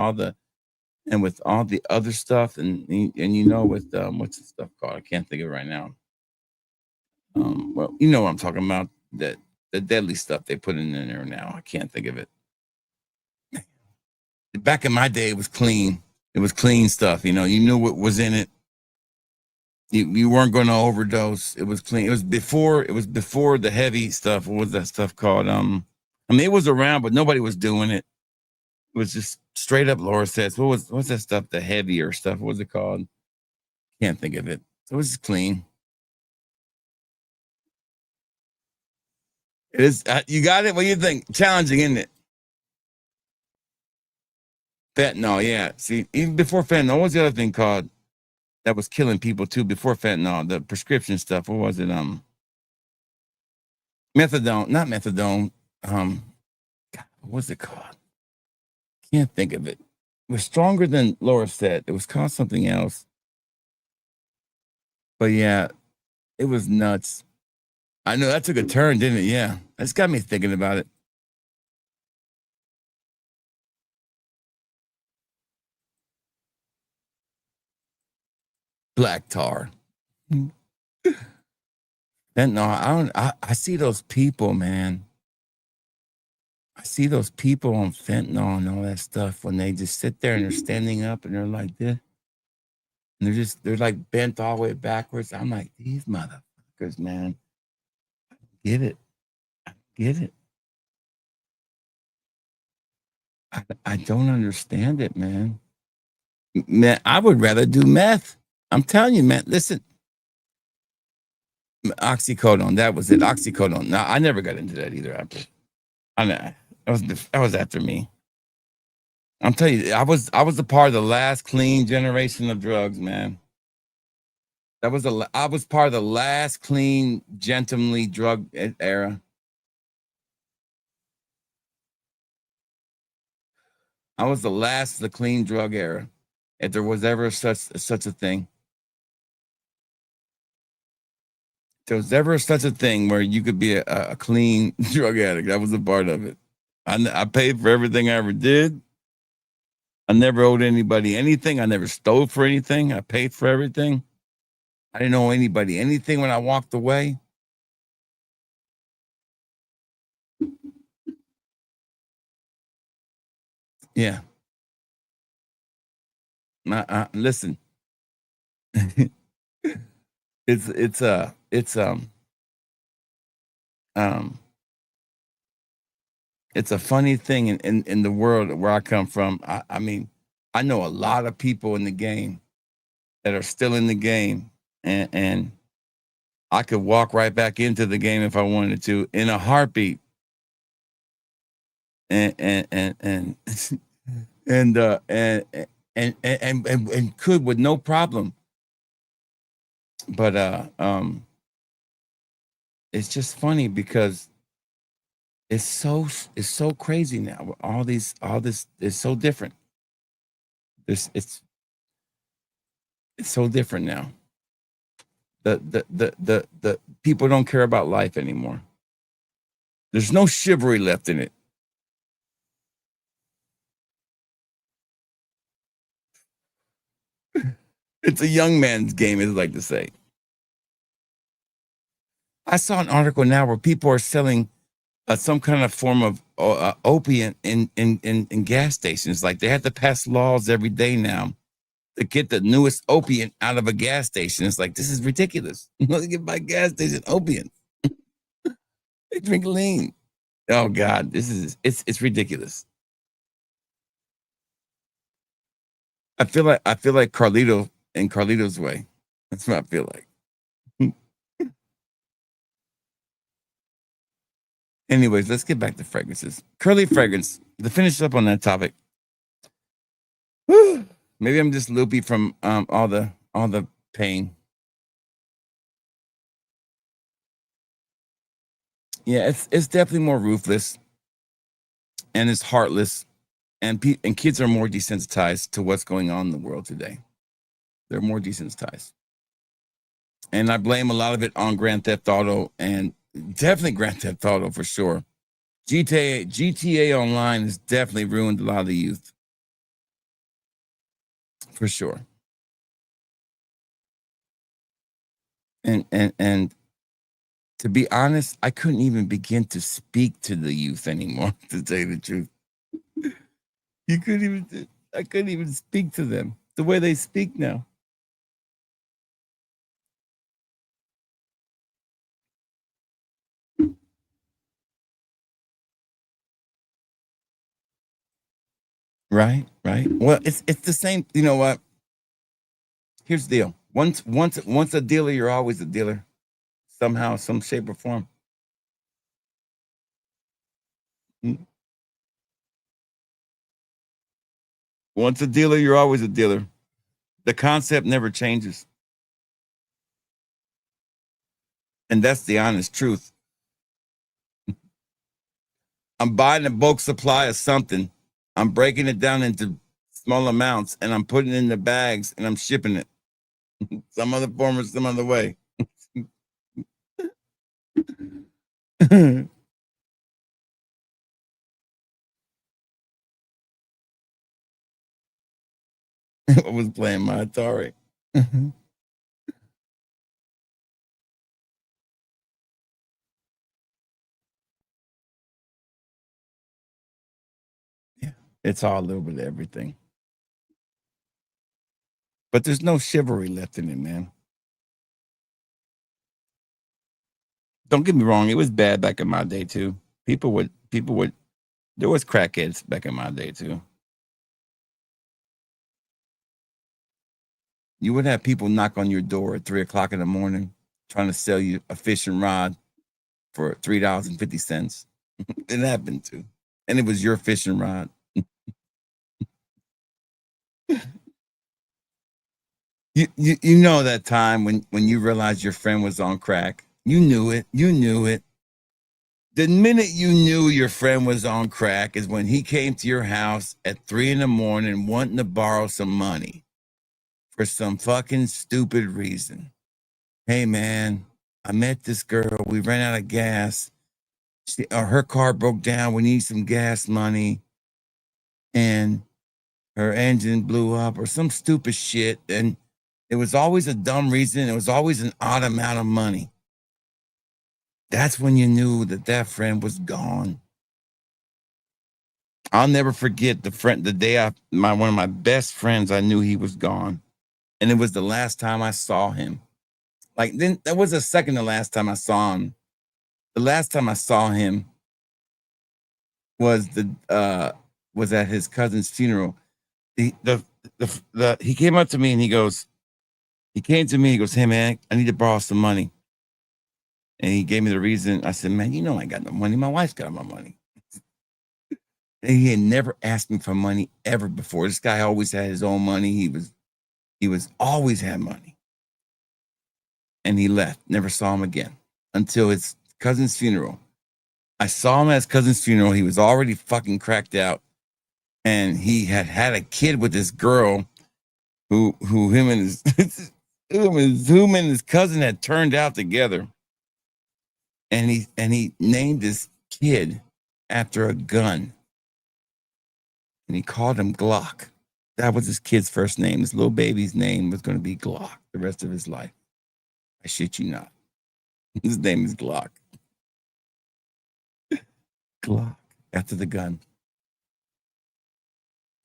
C: with all the other stuff, and with what's the stuff called? I can't think of it right now. Well, you know what I'm talking about, that the deadly stuff they put in there now. I can't think of it. Back in my day, it was clean. It was clean stuff. You knew what was in it. You weren't going to overdose. It was clean. It was before the heavy stuff. What was that stuff called? It was around, but nobody was doing it. It was just straight up Laura says. What's that stuff? The heavier stuff. What was it called? Can't think of it. It was just clean. It is. You got it. What do you think? Challenging, isn't it? Fentanyl. Yeah. See, even before fentanyl, what was the other thing called that was killing people too? Before fentanyl, the prescription stuff. What was it? Methadone. Not methadone. God, what was it called? Can't think of it. It was stronger than Laura said. It was called something else. But yeah, it was nuts. I know that took a turn, didn't it? Yeah. That's got me thinking about it. Black tar. Fentanyl. I see those people, man. I see those people on fentanyl and all that stuff when they just sit there and they're standing up and they're like this. And they're like bent all the way backwards. I'm like, these motherfuckers, man. Get it. I don't understand it, man. Man, I would rather do meth. I'm telling you, man. Listen, oxycodone. That was it. Oxycodone. No, I never got into that either. That was after me. I'm telling you, I was a part of the last clean generation of drugs, man. I was part of the last clean, gentlemanly drug era. I was the last of the clean drug era, if there was ever such a thing. If there was ever such a thing where you could be a clean drug addict, I was a part of it. I paid for everything I ever did. I never owed anybody anything. I never stole for anything. I paid for everything. I didn't owe anybody anything when I walked away. Yeah. Listen, um it's a funny thing in the world where I come from. I mean, I know a lot of people in the game that are still in the game, and I could walk right back into the game if I wanted to in a heartbeat. And and and could with no problem. But it's just funny because it's so crazy now. All this is so different. It's so different now. The people don't care about life anymore. There's no chivalry left in it. It's a young man's game, as I like to say. I saw an article now where people are selling some kind of form of opiate in gas stations. Like they have to pass laws every day now to get the newest opiate out of a gas station. It's like, this is ridiculous. They get by gas station opiate. They drink lean. Oh God, it's ridiculous. I feel like Carlito in Carlito's way. That's what I feel like. Anyways, let's get back to fragrances. Curly fragrance. To finish up on that topic. Whew, maybe I'm just loopy from all the pain. Yeah, it's definitely more ruthless, and it's heartless, and kids are more desensitized to what's going on in the world today. They're more desensitized, and I blame a lot of it on Grand Theft Auto, and definitely Grand Theft Auto for sure. GTA Online has definitely ruined a lot of the youth, for sure. And to be honest, I couldn't even begin to speak to the youth anymore, to tell you the truth. I couldn't even speak to them the way they speak now. Right. Well, it's the same. You know what? Here's the deal. Once a dealer, you're always a dealer. Somehow, some shape or form. Mm. Once a dealer, you're always a dealer. The concept never changes. And that's the honest truth. I'm buying a bulk supply of something. I'm breaking it down into small amounts and I'm putting it in the bags and I'm shipping it some other form or some other way. I was playing my Atari. Yeah, it's all a little bit of everything. But there's no chivalry left in it, man. Don't get me wrong, it was bad back in my day too. People would there was crackheads back in my day too. You would have people knock on your door at 3:00 in the morning trying to sell you a fishing rod for $3.50. It happened too. And it was your fishing rod. You know that time when you realized your friend was on crack. You knew it. The minute you knew your friend was on crack is when he came to your house at 3 in the morning wanting to borrow some money for some fucking stupid reason. Hey man, I met this girl. We ran out of gas. Her car broke down. We need some gas money. And her engine blew up or some stupid shit. And it was always a dumb reason. It was always an odd amount of money. That's when you knew that friend was gone. I'll never forget the day one of my best friends, I knew he was gone. And it was the last time I saw him. Like, then that was the second to last time I saw him. The last time I saw him was was at his cousin's funeral. He came up to me and he goes, hey man, I need to borrow some money. And he gave me the reason. I said, man, I got no money. My wife's got my money. And he had never asked me for money ever before. This guy always had his own money. He was always had money. And he left. Never saw him again until his cousin's funeral. I saw him at his cousin's funeral. He was already fucking cracked out. And he had a kid with this girl who him and his cousin had turned out together. And he named his kid after a gun. And he called him Glock. That was his kid's first name. This little baby's name was going to be Glock the rest of his life. I shit you not. His name is Glock. Glock, after the gun.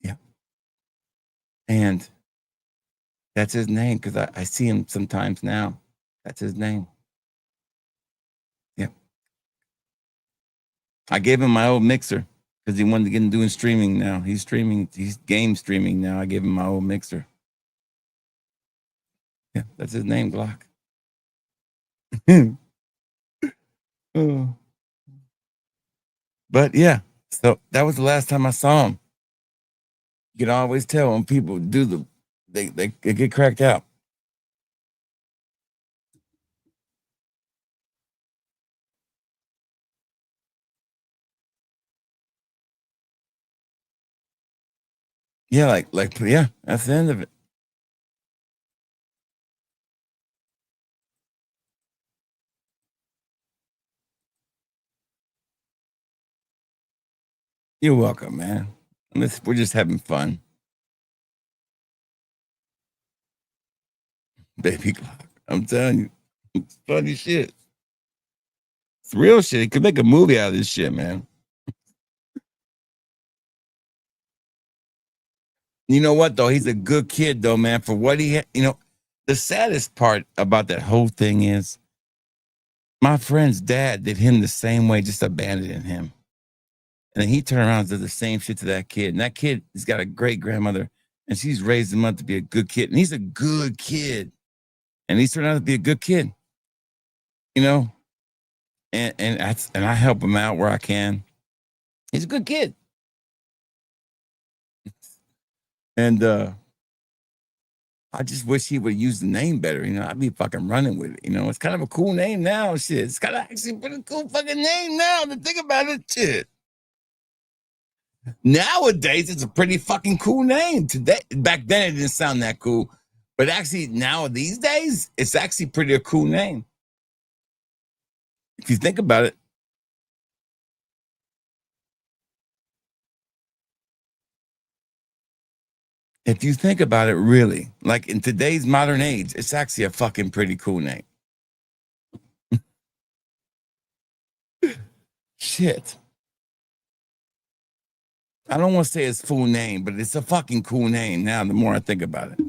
C: Yeah. And that's his name because I see him sometimes now. That's his name. Yeah. I gave him my old mixer because he wanted to get into doing streaming now. He's game streaming now. I gave him my old mixer. Yeah, that's his name, Glock. Oh. But yeah, so that was the last time I saw him. You can always tell when people do they get cracked out. Yeah, yeah, that's the end of it. You're welcome, man. We're just having fun. Baby Glock. I'm telling you, it's funny shit. It's real shit. He could make a movie out of this shit, man. You know what, though? He's a good kid, though, man. For what he had, the saddest part about that whole thing is my friend's dad did him the same way, just abandoning him. And then he turned around and did the same shit to that kid. And that kid has got a great grandmother, and she's raised him up to be a good kid. And he's a good kid. And he's turned out to be a good kid. And I help him out where I can. He's a good kid. And I just wish he would use the name better. I'd be fucking running with it. It's kind of a cool name now. Shit. It's kind of actually a pretty cool fucking name now to think about it. Shit. Nowadays, it's a pretty fucking cool name. Today, back then, it didn't sound that cool. But actually, now these days, it's actually pretty a cool name. If you think about it. If you think about it, really, like in today's modern age, it's actually a fucking pretty cool name. Shit. I don't want to say his full name, but it's a fucking cool name now, the more I think about it.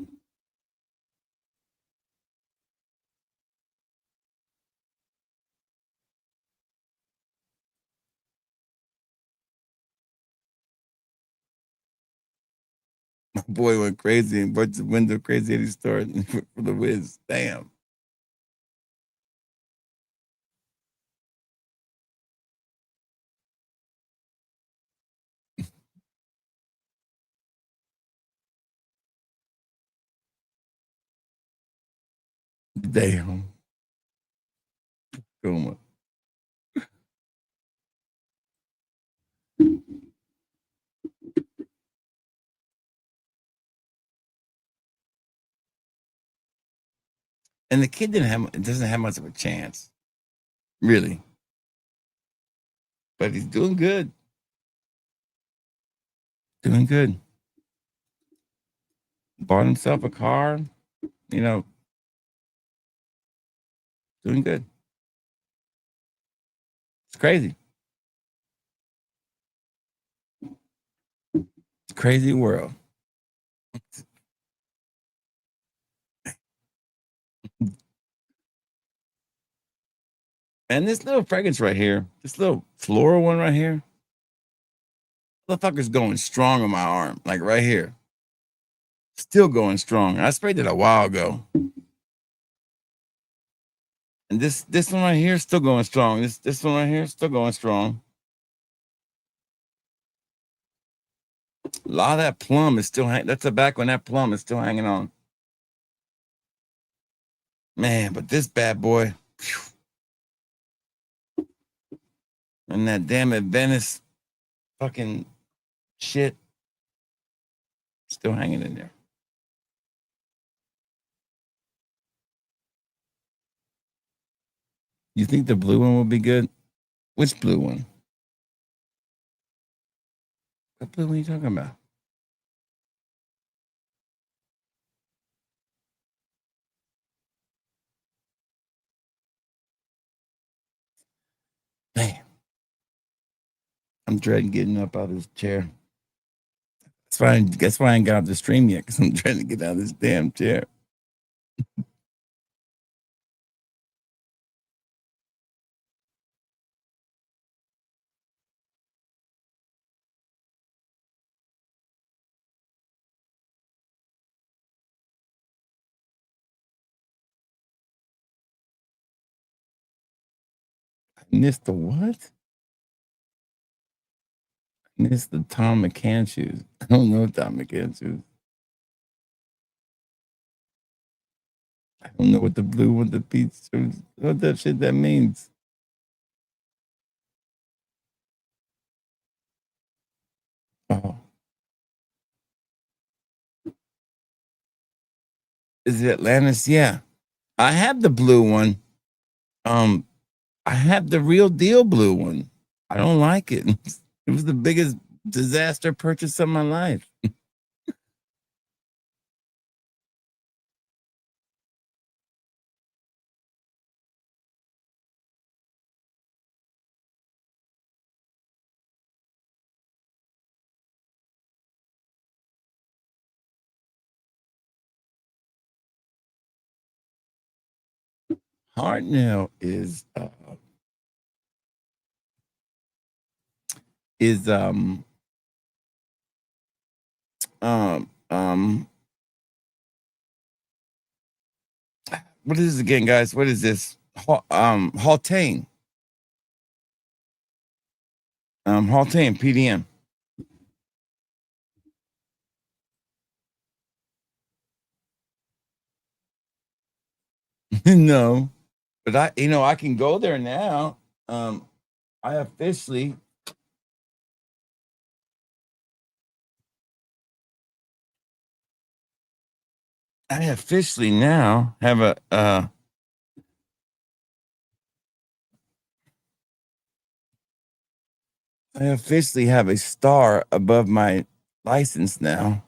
C: My boy went crazy and went to the window crazy at his store for the whiz. Damn. Damn. Coma. And the kid doesn't have much of a chance. Really. But he's doing good. Doing good. Bought himself a car, doing good. It's crazy. crazy world. And this little fragrance right here, this little floral one right here, motherfucker's going strong on my arm, like right here. Still going strong. I sprayed it a while ago. And this one right here is still going strong. This one right here is still going strong. A lot of that plum is still hanging. That's the back when that plum is still hanging on. Man, but this bad boy, whew, and that damn Venice fucking shit still hanging in there. You think the blue one will be good? Which blue one? What blue one are you talking about? Man, I'm dreading getting up out of this chair. That's why I ain't got off the stream yet, because I'm trying to get out of this damn chair. I missed the what? I missed the Tom McCann shoes. I don't know Tom McCann shoes. I don't know what the blue with the peach shoes, what that shit that means. Oh. Is it Atlantis? Yeah. I have the blue one. I have the real deal blue one. I don't like it. It was the biggest disaster purchase of my life. Hartnell is what is this again, guys? What is this? Haltane. Haltane PDM. No, but I can go there now. I officially now have a I officially have a star above my license now,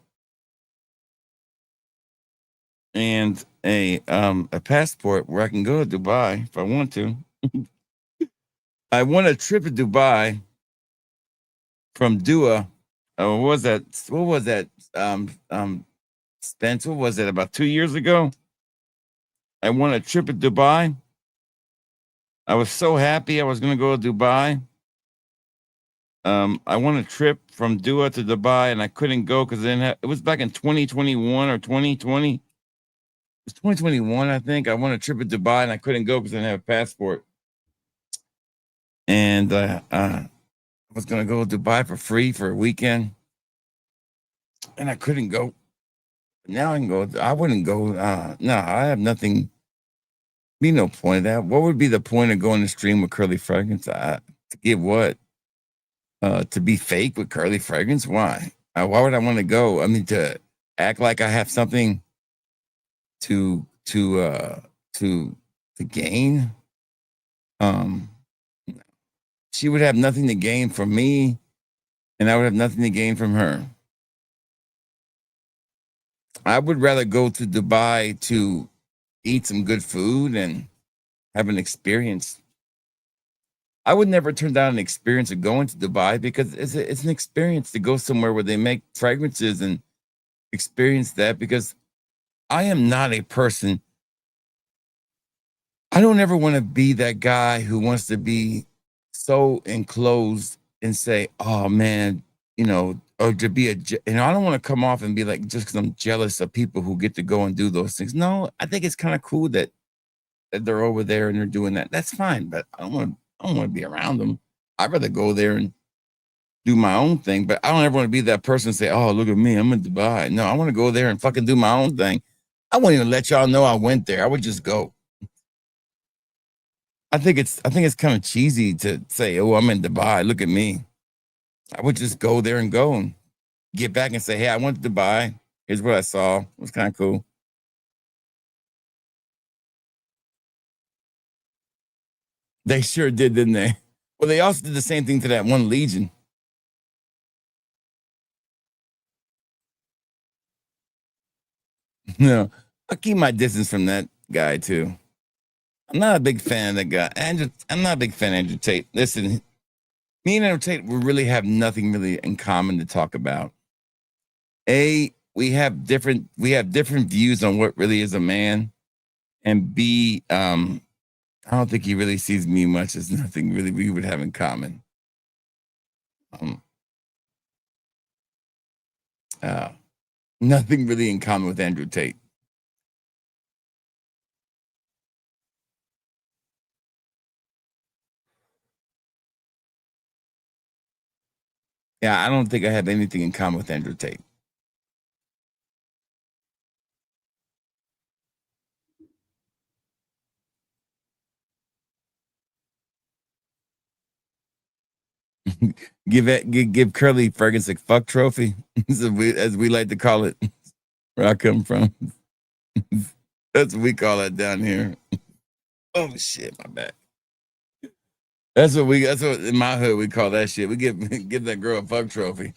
C: and a passport where I can go to Dubai if I want to. I won a trip to Dubai from Dua. What was that? Spence, what was it? About 2 years ago, I won a trip to Dubai. I was so happy I was going to go to Dubai. I won a trip from Dua to Dubai, and I couldn't go because it was back in 2021 or 2020. It was 2021, I think. I won a trip to Dubai, and I couldn't go because I didn't have a passport. And I was going to go to Dubai for free for a weekend, and I couldn't go. Now I can go. I wouldn't go. No, I have nothing. Be no point of that. What would be the point of going to stream with Curly Fragrance? To get what? To be fake with Curly Fragrance? Why? Why would I want to go? I mean, to act like I have something to gain. She would have nothing to gain from me, and I would have nothing to gain from her. I would rather go to Dubai to eat some good food and have an experience. I would never turn down an experience of going to Dubai because it's an experience to go somewhere where they make fragrances and experience that because I am not a person. I don't ever want to be that guy who wants to be so enclosed and say, "Oh man," or to be I don't want to come off and be like just because I'm jealous of people who get to go and do those things. No, I think it's kind of cool that they're over there and they're doing that. That's fine, but I don't want to be around them. I'd rather go there and do my own thing. But I don't ever want to be that person and say, "Oh, look at me, I'm in Dubai." No, I want to go there and fucking do my own thing. I wouldn't even let y'all know I went there. I would just go. I think it's kind of cheesy to say, "Oh, I'm in Dubai. Look at me." I would just go there and go and get back and say, "Hey, I went to Dubai. Here's what I saw. It was kind of cool." They sure did, didn't they? Well, they also did the same thing to that one Legion. No, I keep my distance from that guy too. I'm not a big fan of that guy. I'm not a big fan of Andrew Tate. Listen, me and Andrew Tate, we really have nothing really in common to talk about. We have different views on what really is a man, and B, I don't think he really sees me much as nothing really we would have in common. Um, uh, Nothing really in common with Andrew Tate. Yeah, I don't think I have anything in common with Andrew Tate. Give Curly Ferguson a fuck trophy, as we like to call it, where I come from. That's what we call it down here. Oh shit, my bad. That's what in my hood we call that shit. We give that girl a fuck trophy.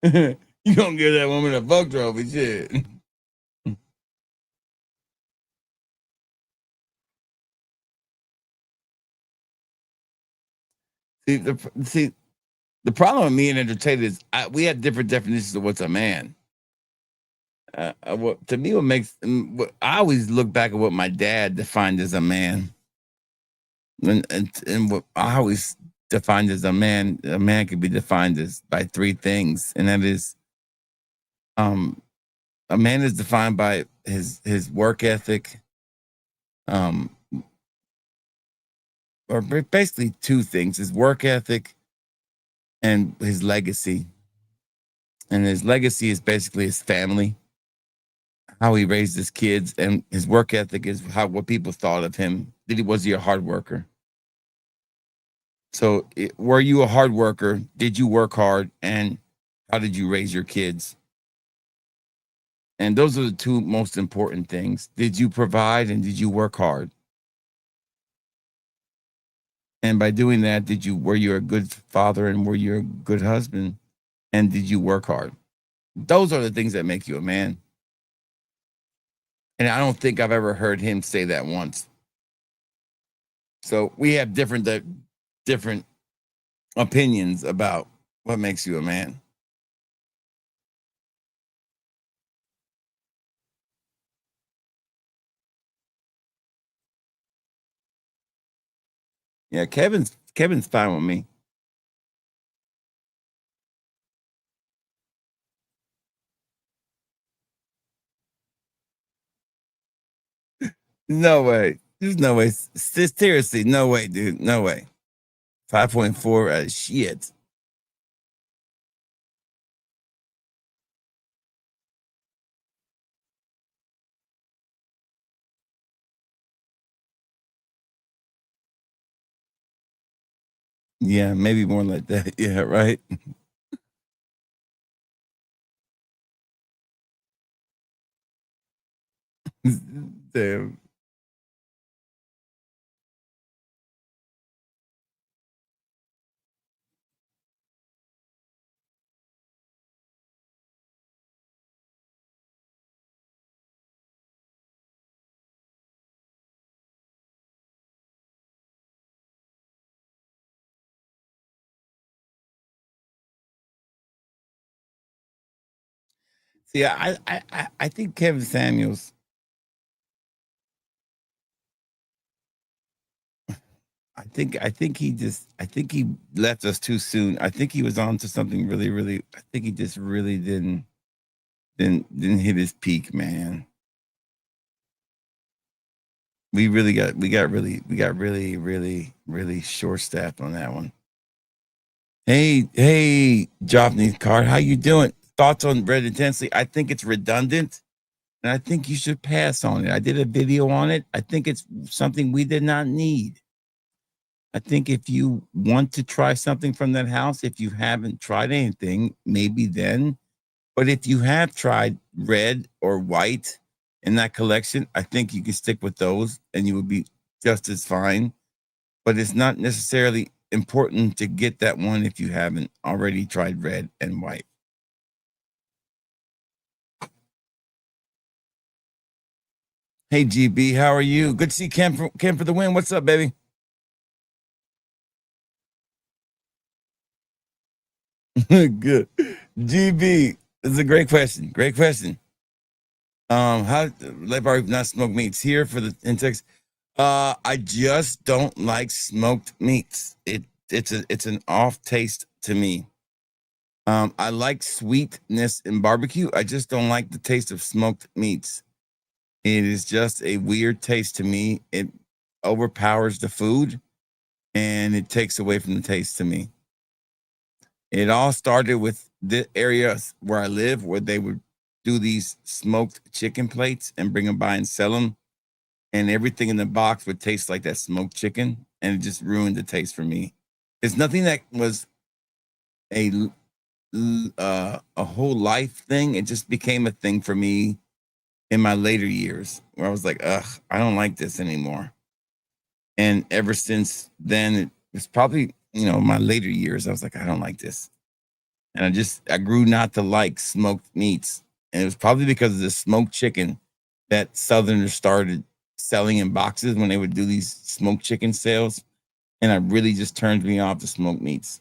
C: You don't give that woman a fuck trophy, shit. See the problem with me and entertainment is we have different definitions of what's a man. What to me, what makes what I always look back at what my dad defined as a man, and what I always defined as a man could be defined as by three things, and that is, um, a man is defined by his work ethic, um, or basically two things: his work ethic and his legacy. And his legacy is basically his family, how he raised his kids, and his work ethic is how what people thought of him. Was he a hard worker? So, were you a hard worker? Did you work hard? And how did you raise your kids? And those are the two most important things. Did you provide and did you work hard? And by doing that, were you a good father and were you a good husband? And did you work hard? Those are the things that make you a man. And I don't think I've ever heard him say that once. So we have different opinions about what makes you a man. Yeah, Kevin's fine with me. No way. There's no way. Seriously, no way, dude. No way. 5.4 shit. Yeah, maybe more like that. Yeah, right. Damn. See, I think Kevin Samuels. I think he left us too soon. I think he was on to something really, really. I think he just really didn't hit his peak, man. We got really short staffed on that one. Hey, Joffney Card, how you doing? Thoughts on Red Intensely? I think it's redundant, and I think you should pass on it. I did a video on it. I think it's something we did not need. I think if you want to try something from that house, if you haven't tried anything, maybe then. But if you have tried red or white in that collection, I think you can stick with those and you would be just as fine. But it's not necessarily important to get that one if you haven't already tried red and white. Hey, GB, how are you? Good to see Ken for the win. What's up, baby? Good. GB, this is a great question. Great question. How let bar not smoked meats here for the insects? I just don't like smoked meats. It's an off taste to me. I like sweetness in barbecue. I just don't like the taste of smoked meats. It is just a weird taste to me. It overpowers the food and it takes away from the taste to me. It all started with the areas where I live, where they would do these smoked chicken plates and bring them by and sell them. And everything in the box would taste like that smoked chicken. And it just ruined the taste for me. It's nothing that was a whole life thing. It just became a thing for me in my later years where I was like, ugh, I don't like this anymore. And ever since then, it was probably, my later years, I was like, I don't like this. And I grew not to like smoked meats. And it was probably because of the smoked chicken that Southerners started selling in boxes when they would do these smoked chicken sales. And it really just turned me off to smoked meats.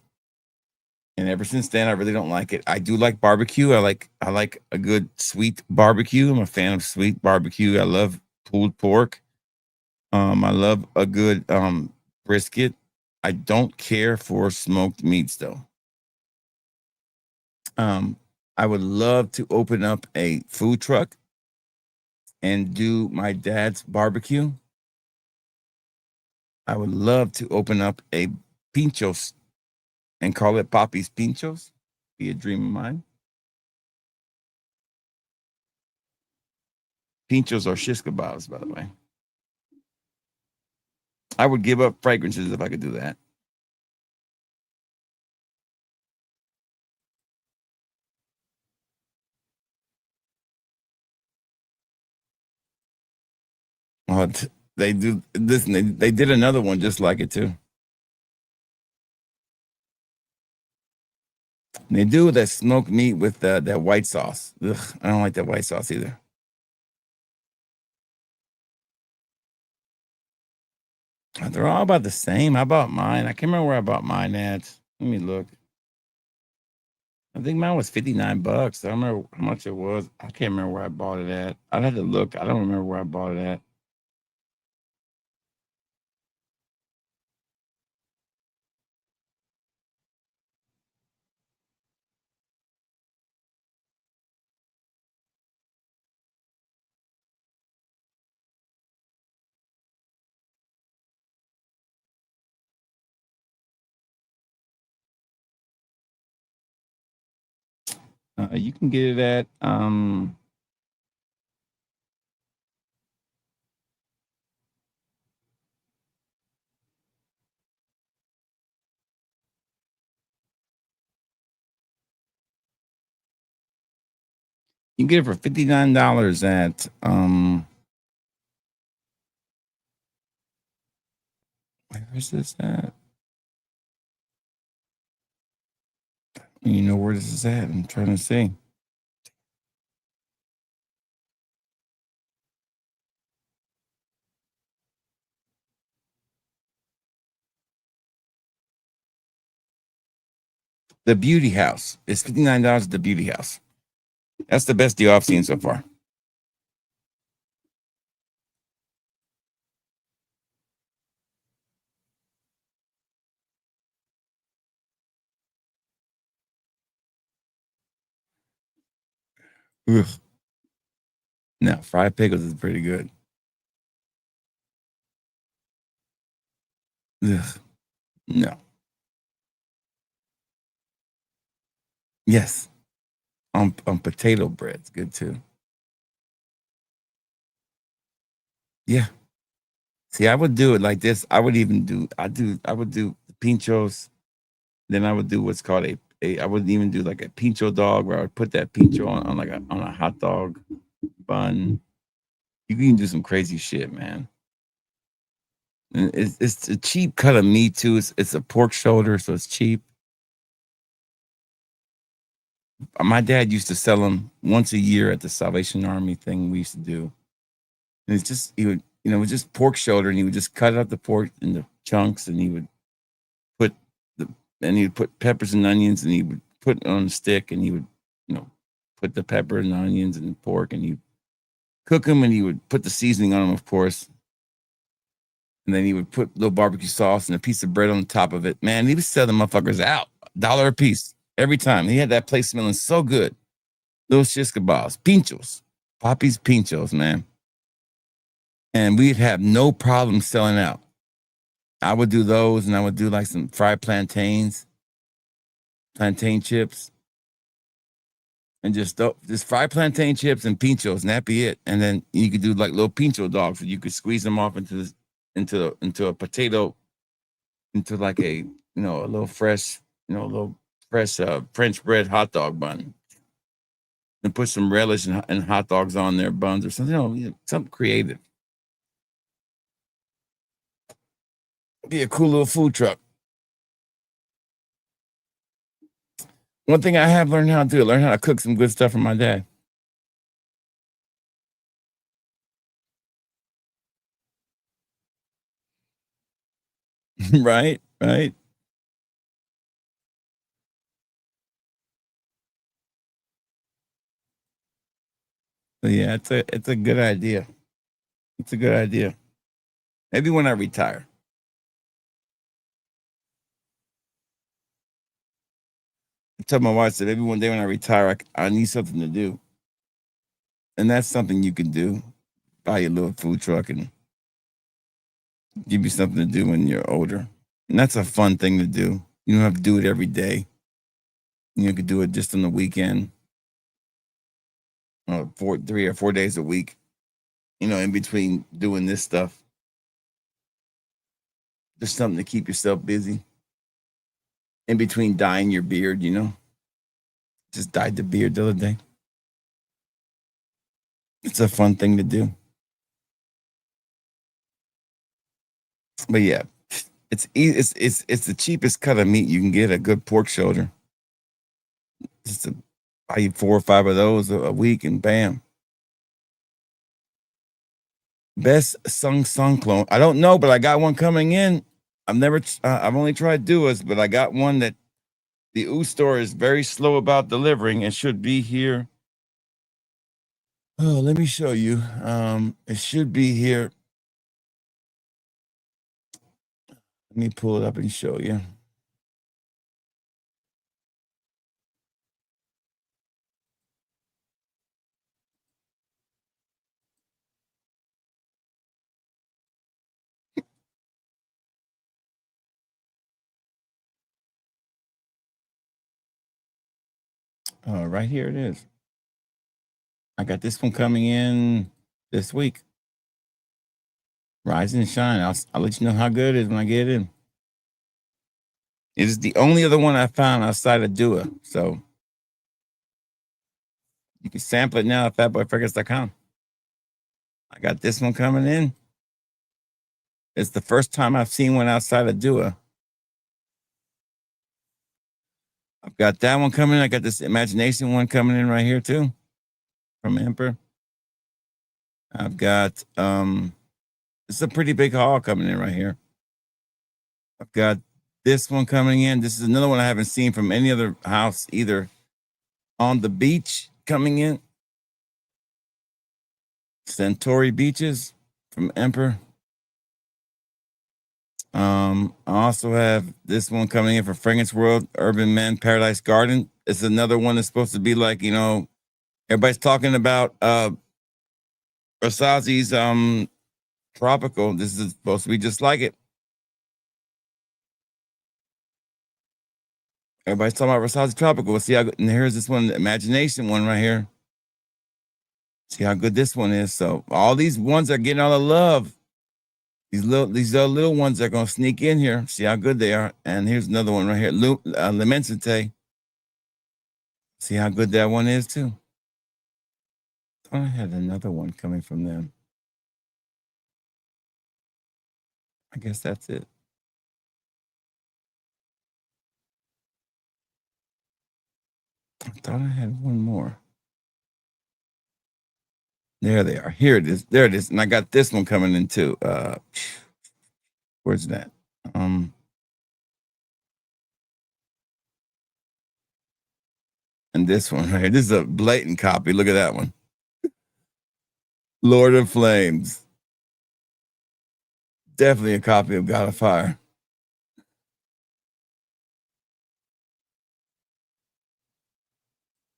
C: And ever since then, I really don't like it. I do like barbecue. I like a good sweet barbecue. I'm a fan of sweet barbecue. I love pulled pork. I love a good brisket. I don't care for smoked meats though. I would love to open up a food truck and do my dad's barbecue. I would love to open up a pinchos and call it Papi's Pinchos. Be a dream of mine. Pinchos are shish kebabs, by the way. I would give up fragrances if I could do that. Oh, they do. Listen, they did another one just like it too. And they do that smoked meat with that white sauce. Ugh, I don't like that white sauce either. They're all about the same. I bought mine. I can't remember where I bought mine at. Let me look. I think mine was $59. I don't remember how much it was. I can't remember where I bought it at. I'd have to look. I don't remember where I bought it at. You can get it at you can get it for $59 at where is this at? You know where this is at? I'm trying to see. The Beauty House. It's $59 at the Beauty House. That's the best deal I've seen so far. Ugh. No, fried pickles is pretty good. Ugh. No. Yes. On potato bread's good too. Yeah. See, I would do it like this. I would do pinchos. Then I would do what's called I wouldn't even do like a pincho dog where I would put that pincho on like on a hot dog bun. You can do some crazy shit, man. And it's a cheap cut of meat too. It's a pork shoulder, so it's cheap. My dad used to sell them once a year at the Salvation Army thing we used to do. And it's just he would, it was just pork shoulder, and he would just cut up the pork into chunks, and he would put peppers and onions, and he would put it on a stick, and he would, put the pepper and onions and pork, and he cook them, and he would put the seasoning on them, of course. And then he would put a little barbecue sauce and a piece of bread on the top of it. Man, he would sell the motherfuckers out $1 a piece every time. He had that place smelling so good. Those shish kebabs, pinchos, Poppy's pinchos, man. And we'd have no problem selling out. I would do those, and I would do like some fried plantain chips, and just fried plantain chips and pinchos, and that'd be it. And then you could do like little pincho dogs, and you could squeeze them off into a potato, into like a little fresh French bread hot dog bun, and put some relish and hot dogs on their buns or something. Something creative. Be a cool little food truck. One thing I have learned how to do, learn how to cook some good stuff from my dad. Right. So yeah, it's a good idea. It's a good idea. Maybe when I retire. I tell my wife that maybe one day when I retire, I need something to do. And that's something you can do. Buy your little food truck and give you something to do when you're older. And that's a fun thing to do. You don't have to do it every day. You could do it just on the weekend. 3 or 4 days a week. In between doing this stuff. Just something to keep yourself busy. In between dyeing your beard, Just dyed the beard the other day. It's a fun thing to do. But yeah, it's the cheapest cut of meat you can get, a good pork shoulder. Just buy you 4 or 5 of those a week, and bam. Best sung clone. I don't know, but I got one coming in. I've only tried duos, but I got one that the U store is very slow about delivering. It should be here. Oh, let me show you. It should be here. Let me pull it up and show you. Right here it is. I got this one coming in this week. Rise and shine. I'll let you know how good it is when I get it in. It is the only other one I found outside of Dua. So you can sample it now at fatboyfreckles.com. I got this one coming in. It's the first time I've seen one outside of Dua. I've got that one coming in. I got this imagination one coming in right here too, from Emperor. I've got it's a pretty big haul coming in right here. I've got this one coming in. This is another one I haven't seen from any other house either. On the beach, coming in. Centauri Beaches from Emperor. I also have this one coming in for Fragrance World, Urban Man Paradise Garden. It's another one that's supposed to be like, everybody's talking about Versace's Tropical. This is supposed to be just like it. Everybody's talking about Versace Tropical. See how good, and here's this one, the Imagination one right here. See how good this one is. So all these ones are getting all the love. These little ones are gonna sneak in here. See how good they are. And here's another one right here, L'Immensité. See how good that one is too. I had another one coming from them. I guess that's it. I thought I had one more. There they are. Here it is. There it is. And I got this one coming in too. Where's that? And this one right here. This is a blatant copy. Look at that one. Lord of Flames. Definitely a copy of God of Fire.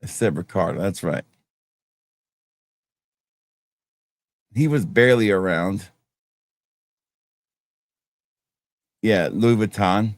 C: Except Ricardo. That's right. He was barely around. Yeah, Louis Vuitton.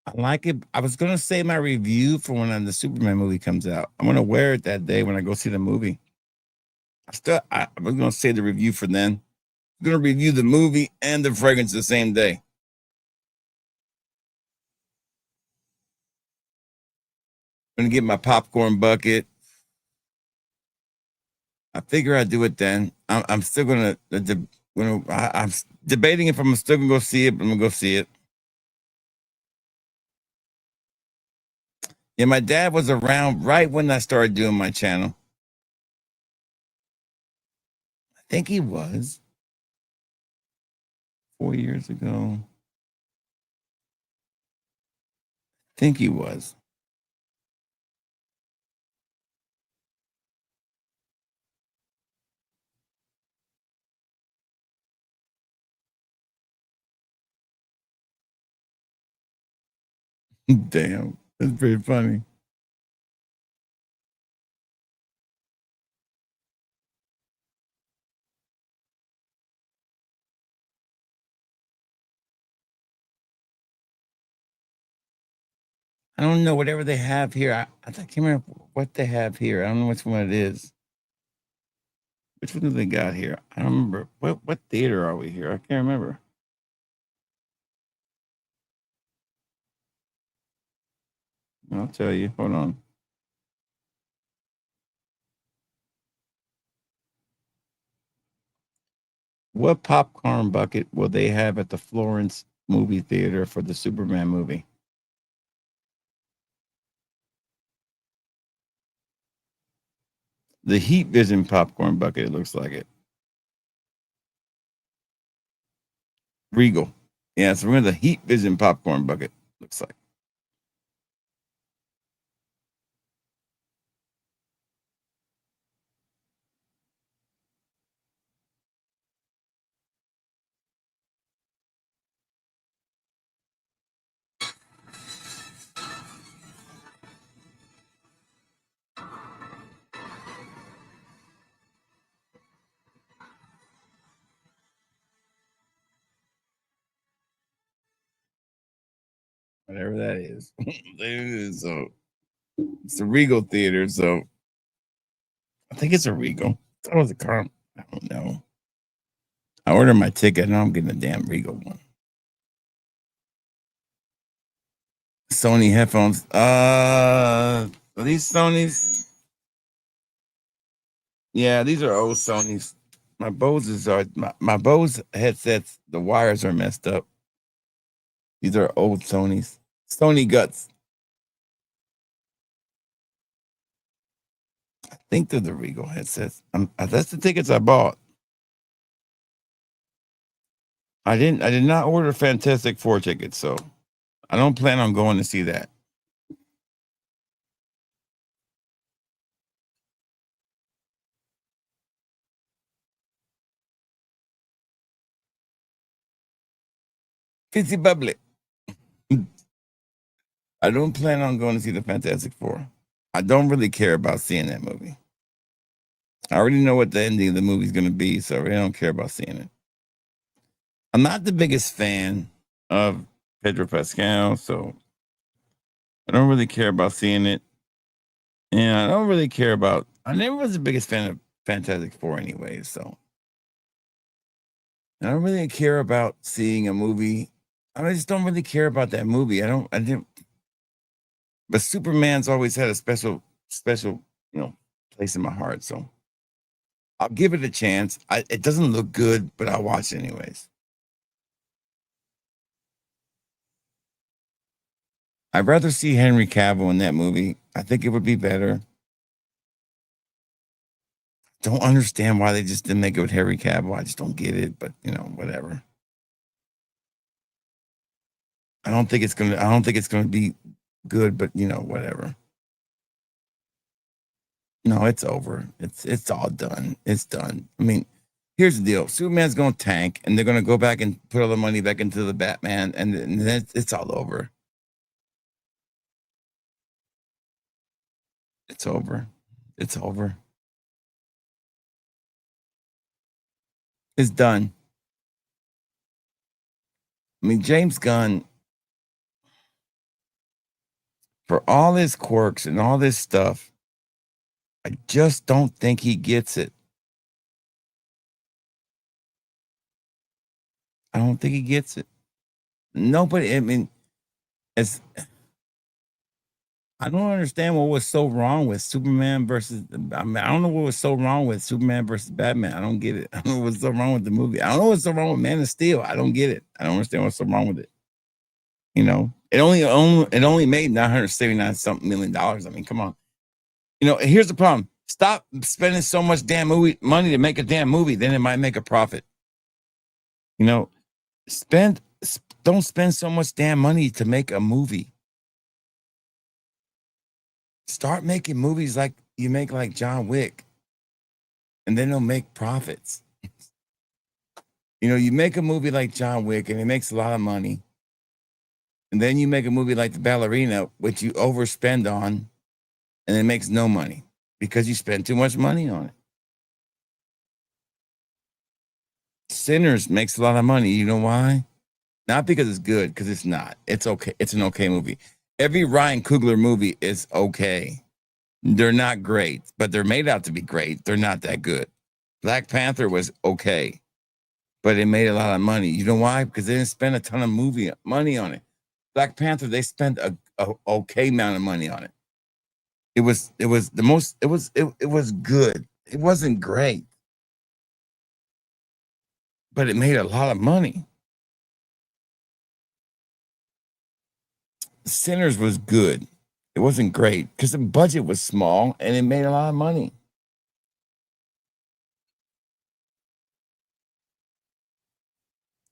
C: I like it. I was gonna say my review for when the Superman movie comes out. I'm gonna wear it that day when I go see the movie. I was gonna say the review for then. I'm gonna review the movie and the fragrance the same day. I'm gonna get my popcorn bucket. I figure I'd do it then. I'm still gonna. I'm debating if I'm still gonna go see it. But I'm gonna go see it. Yeah, my dad was around right when I started doing my channel. I think he was 4 years ago. I think he was. Damn, that's pretty funny. I don't know, whatever they have here. I can't remember what they have here. I don't know which one it is. Which one do they got here? I don't remember. What theater are we here? I can't remember. I'll tell you. Hold on. What popcorn bucket will they have at the Florence movie theater for the Superman movie? The Heat Vision popcorn bucket, it looks like it. Regal. Yeah, so we're in the Heat Vision popcorn bucket, looks like. Whatever that is. So it's a Regal theater, so I think it's a Regal. I thought it was a car. I don't know. I ordered my ticket and I'm getting a damn Regal one. Sony headphones. Are these Sony's? Yeah, these are old Sony's. My Bose's are my Bose headsets. The wires are messed up. These are old Sony's. Sony guts. I think they're the Regal headsets. That's the tickets I bought. I did not order Fantastic Four tickets, so I don't plan on going to see that. Fizzy bubbly. I don't plan on going to see the Fantastic Four. I don't really care about seeing that movie. I already know what the ending of the movie is going to be, so I really don't care about seeing it. I'm not the biggest fan of Pedro Pascal, so I don't really care about seeing it. And I don't really care about, I never was the biggest fan of Fantastic Four anyway, so I don't really care about seeing a movie. I just don't really care about that movie. I didn't, but Superman's always had a special, place in my heart. So I'll give it a chance. It doesn't look good, but I'll watch it anyways. I'd rather see Henry Cavill in that movie. I think it would be better. Don't understand why they just didn't make it with Henry Cavill. I just don't get it, but whatever. I don't think it's gonna be good, but whatever. No, it's over. It's all done. It's done. I mean, here's the deal. Superman's gonna tank, and they're gonna go back and put all the money back into the Batman, and then it's all over. It's over. It's over. It's done. I mean, James Gunn, for all his quirks and all this stuff, I just don't think he gets it. I don't think he gets it. Nobody, I mean, it's, I don't understand what was so wrong with Superman versus, I mean, I don't know what was so wrong with Superman versus Batman. I don't get it. I don't know what's so wrong with the movie. I don't know what's so wrong with Man of Steel. I don't get it. I don't understand what's so wrong with it. It only made $979 something million. I mean, come on. Here's the problem. Stop spending so much damn money to make a damn movie, then it might make a profit. Spend don't spend so much damn money to make a movie. Start making movies like you make like John Wick, and then they'll make profits. You make a movie like John Wick and it makes a lot of money. And then you make a movie like The Ballerina, which you overspend on, and it makes no money because you spend too much money on it. Sinners makes a lot of money. You know why? Not because it's good, because it's not. It's okay. It's an okay movie. Every Ryan Coogler movie is okay. They're not great, but they're made out to be great. They're not that good. Black Panther was okay, but it made a lot of money. You know why? Because they didn't spend a ton of money on it. Black Panther, they spent a okay amount of money on it. It was good. It wasn't great, but it made a lot of money. Sinners was good. It wasn't great because the budget was small and it made a lot of money.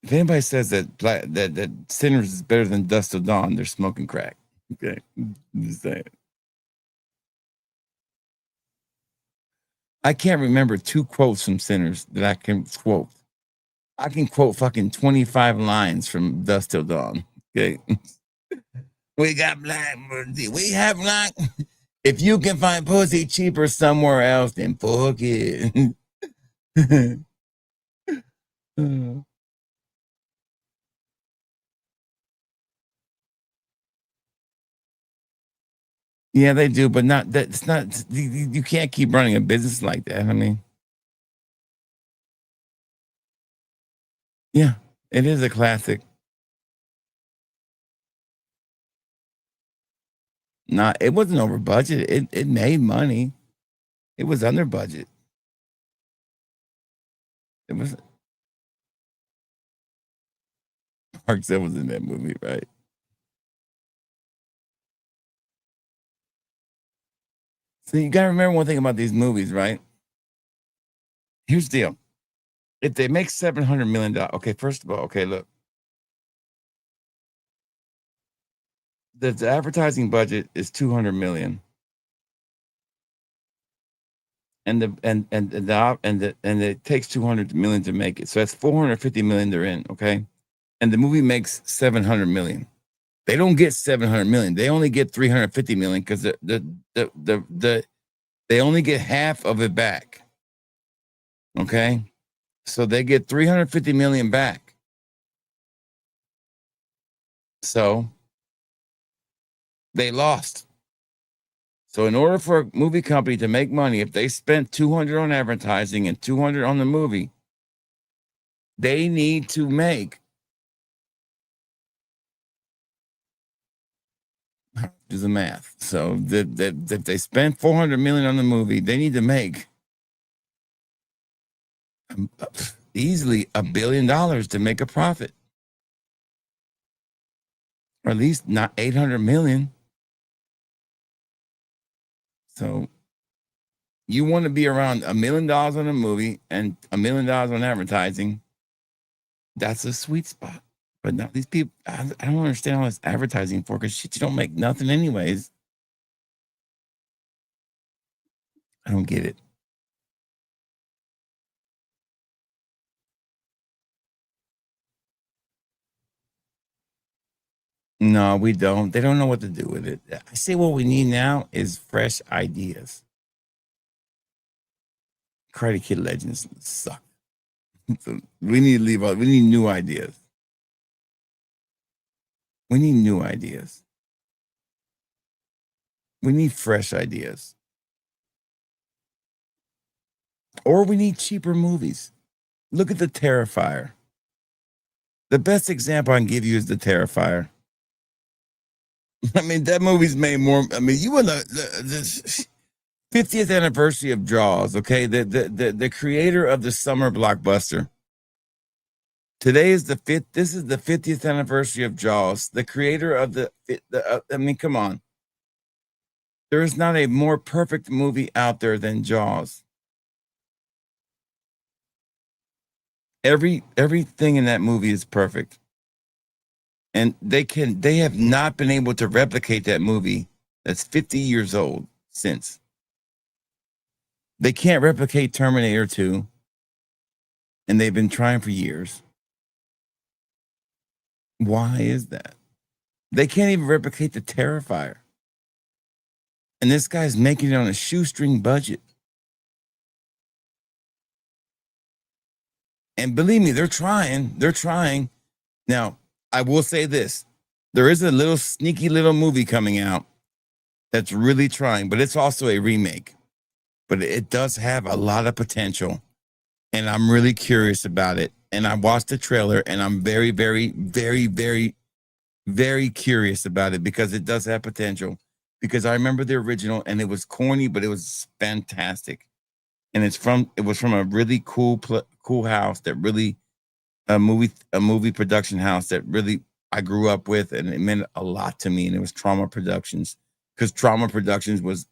C: If anybody says that Sinners is better than Dust Till Dawn, they're smoking crack. Okay, I'm just saying. I can't remember 2 quotes from Sinners that I can quote. I can quote fucking 25 lines from Dust Till Dawn. Okay. We got black pussy. We have black. If you can find pussy cheaper somewhere else, then fuck it. Yeah, they do, but not that. It's not. You can't keep running a business like that. I mean, yeah, it is a classic. Not, it wasn't over budget. It made money. It was under budget. It was. Mark Zell was in that movie, right? So you got to remember one thing about these movies, right? Here's the deal: if they make $700 million, okay. First of all, okay, look, the advertising budget is $200 million, and it takes $200 million to make it. So that's $450 million they're in, okay. And the movie makes $700 million. They don't get $700 million. They only get $350 million because they only get half of it back. Okay, so they get $350 million back. So they lost. So in order for a movie company to make money, if they spent $200 on advertising and $200 on the movie, they need to make, do the math. So if they spent $400 million on the movie, they need to make easily $1 billion to make a profit, or at least not $800 million. So you want to be around $1 million on a movie and $1 million on advertising. That's a sweet spot. But now these people, I don't understand all this advertising for, because shit, you don't make nothing anyways. I don't get it. No, we don't. They don't know what to do with it. I say what we need now is fresh ideas. Karate Kid Legends suck. So we need to leave out. We need new ideas. We need new ideas. We need fresh ideas. Or we need cheaper movies. Look at The Terrifier. The best example I can give you is The Terrifier. I mean, that movie's made more. I mean, you were the 50th anniversary of Jaws, okay? The creator of the summer blockbuster. Today is this is the 50th anniversary of Jaws. The creator of I mean, come on. There is not a more perfect movie out there than Jaws. Everything in that movie is perfect. And they have not been able to replicate that movie that's 50 years old since. They can't replicate Terminator 2, and they've been trying for years. Why is that? They can't even replicate The Terrifier. And this guy's making it on a shoestring budget. And believe me, they're trying. They're trying. Now, I will say this. There is a little sneaky little movie coming out that's really trying, but it's also a remake. But it does have a lot of potential. And I'm really curious about it. And I watched the trailer, and I'm very, very, very, very, very curious about it, because it does have potential. Because I remember the original, and it was corny, but it was fantastic. And it was from a really cool house that really, a movie production house that really I grew up with, and it meant a lot to me. And it was Trauma Productions, because Trauma Productions was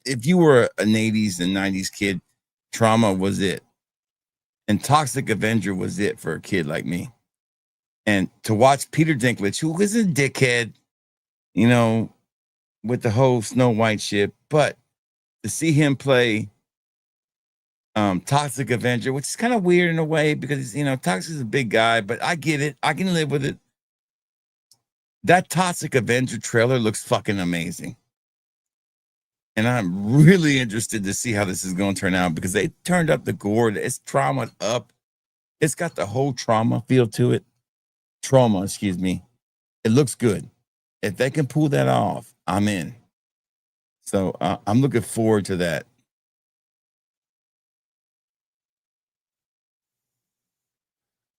C: if you were an 80s and 90s kid, Trauma was it. And Toxic Avenger was it for a kid like me. And to watch Peter Dinklage, who was a dickhead, you know, with the whole Snow White shit, but to see him play Toxic Avenger, which is kind of weird in a way, because, you know, Toxic is a big guy, but I get it. I can live with it. That Toxic Avenger trailer looks fucking amazing. And I'm really interested to see how this is going to turn out, because they turned up the gore. It's Trauma up. It's got the whole Trauma feel to it. Trauma, excuse me. It looks good. If they can pull that off, I'm in. So I'm looking forward to that.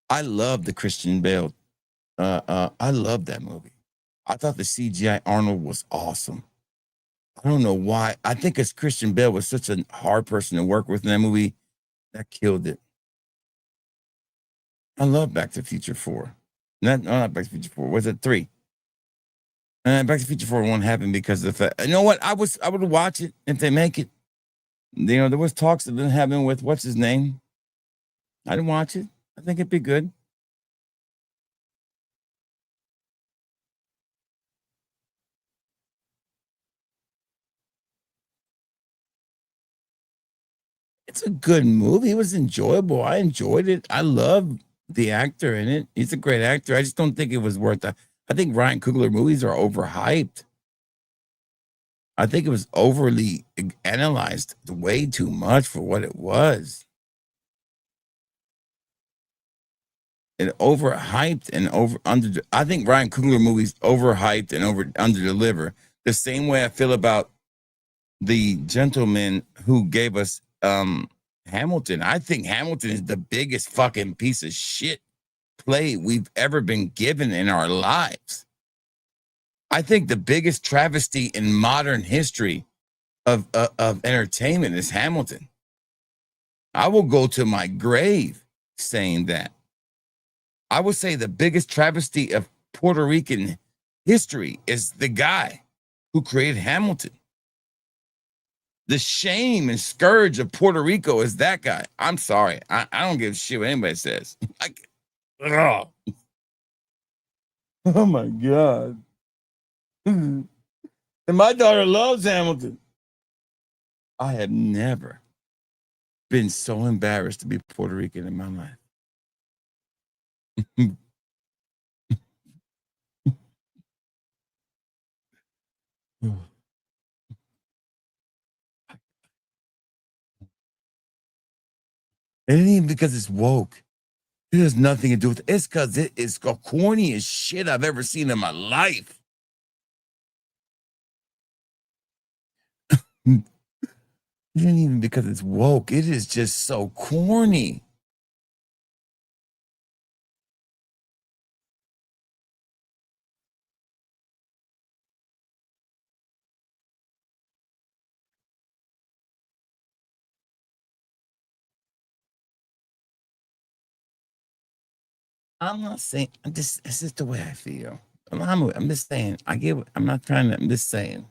C: I love the Christian Bale. I love that movie. I thought the CGI Arnold was awesome. I don't know why. I think as Christian Bale was such a hard person to work with in that movie, that killed it. I love Back to the Future 4. Not Back to the Future 4. Was it 3? Back to the Future 4 won't happen because of the fact. You know what? I would watch it if they make it. You know, there was talks that been happening with what's his name. I'd watch it. I think it'd be good. It's a good movie. It was enjoyable. I enjoyed it. I love the actor in it. He's a great actor. I just don't think it was worth it. I think Ryan Coogler movies are overhyped. I think it was overly analyzed way too much for what it was. It overhyped and under. I think Ryan Coogler movies overhyped and underdeliver. The same way I feel about the gentleman who gave us Hamilton. I think Hamilton is the biggest fucking piece of shit play we've ever been given in our lives. I think the biggest travesty in modern history of entertainment is Hamilton. I will go to my grave saying that. I would say the biggest travesty of Puerto Rican history is the guy who created Hamilton. The shame and scourge of Puerto Rico is that guy. I'm sorry. I don't give a shit what anybody says. Oh my God. And my daughter loves Hamilton. I have never been so embarrassed to be Puerto Rican in my life. It ain't even because it's woke. It has nothing to do with it. It's because it is the corniest shit I've ever seen in my life. It ain't even because it's woke. It is just so corny. I'm not saying. This is the way I feel. I'm just saying. I'm not trying to. I'm just saying.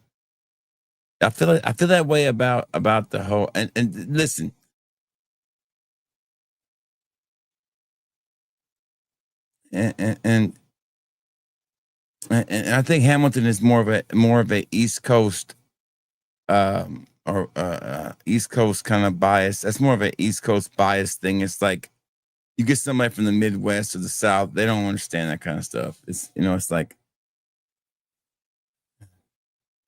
C: I feel that way about the whole. And listen. And I think Hamilton is more of a East Coast or East Coast kind of bias. That's more of an East Coast bias thing. It's like you get somebody from the Midwest or the South, they don't understand that kind of stuff. It's it's like,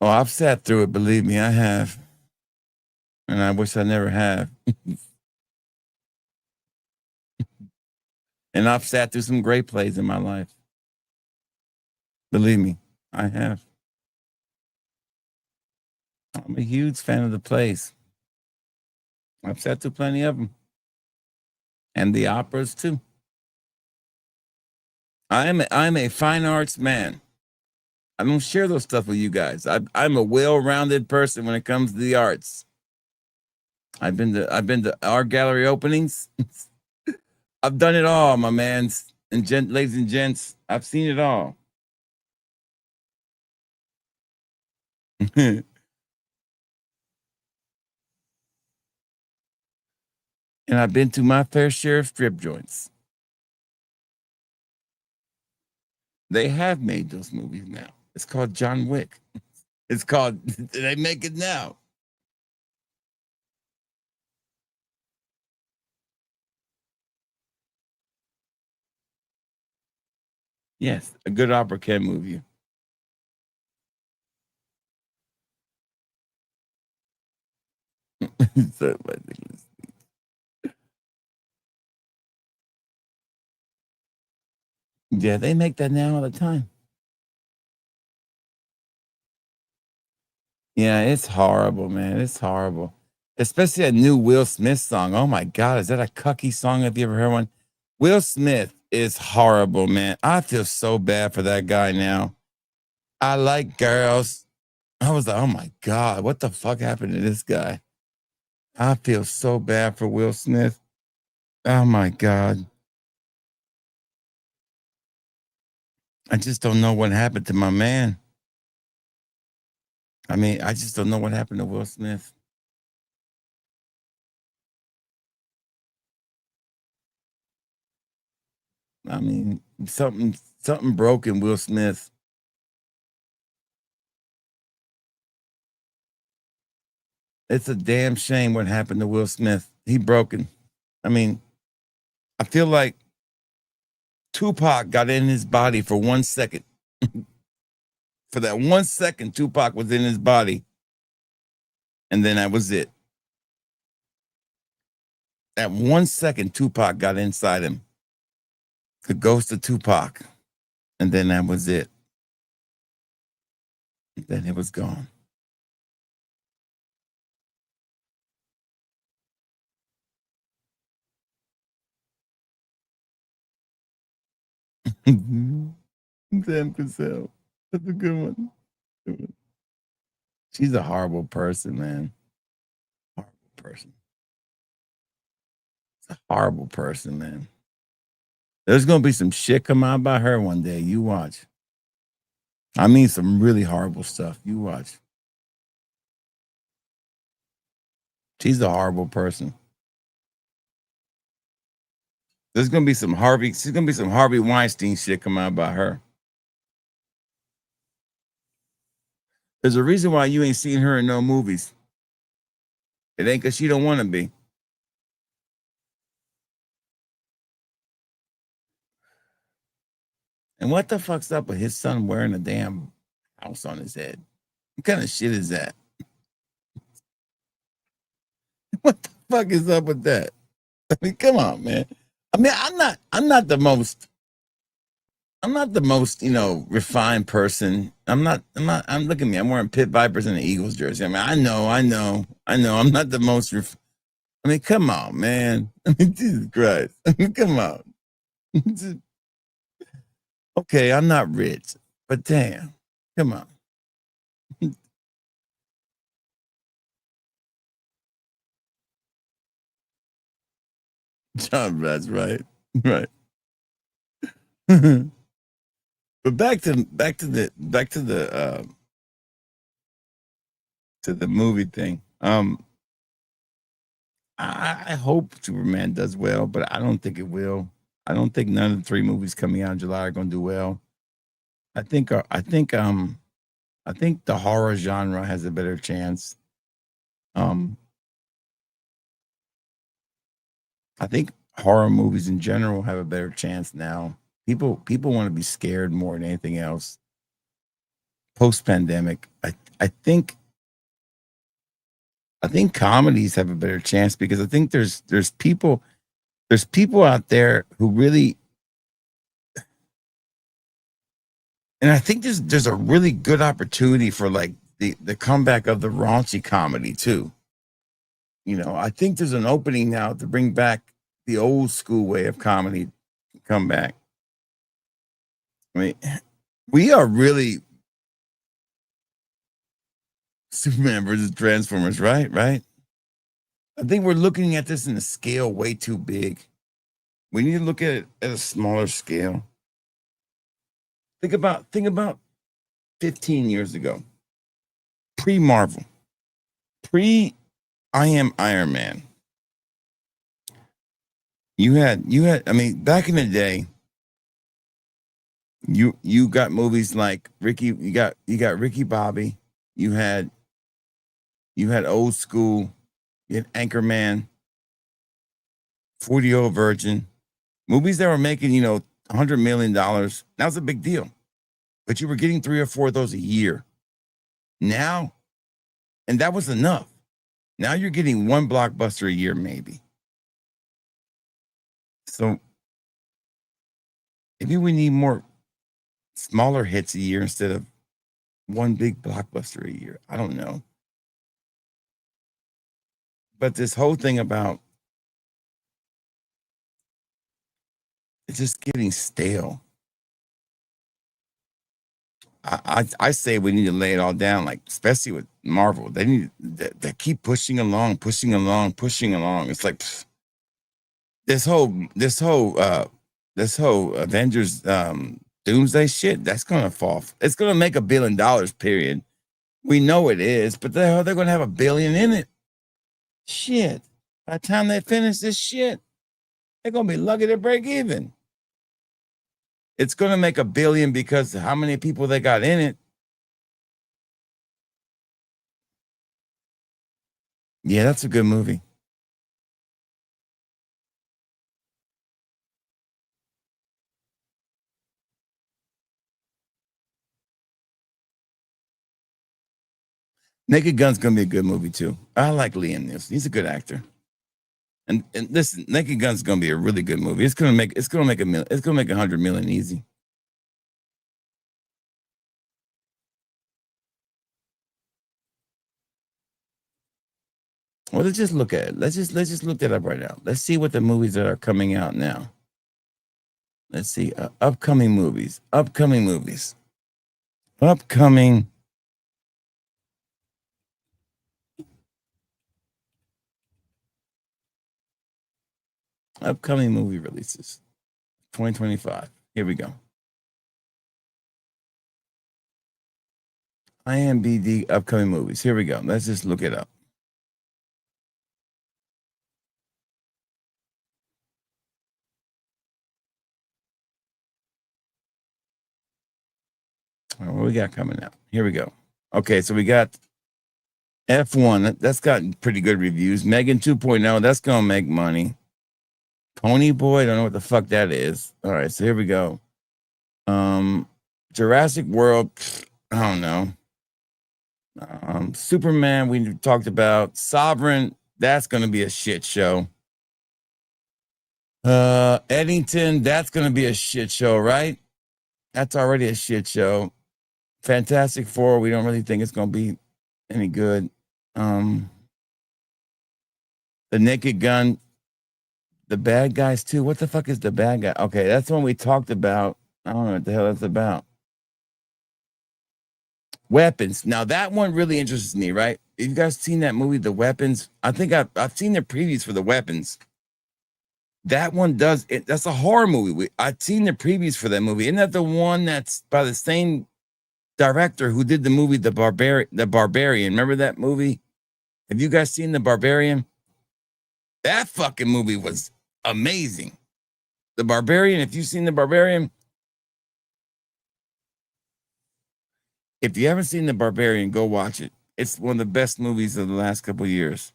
C: oh, I've sat through it. Believe me, I have, and I wish I never have. And I've sat through some great plays in my life. Believe me, I have. I'm a huge fan of the plays. I've sat through plenty of them. And the operas too. I'm a fine arts man. I don't share those stuff with you guys. I'm a well-rounded person when it comes to the arts. I've been to art gallery openings. I've done it all, my mans and ladies and gents. I've seen it all. And I've been to my fair share of strip joints. They have made those movies now. It's called John Wick. It's called, they make it now. Yes, a good opera can move you. So, yeah, they make that now all the time. Yeah, it's horrible, man. It's horrible. Especially a new Will Smith song. Oh my God, is that a cucky song? Have you ever heard one? Will Smith is horrible, man. I feel so bad for that guy now. I like girls. I was like, oh my God, what the fuck happened to this guy? I feel so bad for Will Smith. Oh my God. I just don't know what happened to my man. I mean, I just don't know what happened to Will Smith. I mean, something broke in Will Smith. It's a damn shame what happened to Will Smith. He broken. I mean, I feel like Tupac got in his body for 1 second. For that 1 second, Tupac was in his body. And then that was it. That 1 second, Tupac got inside him. The ghost of Tupac. And then that was it. And then it was gone. Sam Cassell. That's a good one. She's a horrible person, man. Horrible person. It's a horrible person, man. There's gonna be some shit come out by her one day. You watch. I mean, some really horrible stuff. You watch. She's a horrible person. There's gonna be some Harvey. She's gonna be some Harvey Weinstein shit come out by her. There's a reason why you ain't seen her in no movies. It ain't because she don't want to be. And what the fuck's up with his son wearing a damn house on his head? What kind of shit is that? What the fuck is up with that? I mean, come on, man. I mean, I'm not the most, refined person. I'm look at me. I'm wearing Pit Vipers and the Eagles jersey. I mean, I know. I'm not the most, I mean, come on, man. I mean, Jesus Christ. I mean, come on. Okay, I'm not rich, but damn, come on. John, that's right. Right. But back to the movie thing. I hope Superman does well, but I don't think it will. I don't think none of the 3 movies coming out in July are going to do well. I think the horror genre has a better chance. I think horror movies in general have a better chance now. People want to be scared more than anything else. Post pandemic, I think comedies have a better chance because I think there's people out there who really, and I think there's a really good opportunity for like the comeback of the raunchy comedy too. I think there's an opening now to bring back the old school way of comedy come back. I mean, we are really Superman versus Transformers, right? Right. I think we're looking at this in a scale way too big. We need to look at it at a smaller scale. Think about 15 years ago, pre-Marvel, pre-I Am Iron Man. You had, I mean, back in the day, you got movies like Ricky, you got Ricky Bobby, you had old school, you had Anchorman, 40-Year-Old Virgin, movies that were making, $100 million. That was a big deal. But you were getting 3 or 4 of those a year. Now, and that was enough. Now you're getting 1 blockbuster a year, maybe. So maybe we need more smaller hits a year instead of 1 big blockbuster a year. I don't know. But this whole thing about it's just getting stale. I say we need to lay it all down, like especially with Marvel. They keep pushing along, pushing along, pushing along. It's like pff, this whole Avengers Doomsday shit. That's gonna fall. It's gonna make $1 billion. Period. We know it is, but they're gonna have $1 billion in it. Shit. By the time they finish this shit, they're gonna be lucky to break even. It's gonna make $1 billion because how many people they got in it. Yeah, that's a good movie. Naked Gun's gonna be a good movie too. I like Liam Neeson. He's a good actor. And listen, Naked Gun's gonna be a really good movie. It's gonna make $100 million easy. Well, let's just look at it. Let's just look that up right now. Let's see what the movies that are coming out now. Let's see. Upcoming movies. Upcoming movies. Upcoming. Upcoming movie releases. 2025. Here we go. IMDb upcoming movies. Here we go. Let's just look it up. All right, what we got coming out? Here we go. Okay, so we got F1. That's gotten pretty good reviews. Megan 2.0. That's gonna make money. Pony Boy. Don't know what the fuck that is. All right, so here we go. Jurassic World. I don't know. Superman. We talked about Sovereign. That's gonna be a shit show. Eddington. That's gonna be a shit show, right? That's already a shit show. Fantastic Four, we don't really think it's going to be any good. The Naked Gun, the bad guys too. What the fuck is the bad guy? Okay, that's one we talked about. I don't know what the hell that's about. Weapons. Now that one really interests me, right? Have you guys seen that movie, The Weapons? I think I've seen the previews for The Weapons. That one does it. That's a horror movie. I've seen the previews for that movie. Isn't that the one that's by the same director who did the movie The Barbarian? Remember that movie? Have you guys seen The Barbarian? That fucking movie was amazing. The Barbarian, if you've seen The Barbarian, if you haven't seen The Barbarian, go watch it. It's one of the best movies of the last couple of years.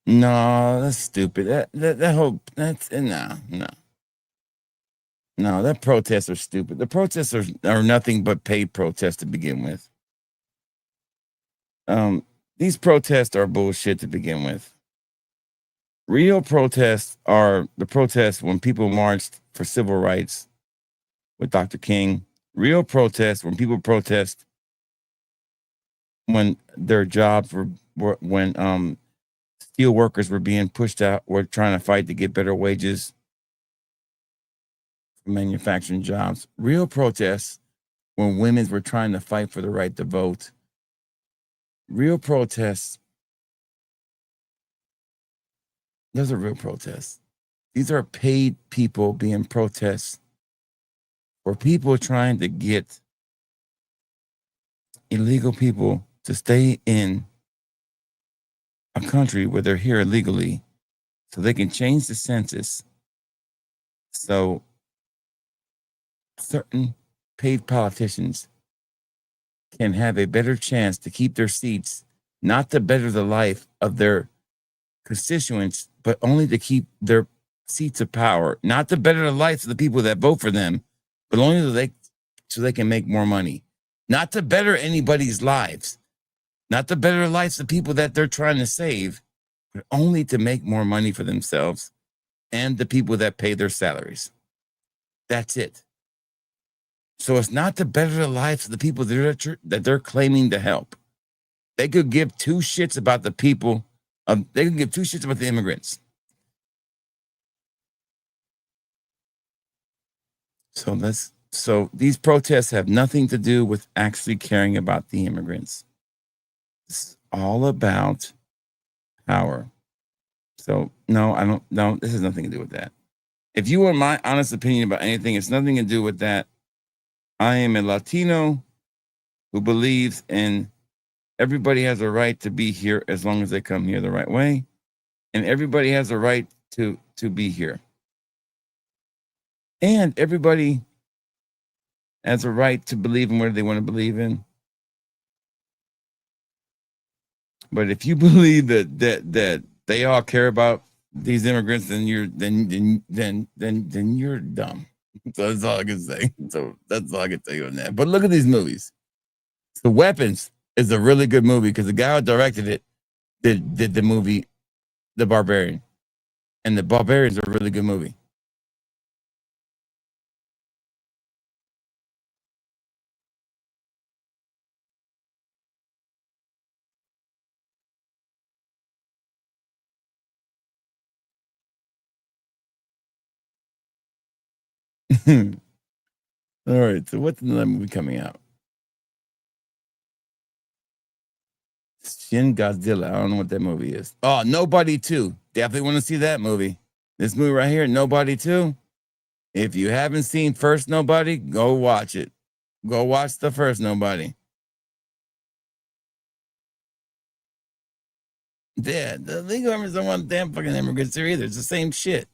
C: No, that's stupid. That whole that's no. No, that protests are stupid. The protests are nothing but paid protests to begin with. These protests are bullshit to begin with. Real protests are the protests when people marched for civil rights with Dr. King. Real protests when people protest when their jobs were when steel workers were being pushed out, were trying to fight to get better wages for manufacturing jobs. Real protests when women were trying to fight for the right to vote. Real protests. Those are real protests. These are paid people being protests for people trying to get illegal people to stay in a country where they're here illegally so they can change the census so certain paid politicians can have a better chance to keep their seats, not to better the life of their constituents, but only to keep their seats of power, not to better the lives of the people that vote for them, but only so they can make more money, not to better anybody's lives, not to better the lives of the people that they're trying to save, but only to make more money for themselves and the people that pay their salaries. That's it. So it's not to better the lives of the people that they're claiming to help. They could give two shits about the people. They could give two shits about the immigrants. So these protests have nothing to do with actually caring about the immigrants. It's all about power. So no, I don't. No, this has nothing to do with that. If you want my honest opinion about anything, it's nothing to do with that. I am a Latino who believes in everybody has a right to be here as long as they come here the right way, and everybody has a right to be here, and everybody has a right to believe in whatever they want to believe in. But if you believe that they all care about these immigrants, then you're dumb. So that's all I can say. So that's all I can tell you on that. But look at these movies. The Weapons is a really good movie because the guy who directed it did the movie The Barbarian. And The Barbarian is a really good movie. All right. So what's another movie coming out? Shin Godzilla. I don't know what that movie is. Oh, Nobody 2. Definitely want to see that movie. This movie right here, Nobody 2. If you haven't seen First Nobody, go watch it. Go watch the first Nobody. Yeah, the legal immigrants don't want damn fucking immigrants here either. It's the same shit.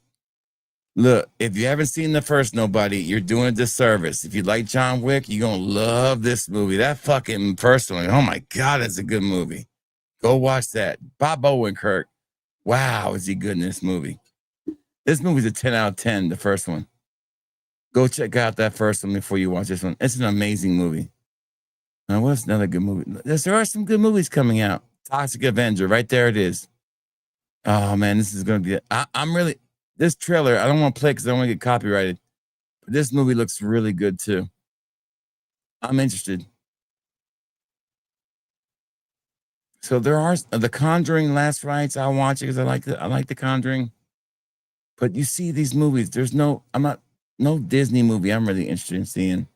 C: Look, if you haven't seen the first Nobody, you're doing a disservice. If you like John Wick, you're gonna love this movie. That fucking first one. Oh my god, it's a good movie. Go watch that. Bob Odenkirk. Wow, is he good in this movie? This movie's a 10 out of 10, the first one. Go check out that first one before you watch this one. It's an amazing movie. Now, what's another good movie? There are some good movies coming out. Toxic Avenger, right there it is. Oh man, this is gonna be. I'm really this trailer. I don't want to play because I don't want to get copyrighted. But this movie looks really good too. I'm interested. So there are the Conjuring Last Rites. I'll watch it because I like the Conjuring. But you see these movies. There's no Disney movie I'm really interested in seeing.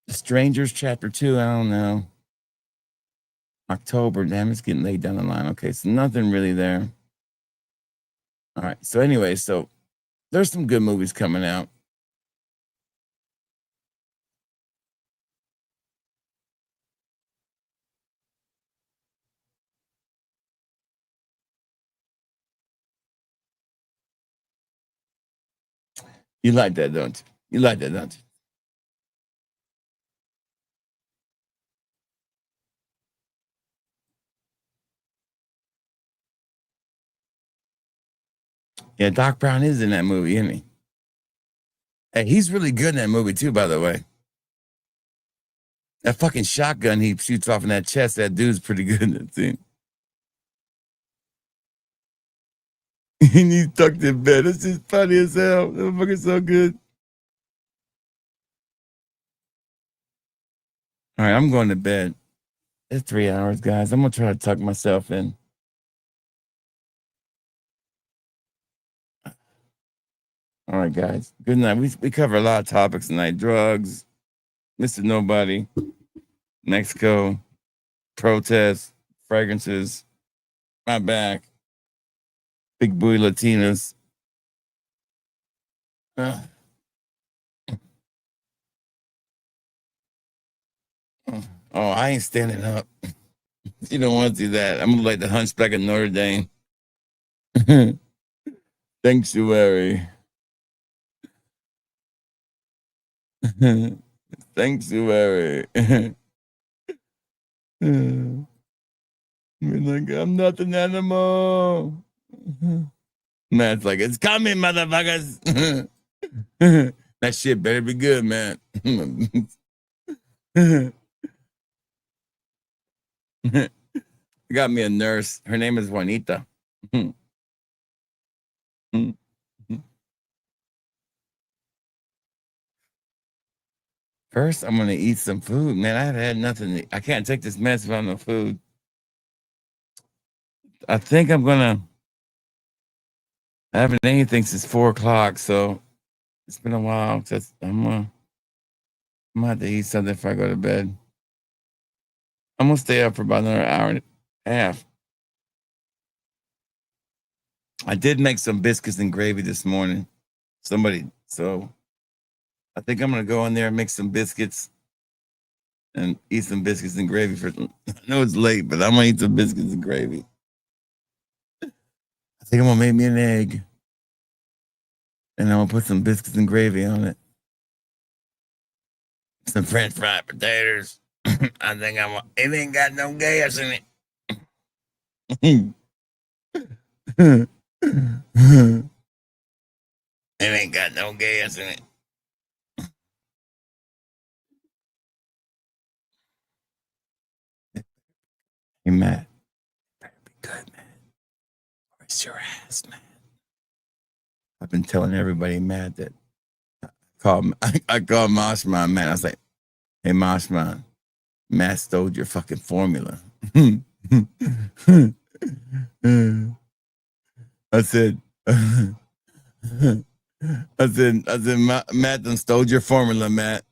C: The Strangers Chapter 2. I don't know. October. Damn, it's getting late down the line. Okay, so nothing really there. All right. So anyway, so there's some good movies coming out. You like that, don't you? You like that, don't you? Yeah, Doc Brown is in that movie, isn't he? Hey, he's really good in that movie too, by the way. That fucking shotgun he shoots off in that chest, that dude's pretty good in that scene. And he's tucked in bed. It's just funny as hell. That fucking so good. All right, I'm going to bed. It's 3 hours, guys. I'm gonna try to tuck myself in. All right, guys. Good night. We cover a lot of topics tonight. Drugs, Mr. Nobody, Mexico, protests, fragrances, my back, big booty Latinas. Oh, I ain't standing up. You don't want to do that. I'm gonna like the Hunchback of Notre Dame. Sanctuary. Sanctuary. Like, I'm not an animal. Man's like, it's coming, motherfuckers. That shit better be good, man. I got me a nurse. Her name is Juanita. First, I'm gonna eat some food, man. I haven't had nothing. I can't take this mess without no food. I think I'm gonna. I haven't eaten anything since 4 o'clock, so It's been a while because I'm gonna have to eat something before I go to bed. I'm gonna stay up for about another hour and a half. I did make some biscuits and gravy this morning. So I think I'm gonna go in there and make some biscuits and eat some biscuits and gravy for. I know it's late, but I'm gonna eat some biscuits and gravy. I think I'm gonna make me an egg, and I'm gonna put some biscuits and gravy on it. Some French fried potatoes. I think it ain't got no gas in it. It ain't got no gas in it. Hey, Matt. Better be good, man. Or it's your ass, man. I've been telling everybody, Matt, that I called Moshman, man. I was like, hey, Moshman, Matt stole your fucking formula. I said, Matt done stole your formula, Matt.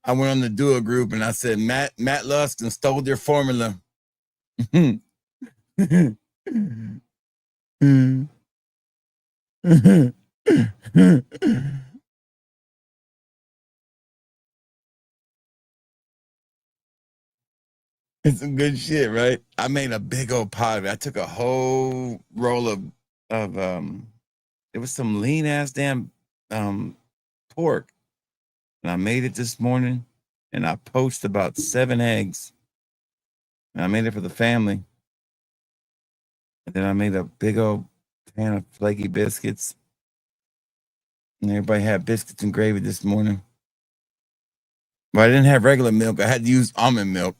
C: I went on the duo group and I said, Matt Lusk and stole your formula. It's some good shit, right? I made a big old pot of it. I took a whole roll of it was some lean ass damn pork. And I made it this morning and I poached about 7 eggs. And I made it for the family. And then I made a big old pan of flaky biscuits. And everybody had biscuits and gravy this morning. But I didn't have regular milk. I had to use almond milk.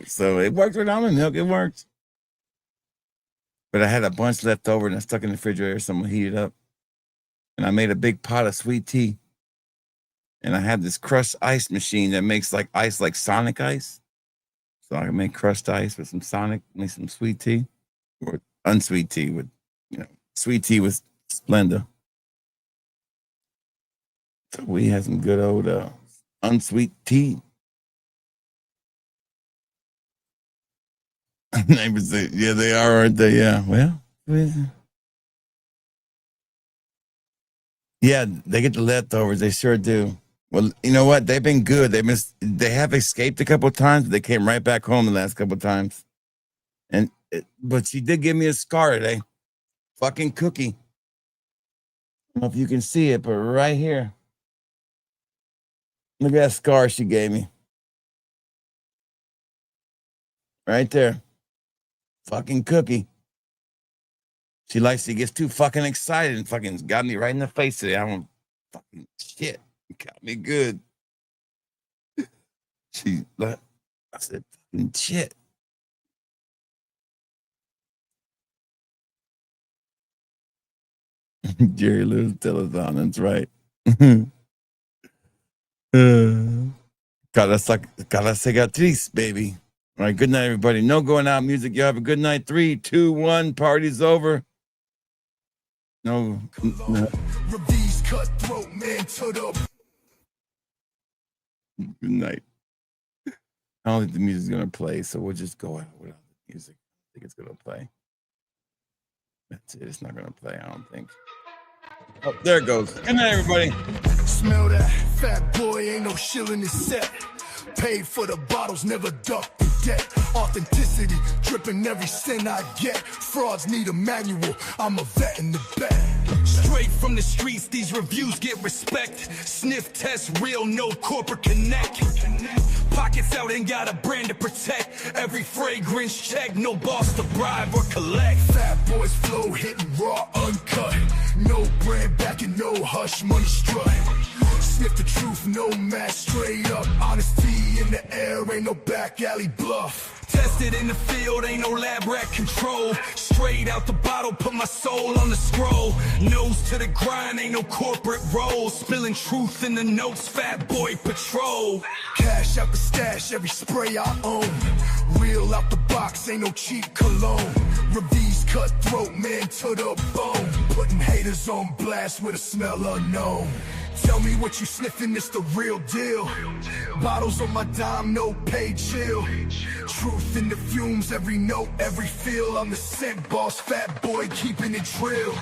C: So it works with almond milk. It works. But I had a bunch left over and I stuck in the refrigerator. So I'm going to heat it up. And I made a big pot of sweet tea. And I have this crushed ice machine that makes like ice like Sonic ice. So I can make crushed ice with some Sonic, make some sweet tea. Or unsweet tea with, sweet tea with Splenda. So we had some good old unsweet tea. Neighbors say, yeah, they are, aren't they? Yeah. Well, yeah, they get the leftovers. They sure do. Well, you know what? They've been good. They have escaped a couple of times, but they came right back home the last couple of times. But she did give me a scar today. Fucking Cookie. I don't know if you can see it, but right here. Look at that scar she gave me. Right there. Fucking Cookie. She gets too fucking excited and fucking got me right in the face today. I don't fucking shit. Got me good. I said, fucking shit. Jerry Lewis telethon, that's right. Cara cicatriz, baby. All right, good night, everybody. No going out music. You have a good night. 3, 2, 1. Party's over. No.
A: Reviews cutthroat man to the.
C: Good night. I don't think the music's gonna play, so we'll just go out without the music. I think it's gonna play. That's it. It's not gonna play, I don't think. Oh, there it goes. Good night, everybody.
A: Smell that fat boy, ain't no shilling his set. Paid for the bottles, never duck the debt. Authenticity, dripping every cent I get. Frauds need a manual, I'm a vet in the bag. Straight from the streets, these reviews get respect. Sniff test, real, no corporate connect. Pockets out, ain't got a brand to protect. Every fragrance check, no boss to bribe or collect. Fat boys flow, hitting raw, uncut. No brand backing, no hush, money strut. Sniff the truth, no match, straight up. Honesty in the air, ain't no back alley bluff. Tested in the field, ain't no lab rat control. Straight out the bottle, put my soul on the scroll. Nose to the grind, ain't no corporate role. Spilling truth in the notes, fat boy patrol. Cash out the stash, every spray I own. Wheel out the box, ain't no cheap cologne. Revis cutthroat, man to the bone. Putting haters on blast with a smell unknown. Tell me what you sniffing, it's the real deal. Bottles on my dime, no pay, chill. Truth in the fumes, every note, every feel. I'm the scent boss, fat boy, keeping it real.